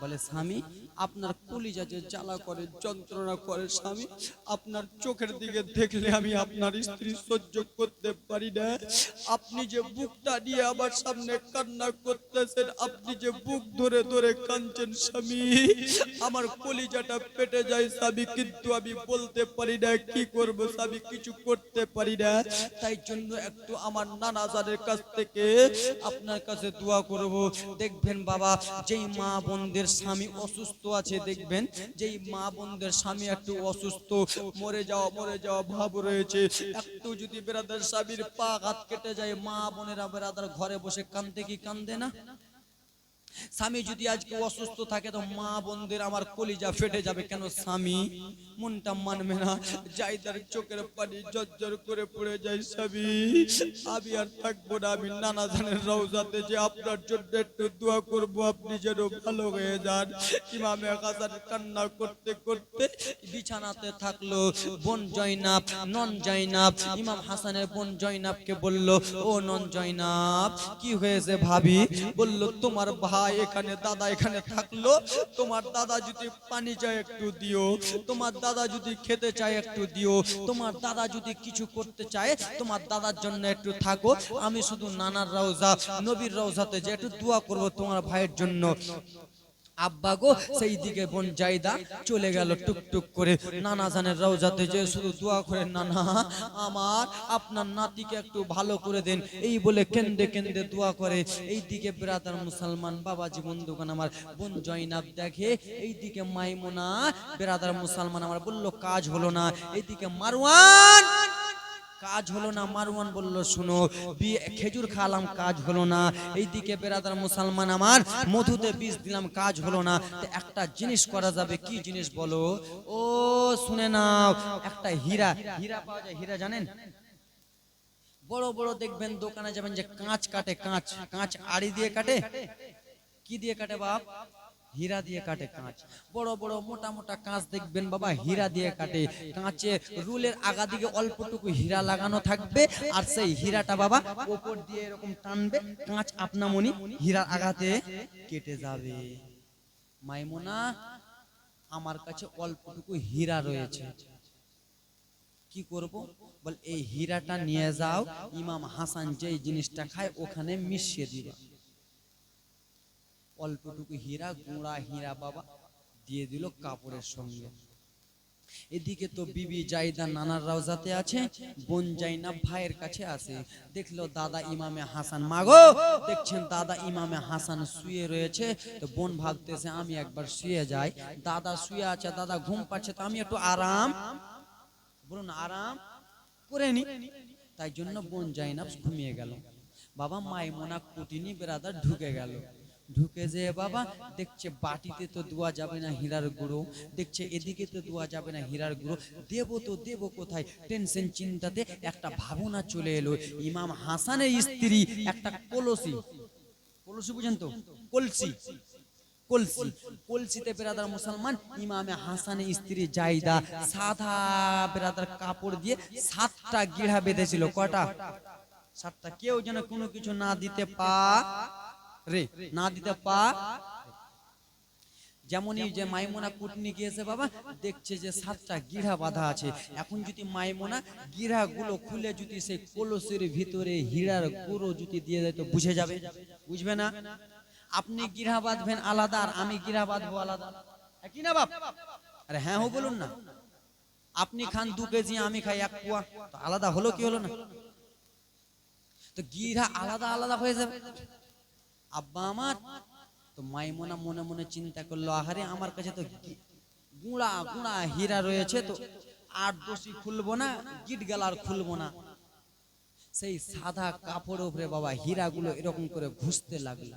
বলে স্বামী, আপনার কলিজা যে জ্বালা করে যন্ত্রণা করে স্বামী, আপনার চোখের দিকে দেখলে আমি আপনার স্ত্রী সহ্য করতে পারি না। আপনি যে বুকটা নিয়ে আমার সামনে কান্না করতেছেন, আপনি যে বুক ধরে ধরে কাঁদছেন স্বামী, আমার কলিজাটা পেটে যায় স্বামী, কিন্তু আমি বলতে পারি না, কি করব স্বামী, কিছু করতে পারি না। তাই জন্য একটু আমার নানা জানের কাছ থেকে আপনার কাছে দোয়া করব। দেখবেন বাবা, যেই মা বোনদের স্বামী অসুস্থ আছে, দেখবেন যেই মা বোনদের স্বামী একটু অসুস্থ, মরে যাওয়া ভাব রয়েছে, একটু যদি বেরাদার স্বামীর পা হাত কেটে যায়, মা বোনেরা বেরাদার ঘরে বসে কান্দে কি কান্দে না? স্বামী যদি আজকে অসুস্থ থাকে তো মা বোনদের আমার কলিজা ফেটে যাবে, কেন স্বামী মনটা মানবে না। জায়দার চোখের পানি ঝরঝর করে পড়ে যায়, স্বামী আমি আর থাকবো না, আমি নানা জানের রওজাতে যে আপনার জন্য একটু দোয়া করব, আপনি যেন ভালো হয়ে যান। ইমামে হাসান কান্না করতে করতে বিছানাতে থাকলো। বোন জয়নাব, নন জয়নাব, ইমাম হাসানের বোন জয়নাবকে বলল, ও নন জয়নাব কি হয়েছে ভাবি? বলল, তোমার ভাই এখানে, দাদা এখানে থাকলো, তোমার দাদা যদি পানি চায় একটু দিও, তোমার দাদা যদি খেতে চায় একটু দিও, তোমার দাদা যদি কিছু করতে চায় তোমার দাদার জন্য একটু থাকো, আমি শুধু নানার রওজা নবীর রওজাতে যে একটু দোয়া করব তোমার ভাইয়ের জন্য। আব্বা গো, সেই দিকে বোন জায়দা চলে গেল টুকটুক করে নানা জানের রওজাতে, যে শুধু দোয়া করে, নানা আমার আপনার নাতিকে একটু ভালো করে দেন, এই বলে কেন্দে কেন্দে দোয়া করে। এই দিকে ব্রাদার মুসলমান বাবাজি বন্ধুগণ আমার, বোন জয়নাব দেখে এই দিকে মাইমুনা ব্রাদার মুসলমান আমার, বলল কাজ হলো না। এইদিকে মারওয়ান, কাজ হলো না। মারওয়ান বলল, শুনো, খেজুর খালাম, কাজ হলো না। এইদিকে বেরাদার মুসলমান আমার, মধুতে বীজ দিলাম, কাজ হলো না। একটা জিনিস করা যাবে, কি জিনিস বলো? ও শুনে নাও, একটা হীরা পাওয়া যায়, হীরা জানেন? বড় বড় দেখবেন দোকানে যাবেন যে কাঁচ কাটে, কাঁচ আড়ি দিয়ে কাটে, কি দিয়ে কাটে বাপ? হীরা দিয়ে কাটে কাঁচ। বড় বড় মোটা মোটা কাঁচ দেখবেন বাবা, হীরা দিয়ে কাটে। কাঁচে রুলের আগা দিকে অল্পটুকু হীরা লাগানো থাকবে, আর সেই হীরাটা বাবা উপর দিয়ে এরকম টানবে, কাঁচ আপনামনি হীরার আগাতে কেটে যাবে। মাইমুনা, আমার কাছে অল্পটুকু হীরা রয়েছে, কি করব? বল, এই হীরাটা নিয়ে যাও, ইমাম হাসান যেই জিনিসটা খায় ওখানে মিশিয়ে দিবে। অল্পটুকু হীরা, গুঁড়া হীরা বাবা দিয়ে দিল কাপড়ের সঙ্গে। এদিকে তো বিবি জায়দা নানার রওজাতে আছে, বোন জাইনাব ভাইয়ের কাছে আছে। দেখলো দাদা ইমামে হাসান, মাগো দেখছেন দাদা ইমামে হাসান শুয়ে রয়েছে, তো বোন ভাবতেছে আমি একবার শুয়ে যাই। দাদা শুয়ে আছে, দাদা ঘুম পাচ্ছে, তো আমি একটু আরাম, বলুন আরাম করে নি। তাই জন্য বোন জাইনাব ঘুমিয়ে গেল। বাবা মাইমুনা কুটিনি বেরাদার ঢুকে গেল। ঢুকে যে বাবা দেখছে বাটিতে তো দেওয়া যাবে না হীরার গুঁড়ো, দেখছে এদিকে তো দেওয়া যাবে না হীরার গুঁড়ো, দেব কোথায়? টেনশন চিন্তাতে একটা ভাবনা চলে এলো। ইমাম হাসানের স্ত্রী একটা কলসি বুঝেন তো, কলসিতে বেরাদার মুসলমান ইমামে হাসানের স্ত্রী জায়দা সাদা বেরাদার কাপড় দিয়ে 7টা গিড়া বেঁধেছিল। কটা? 7টা। কেউ যেন কোনো কিছু না দিতে যেমনই যে মাইমুনা কুটনি গিয়েছে বাবা, দেখছে যে 7টা গিড়া বাঁধা আছে। এখন যদি মাইমুনা গিড়া গুলো খুলে যদি সেই কলসির ভিতরে হীরার গুঁড়ো যদি দিয়ে দেয় তো বুঝে যাবে, বুঝবে না? আপনি গিড়া বাঁধবেন আলাদা, আর আমি গিড়া বাঁধবো আলাদা, একই না বাপ? আরে হ্যাঁ হো বলুন না। আপনি খান 2 কেজি, আমি খাই 1 পোয়া, তো আলাদা হলো কি হলো না? তো গিরা আলাদা আলাদা হয়ে যাবে। আব্বা আমার তো মাইমুনা মনে মনে চিন্তা করলো, আহারে আমার কাছে তো গুঁড়া গুঁড়া হীরা রয়েছে, তো 8 দশি খুলবো না, গিট গালার খুলবো না। সেই সাদা কাপড়ের উপরে বাবা হীরাগুলো এরকম করে ঘুষতে লাগলো।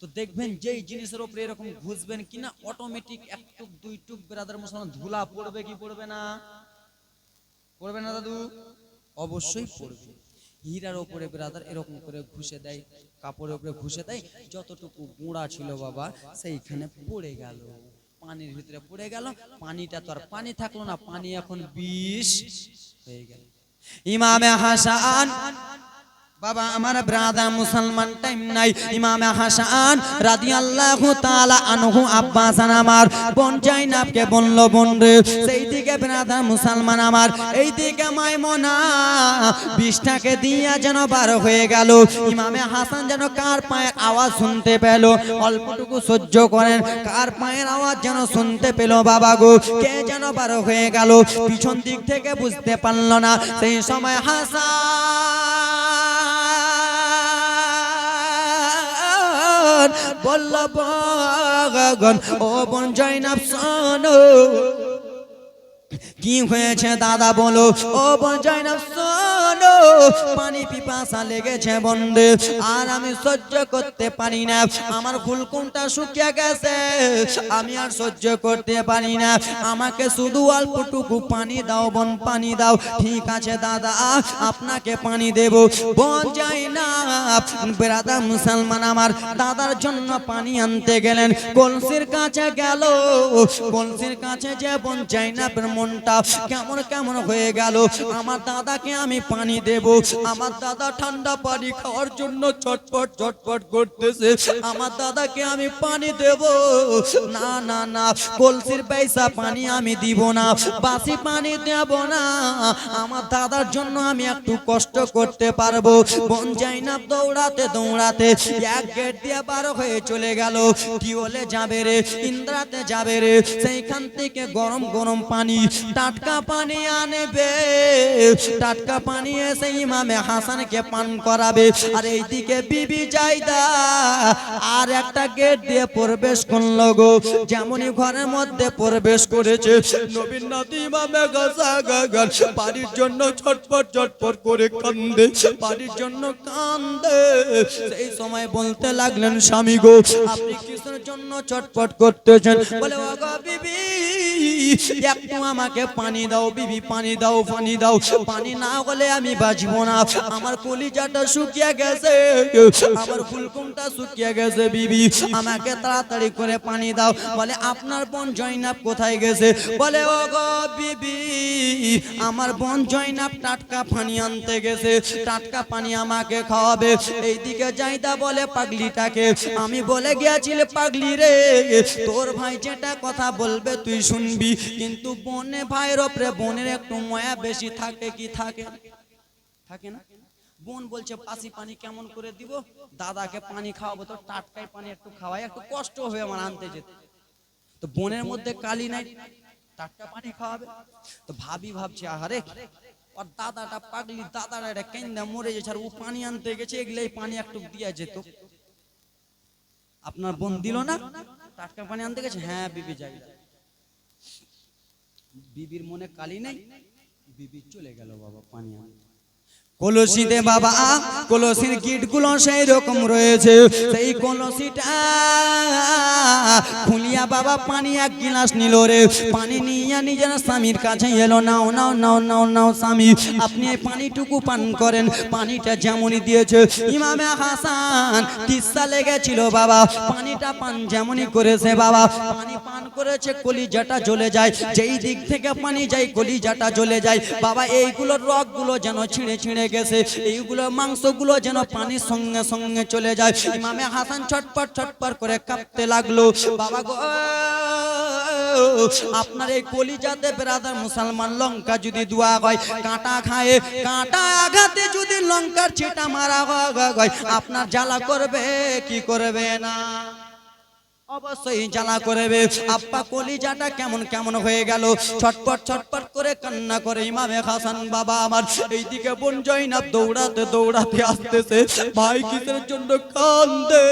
তো দেখবেন যেই জিনিসের উপরে এরকম ঘুষবেন কিনা অটোমেটিক এক টুক দুই টুক ব্রাদার মুসলমান ধুলা পড়বে কি পড়বে না? পড়বে না দাদু? অবশ্যই পড়বে। হীরার উপরে ব্রাদার এরকম করে ঘুষে দেয়, কাপড়ের উপরে ঘুষে দেয়, যতটুকু গুঁড়া ছিল বাবা সেইখানে পড়ে গেল, পানির ভিতরে পড়ে গেল। পানিটা তো আর পানি থাকলো না, পানি এখন বিষ হয়ে গেল। ইমামে হাসান বাবা আমার ব্রাদার মুসলমান টাইম নাই, ইমামে হাসান রাদিয়াল্লাহু তাআলা আনহু আব্বাসান আমার বোন জাইনাবকে বলল, বোন রে, সেই দিকে ব্রাদার মুসলমান আমার, এই দিকে মাইমুনা বিষটাকে দিয়া যেন বার হয়ে গেল। ইমামে হাসান যেন কার পায়ের আওয়াজ শুনতে পেল, অল্পটুকু সহ্য করেন, কার পায়ের আওয়াজ যেন শুনতে পেল বাবা গো, কে যেন বার হয়ে গেল, পিছন দিক থেকে বুঝতে পারল না। সেই সময় হাসান বলল, বাগান ও বোন জাইনাব শোনো। কি হয়েছে দাদা বলো? ও বোন জাইনাব শোনো, পানি পিপাসা লেগেছে বন্ধে, আর আমি সহ্য করতে পারি না, আমার ফুলকুমটা শুকিয়ে গেছে, আমি আর সহ্য করতে পারি না, আমাকে শুধু অল্পটুকু পানি দাও বোন, পানি দাও। ঠিক আছে দাদা, আপনাকে পানি দেব। বোন জাইনাব ব্রাদার মুসলমান আমার দাদার জন্য পানি আনতে গেলেন, কলসির কাছে গেল, কলসির কাছে যে বোন জাইনাবের মনটা কেমন কেমন হয়ে গেল, আমার দাদাকে আমি পানি দেব, আমার দাদা ঠান্ডা পানি খাওয়ার জন্য ছটফট ছটফট করতেছে, আমার দাদাকে আমি পানি দেব, না না না, কলসির পয়সা পানি আমি দিব না, বাসি পানি দেব না, আমার দাদার জন্য আমি একটু কষ্ট করতে পারবো। বোন জাইনাব দৌড়াতে দৌড়াতে এক গেট দিয়ে বার হয়ে চলে গেল, টিওলে যাবে রে, ইন্দ্রাতে যাবে রে, সেইখান থেকে গরম গরম পানি, টাটকা পানি আনবে, টাটকা পানি এসে ইমামে হাসানকে পান করাবে। আর এইদিকে বিবি জাইদা আর একটা গেট দিয়ে প্রবেশ করলো গো, যেমনই ঘরের মধ্যে প্রবেশ করেছে, নবীর নাতি ইমামে গাছাগাগার পানির জন্য ছটফট ছটফট করে কান্দে, পানির জন্য কান্দে। সেই সময় বলতে লাগলেন, স্বামী গো, আপনি কিসের জন্য ছটফট করতেছেন? বলে, ও গো বিবি, একটু আমাকে পানি দাও বিবি, পানি দাও, পানি দাও, পানি না হলে আমি বাঁচবো না, আমার কলিজাটা শুকিয়ে গেছে, আমার ফুলকুমটা শুকিয়ে গেছে, বিবি আমাকে তাড়াতাড়ি করে পানি দাও। বলে, আপনার বোন জাইনাব কোথায় গেছে? বলে, ও গো বিবি, আমার বোন জাইনাব টাটকা পানি আনতে গেছে, টাটকা পানি আমাকে খাওয়াবে। এইদিকে জাইদা বলে, পাগলিটাকে আমি বলে গিয়েছিলে, পাগলি রে, তোর ভাই যেটা কথা বলবে তুই শুনবি, কিন্তু বোনে ভাইয়ের ওপরে বোনের একটু মায়া বেশি থাকে কি থাকে? থাকে না? বোন বলছে বাসি পানি কেমন করে দিব, দাদাকে পানি খাওয়াবো, তো টাটকাই পানি একটু খাওয়াই, একটু কষ্ট হবে আমার আনতে যেতে। তো বোনের মধ্যে কালি নাই, টাটকা পানি খাওয়াবে। তো ভাবি ভাবছে, আহারে ওর দাদাটা পাগলি, দাদাটা এটা কেন্দা মরে গেছে, আর ও পানি আনতে গেছে, এগুলাই পানি একটু দিয়া যেত। আপনার বোন দিল না, টাটকা পানি আনতে গেছে। হ্যাঁ বিবি যাই। বিবির মনে কালি নেই, বিবি চলে গেল বাবা পানি আনতে। কলসিতে বাবা, কলসির গিটগুলো সেই রকম রয়েছে, সেই কলসিটা খুলিয়া বাবা পানি এক গিলাস নিল রে, পানি নিয়ে নিজের স্বামীর কাছে এলো, নাও নাও নাও নাও নাও স্বামী, আপনি এই পানিটুকু পান করেন। পানিটা যেমনই দিয়েছে, ইমামে হাসান তিস্তা লেগেছিল বাবা, পানিটা পান যেমনই করেছে বাবা, পানি পান করেছে, কলিজাটা জ্বলে যায়, যেই দিক থেকে পানি যায় কলিজাটা জ্বলে যায় বাবা, এইগুলোর রগগুলো যেন ছিঁড়ে ছিঁড়ে গেছে, এইগুলো মাংসগুলো যেন পানির সঙ্গে সঙ্গে চলে যায়। ইমামে হাসান ছটপট ছটপট করে কাঁপতে লাগলো। বাবা গো, আপনার এই কলিজাতে ব্রাদার মুসলমান লঙ্কা যদি দোয়া হয়, কাঁটা খায়, কাঁটা আঘাতে যদি লঙ্কার ছিটা মারা হয়, আপনার জ্বালা করবে কি করবে না? অবশ্যই জ্বালা করবে। আব্বা কলিজাটা কেমন কেমন হয়ে গেল, ছটপট ছটপট করে কান্না করে ইমামে হাসান বাবা আমার। এইদিকে বোন জয়নাব দৌড়াতে দৌড়াতে আসতেছে, ভাই কিসের জন্য কান্দে,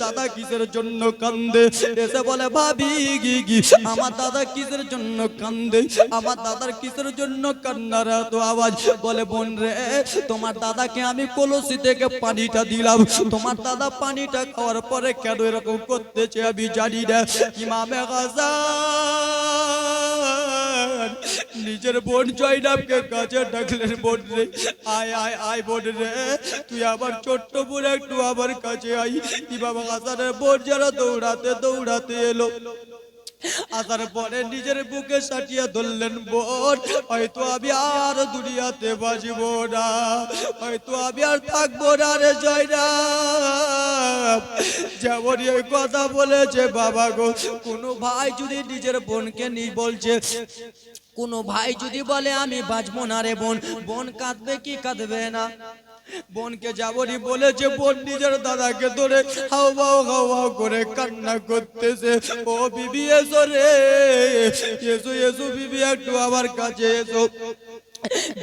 দাদা কিসের জন্য কান্দে। এসে বলে ভাবি গি আমার দাদা কিসের জন্য কান্দে, আমার দাদার কিসের জন্য কান্নার এত আওয়াজ। বলে বোন রে, তোমার দাদাকে আমি কলসি থেকে পানিটা দিলাম, তোমার দাদা পানিটা খাওয়ার পরে কেন এরকম করতেছে আমি জানি না। ইমামে হাসান নিজের বোন জয়নাবকে কাছে ডাকলেন, বোন রে আয় আয় আয় বোন রে, তুই আমার ছোট্ট বোন একটু আমার কাছে আই। ইমাম হাসানের বোন যারা দৌড়াতে দৌড়াতে এলো, আসার পরে নিজের বুকে সাটিয়ে ধরলেন, বোন হয়তো আমি আর দুনিয়াতে বাঁচব না, হয়তো আমি আর থাকবো না রে জয়নাব। যেমন এই কথা বলেছে বাবা গো, কোনো ভাই যদি নিজের বোনকে নিয়ে বলছে, কোনো ভাই যদি বলে আমি বাঁচবো না রে বোন, বোন কাঁদবে কি কাঁদবে না? বোনকে যাবনি বলেছে, বোন নিজের দাদাকে ধরে হাওয়াও হাওয়াও করে কান্না করতেছে। ও বিবি এসো রে, এসো এসো বিবি একটু আমার কাছে এসো।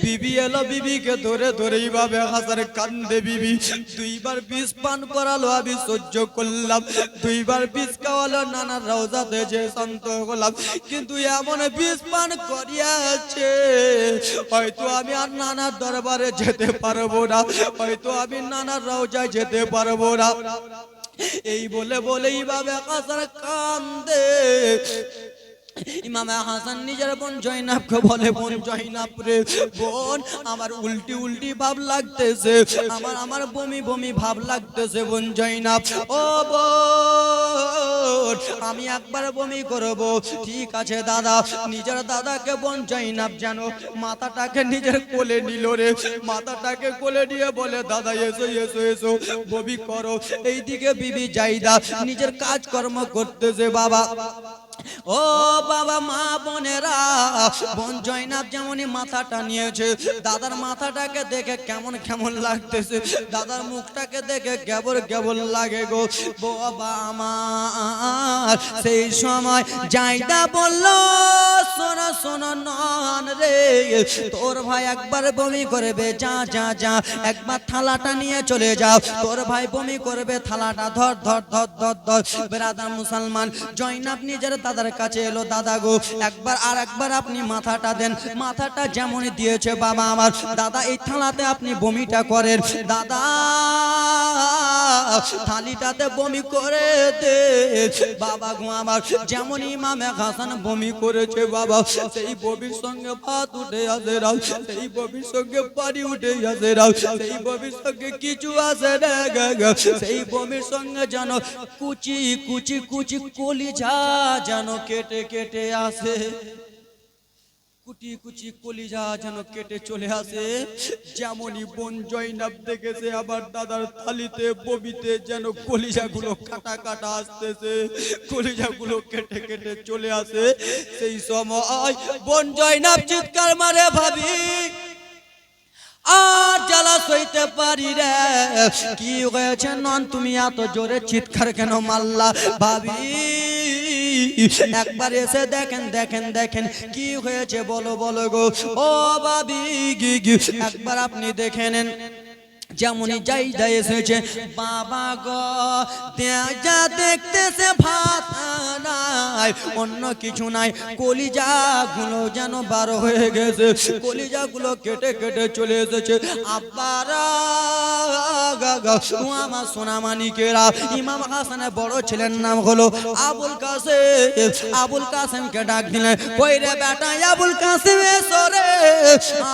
বিবি এলো, বিবিকে ধরে ধরে এইভাবে হাসার কান্দে। বিবি দুইবার বিষ পান করালো, আমি সহ্য করলাম, দুইবার বিষ খাওয়ালো, নানার রওজাতে যে শান্ত হলাম, কিন্তু এমন বিষ পান করিয়াছে হয়তো আমি আর নানার দরবারে যেতে পারবো না, হয়তো আমি নানার রওজায় যেতে পারবো না। এই বলে বলে এইভাবে হাসার কান্দে। ইমামে হাসান নিজের বোন জয়নাবকে বলে, বোন জয়নাব রে, বোন আমার উল্টি উল্টি ভাব লাগতেছে, আমার বমি বমি ভাব লাগতেছে বোন জয়নাব। ও বোন আমি একবার বমি করব। ঠিক আছে দাদা। নিজের দাদাকে বোন জয়নাব যেন মাথাটাকে নিজের কোলে নিল রে, মাথাটাকে কোলে নিয়ে বলে, দাদা এসো এসো এসো বমি করো। এইদিকে বিবি জাইদা নিজের কাজকর্ম করতেছে। বাবা ও বাবা মা বোনেরা, বোন জয়নাব যেমনই মাথাটা নিয়েছে, দাদার মাথাটাকে দেখে কেমন কেমন লাগতেছে, দাদার মুখটাকে দেখে কেবল কেবল লাগে গো বাবা আমার। সেই সময় জায়দা বলল, শোনো শোনো নন রে, তোর ভাই একবার বমি করবে, যা যা যা একবার থালাটা নিয়ে চলে যাও, তোর ভাই বমি করবে, থালাটা ধর ধর ধর ধর ধর। বেরাদার মুসলমান, জয়নাব নিজের দাদার কাছে এলো, দাদা গো একবার আর একবার আপনি মাথাটা দেন। মাথাটা যেমন দিয়েছে বাবা আমার, দাদা এই থালাতে আপনি বমিটা করেন, দাদা থালিটাতে বমি করে দে। বাবা গো আমার, যেমন ইমামে হাসান বমি করেছে বাবা, সেই বমির সঙ্গে ভাত উঠে আসে রাও, সেই বমির সঙ্গে পানি উঠে আসে রাও, সেই বমির সঙ্গে কিছু আসে না, সেই বমির সঙ্গে যেন কুচি কুচি কুচি কলিজা যেন কেটে কেটে আসে, কুটি কুচি কলিজা যেন কেটে চলে আসে। যেমনই বোন জয়নাব দেখেছে আবার দাদার থালিতে বমিতে যেন কলিজাগুলো কাটা কাটা আসতেছে, কলিজাগুলো কেটে কেটে চলে আসে। সেই সময় বোন জয়নাব চিৎকার মারে, ভাবি আর জ্বালা সইতে পারি রে। কি হয়েছে নন, তুমি এত জোরে চিৎকার কেন মারলা? ভাবি একবার এসে দেখেন দেখেন দেখেন কি হয়েছে, বলো বলো গো। ও ভাবি একবার আপনি দেখে নেন। যেমনই জায়দা এসেছে, বাবা গো যা দেখতেছে ভাত নাই, অন্য কিছু নাই, কলিজা গুলো যেন বার হয়ে গেছে, কলিজা গুলো কেটে কেটে চলে এসেছে। আব্বারা আমার সোনামানিকেরা, ইমাম হাসানের বড় ছেলের নাম হলো আবুল কাসেম, আবুল কাসেমকে ডাক দিলেন, কই রে বেটা আবুল কাসেম এসো রে।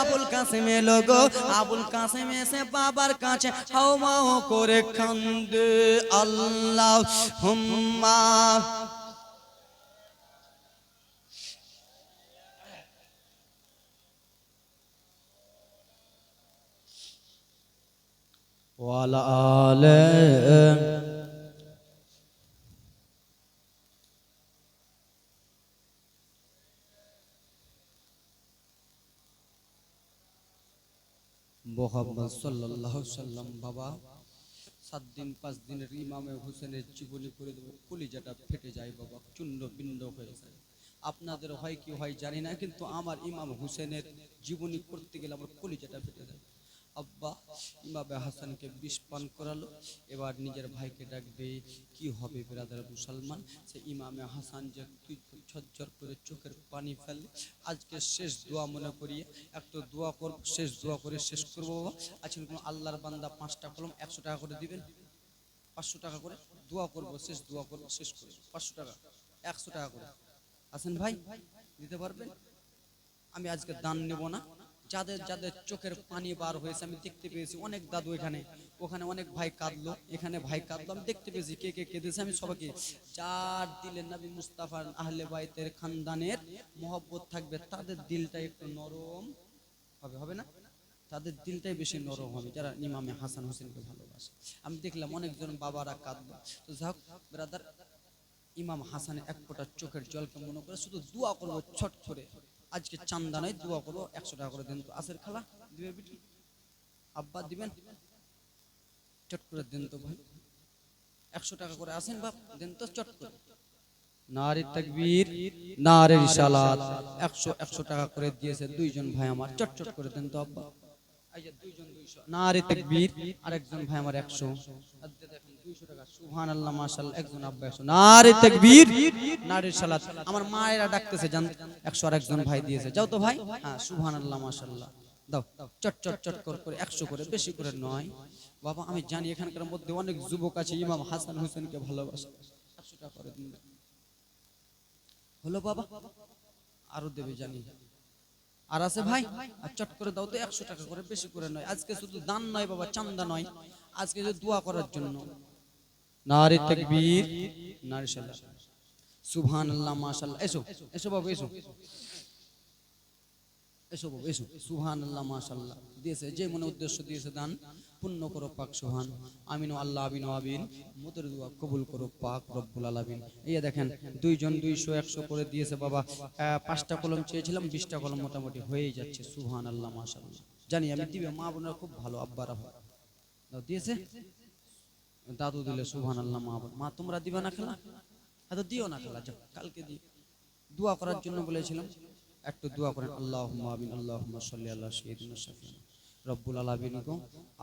আবুল কাসেম এলো গো, আবুল কাসেম এসে বাবার কাছে হাওমাও করে কান্দে, আল্লাহুম্মা ওয়ালা আলে। মুহাম্মদ সাল্লাল্লাহু সাল্লাম। বাবা 7 দিন 5 দিনের ইমামে হুসেনের জীবনী করে দেবো, কলিজাটা ফেটে যায় বাবা, চূর্ণ বিণ্ড হয়ে যায়। আপনাদের হয় কি হয় জানি না, কিন্তু আমার ইমাম হুসেনের জীবনী করতে গেলে আমার কলিজাটা ফেটে যায়। আব্বা ইমামে হাসানকে বিষ পান করালো, এবার নিজের ভাইকে ডাকবে। কি হবে ব্রাদার মুসলমান, সে ইমামে হাসান যে তুই ঝরঝর করে চোখের পানি ফেলে। আজকে শেষ দোয়া মনে করিয়ে একটা দোয়া করব, শেষ দোয়া করে শেষ করবো বাবা। আজকে কোনো আল্লাহর বান্দা 5টা কলম 100 টাকা করে দিবেন, 500 টাকা করে দোয়া করব, শেষ দোয়া করব, শেষ করে 500 টাকা 100 টাকা করে আছেন ভাই, দিতে পারবেন? আমি আজকে দান নেব না। যাদের যাদের চোখের পানি বার হয়েছে আমি দেখতে পেয়েছি, অনেক দাদু এখানে, ওখানে অনেক ভাই কাঁদলো, এখানে ভাই কাঁদলো, আমি দেখতে পেয়েছি কে কে কেঁদেছে। আমি সবাইকে, যার দিলে নবী মুস্তাফার আহলে বাইতের খানদানের মহব্বত থাকবে, তাদের দিলটা একটু নরম হবে, হবে না? তাদের দিলটাই বেশি নরম হবে যারা ইমামে হাসান হোসেনকে ভালোবাসে। আমি দেখলাম অনেকজন বাবারা কাঁদলো। তো যাক ব্রাদার, ইমাম হাসানের এক ফোঁটা চোখের জলকে মনে করে শুধু দোয়া করবো ছট করে। আজকে চান্দা নয়, দোয়া করবো, 100 টাকা করে দেন তো। আসের খালা দিবে বিটি, আব্বা দিবেন, চট করে দেন তো ভাই, 100 টাকা করে আসেন বাপ, দেন তো চট করে। নারে তাকবীর, নারে রিসালাত। 100 টাকা করে দিয়েছে দুইজন ভাই আমার, চট চট করে দেন তো আব্বা। এই যে দুইজন 200, নারে তাকবীর। আরেকজন ভাই আমার 100, আর দেখেন 200 টাকা, সুবহানাল্লাহ মাশাআল্লাহ। একজন আব্বা 100, নারে তাকবীর, নারে রিসালাত। আমার মায়েরা ডাকতেছে জান, 100 আর একজন ভাই দিয়েছে, যাও তো ভাই। হ্যাঁ সুবহানাল্লাহ মাশাআল্লাহ, দাও চট চট চট করে 100 করে, বেশি করে নয় বাবা। আমি জানি এখানকার মধ্যে অনেক যুবক আছে ইমাম হাসান হোসেনকে ভালোবাসে, 100 টাকা করে দিন। হলো বাবা, আরো দেবে জানি। আর আছে ভাই, আর চট করে দাও তো 100 টাকা করে, বেশি করে নয়। আজকে শুধু দান নয় বাবা, চান্দা নয়, আজকে যে দোয়া করার জন্য। নারে তাকবীর, নারে রিসালাত, সুবহানাল্লাহ মাশাআল্লাহ। এসো এসো বাবু, এসো এসো বাবু, এসো। সুবহানাল্লাহ মাশাআল্লাহ দিয়েছে, যে মনে উদ্দেশ্য দিয়েছে দান পূর্ণ করো পাক সুবহান। আমিন আল্লাহ আমিন আমিন। মোদের দোয়া কবুল করো পাক রব্বুল আলামিন। এই দেখেন দুইজন 200 100 করে দিয়েছে বাবা। 5টা কলম চেয়েছিলাম, 20টা কলম মোটামুটি হয়েই যাচ্ছে। সুবহানাল্লাহ মাশাআল্লাহ। জানি আমি দিবে, মা বোনেরা খুব ভালো, আব্বারা দাও দিয়েছে, দাদু দিলে সুবহানাল্লাহ। মা তোমরা দিবে না খেলা, এত দিও না খেলা, যাও কালকে দিও। দোয়া করার জন্য বলেছিলাম, একটু দোয়া করেন। আল্লাহুম্মা আমিন, আল্লাহুম্মা সাল্লি আলা সাইয়্যিদিনা শাফিঈনা রব্বুল আলামিন গো,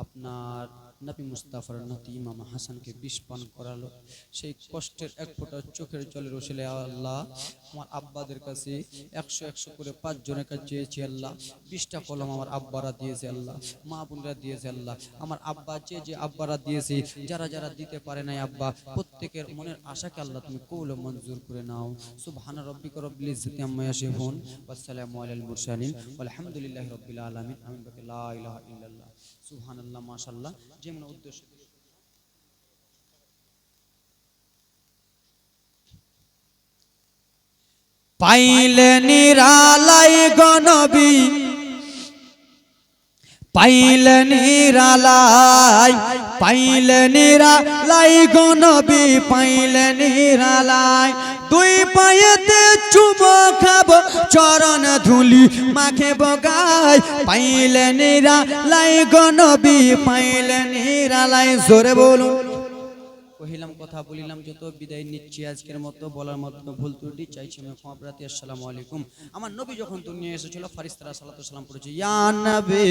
আপনার নবী মুস্তাফার নাতি ইমাম হাসানকে বিষ পান করালো, সেই কষ্টের এক ফোঁটা চোখের জলের ওসিলে আল্লাহ আমার আব্বাদের কাছে 100 100 করে 5 জনের কাছে চেয়েছি আল্লাহ। 20টা কলম আমার আব্বারা দিয়েছে আল্লাহ, মা বোনরা দিয়েছে আল্লাহ। আমার আব্বা যে আব্বারা দিয়েছে, যারা যারা দিতে পারে নাই আব্বা, প্রত্যেকের মনের আশাকে আল্লাহ তুমি কবুল ও মঞ্জুর করে নাও। সুবহান রাব্বিকা রব্বিল ইজ্জাতি আম্মা ইয়াসিফুন ওয়া সালামু আলাল মুরসালিন আলহামদুলিল্লাহি রাব্বিল আলামিন। আমিন। বাকি লা ইলাহা ইল্লাল্লাহ। সুবহানাল্লাহ মাশাআল্লাহ। যেমন উদ্দেশ্য পাইলে নিরালাই গো নবী, পাইলে নিরালাই, পাইলে নিরালাই গো নবী, পাইলে নিরালাই। দুই পায়েতে চুমো খাবো, চরণ ধুলি মাখে বগাই। পাইলে নিরালাই গো নবী, পাইলে নিরালাই। জোরে বলুন। কহিলাম কথা বলিলাম যত, বিদায় নিচ্ছি আজকের মতো। বলার মতো ভুল ত্রুটি চাইছি আমি ক্ষমা প্রার্থী। আসসালামু আলাইকুম। আমার নবী যখন দুনিয়ায় এসেছিল, ফারিস্তারা সালাতু সালাম পড়েছে, ইয়া নবী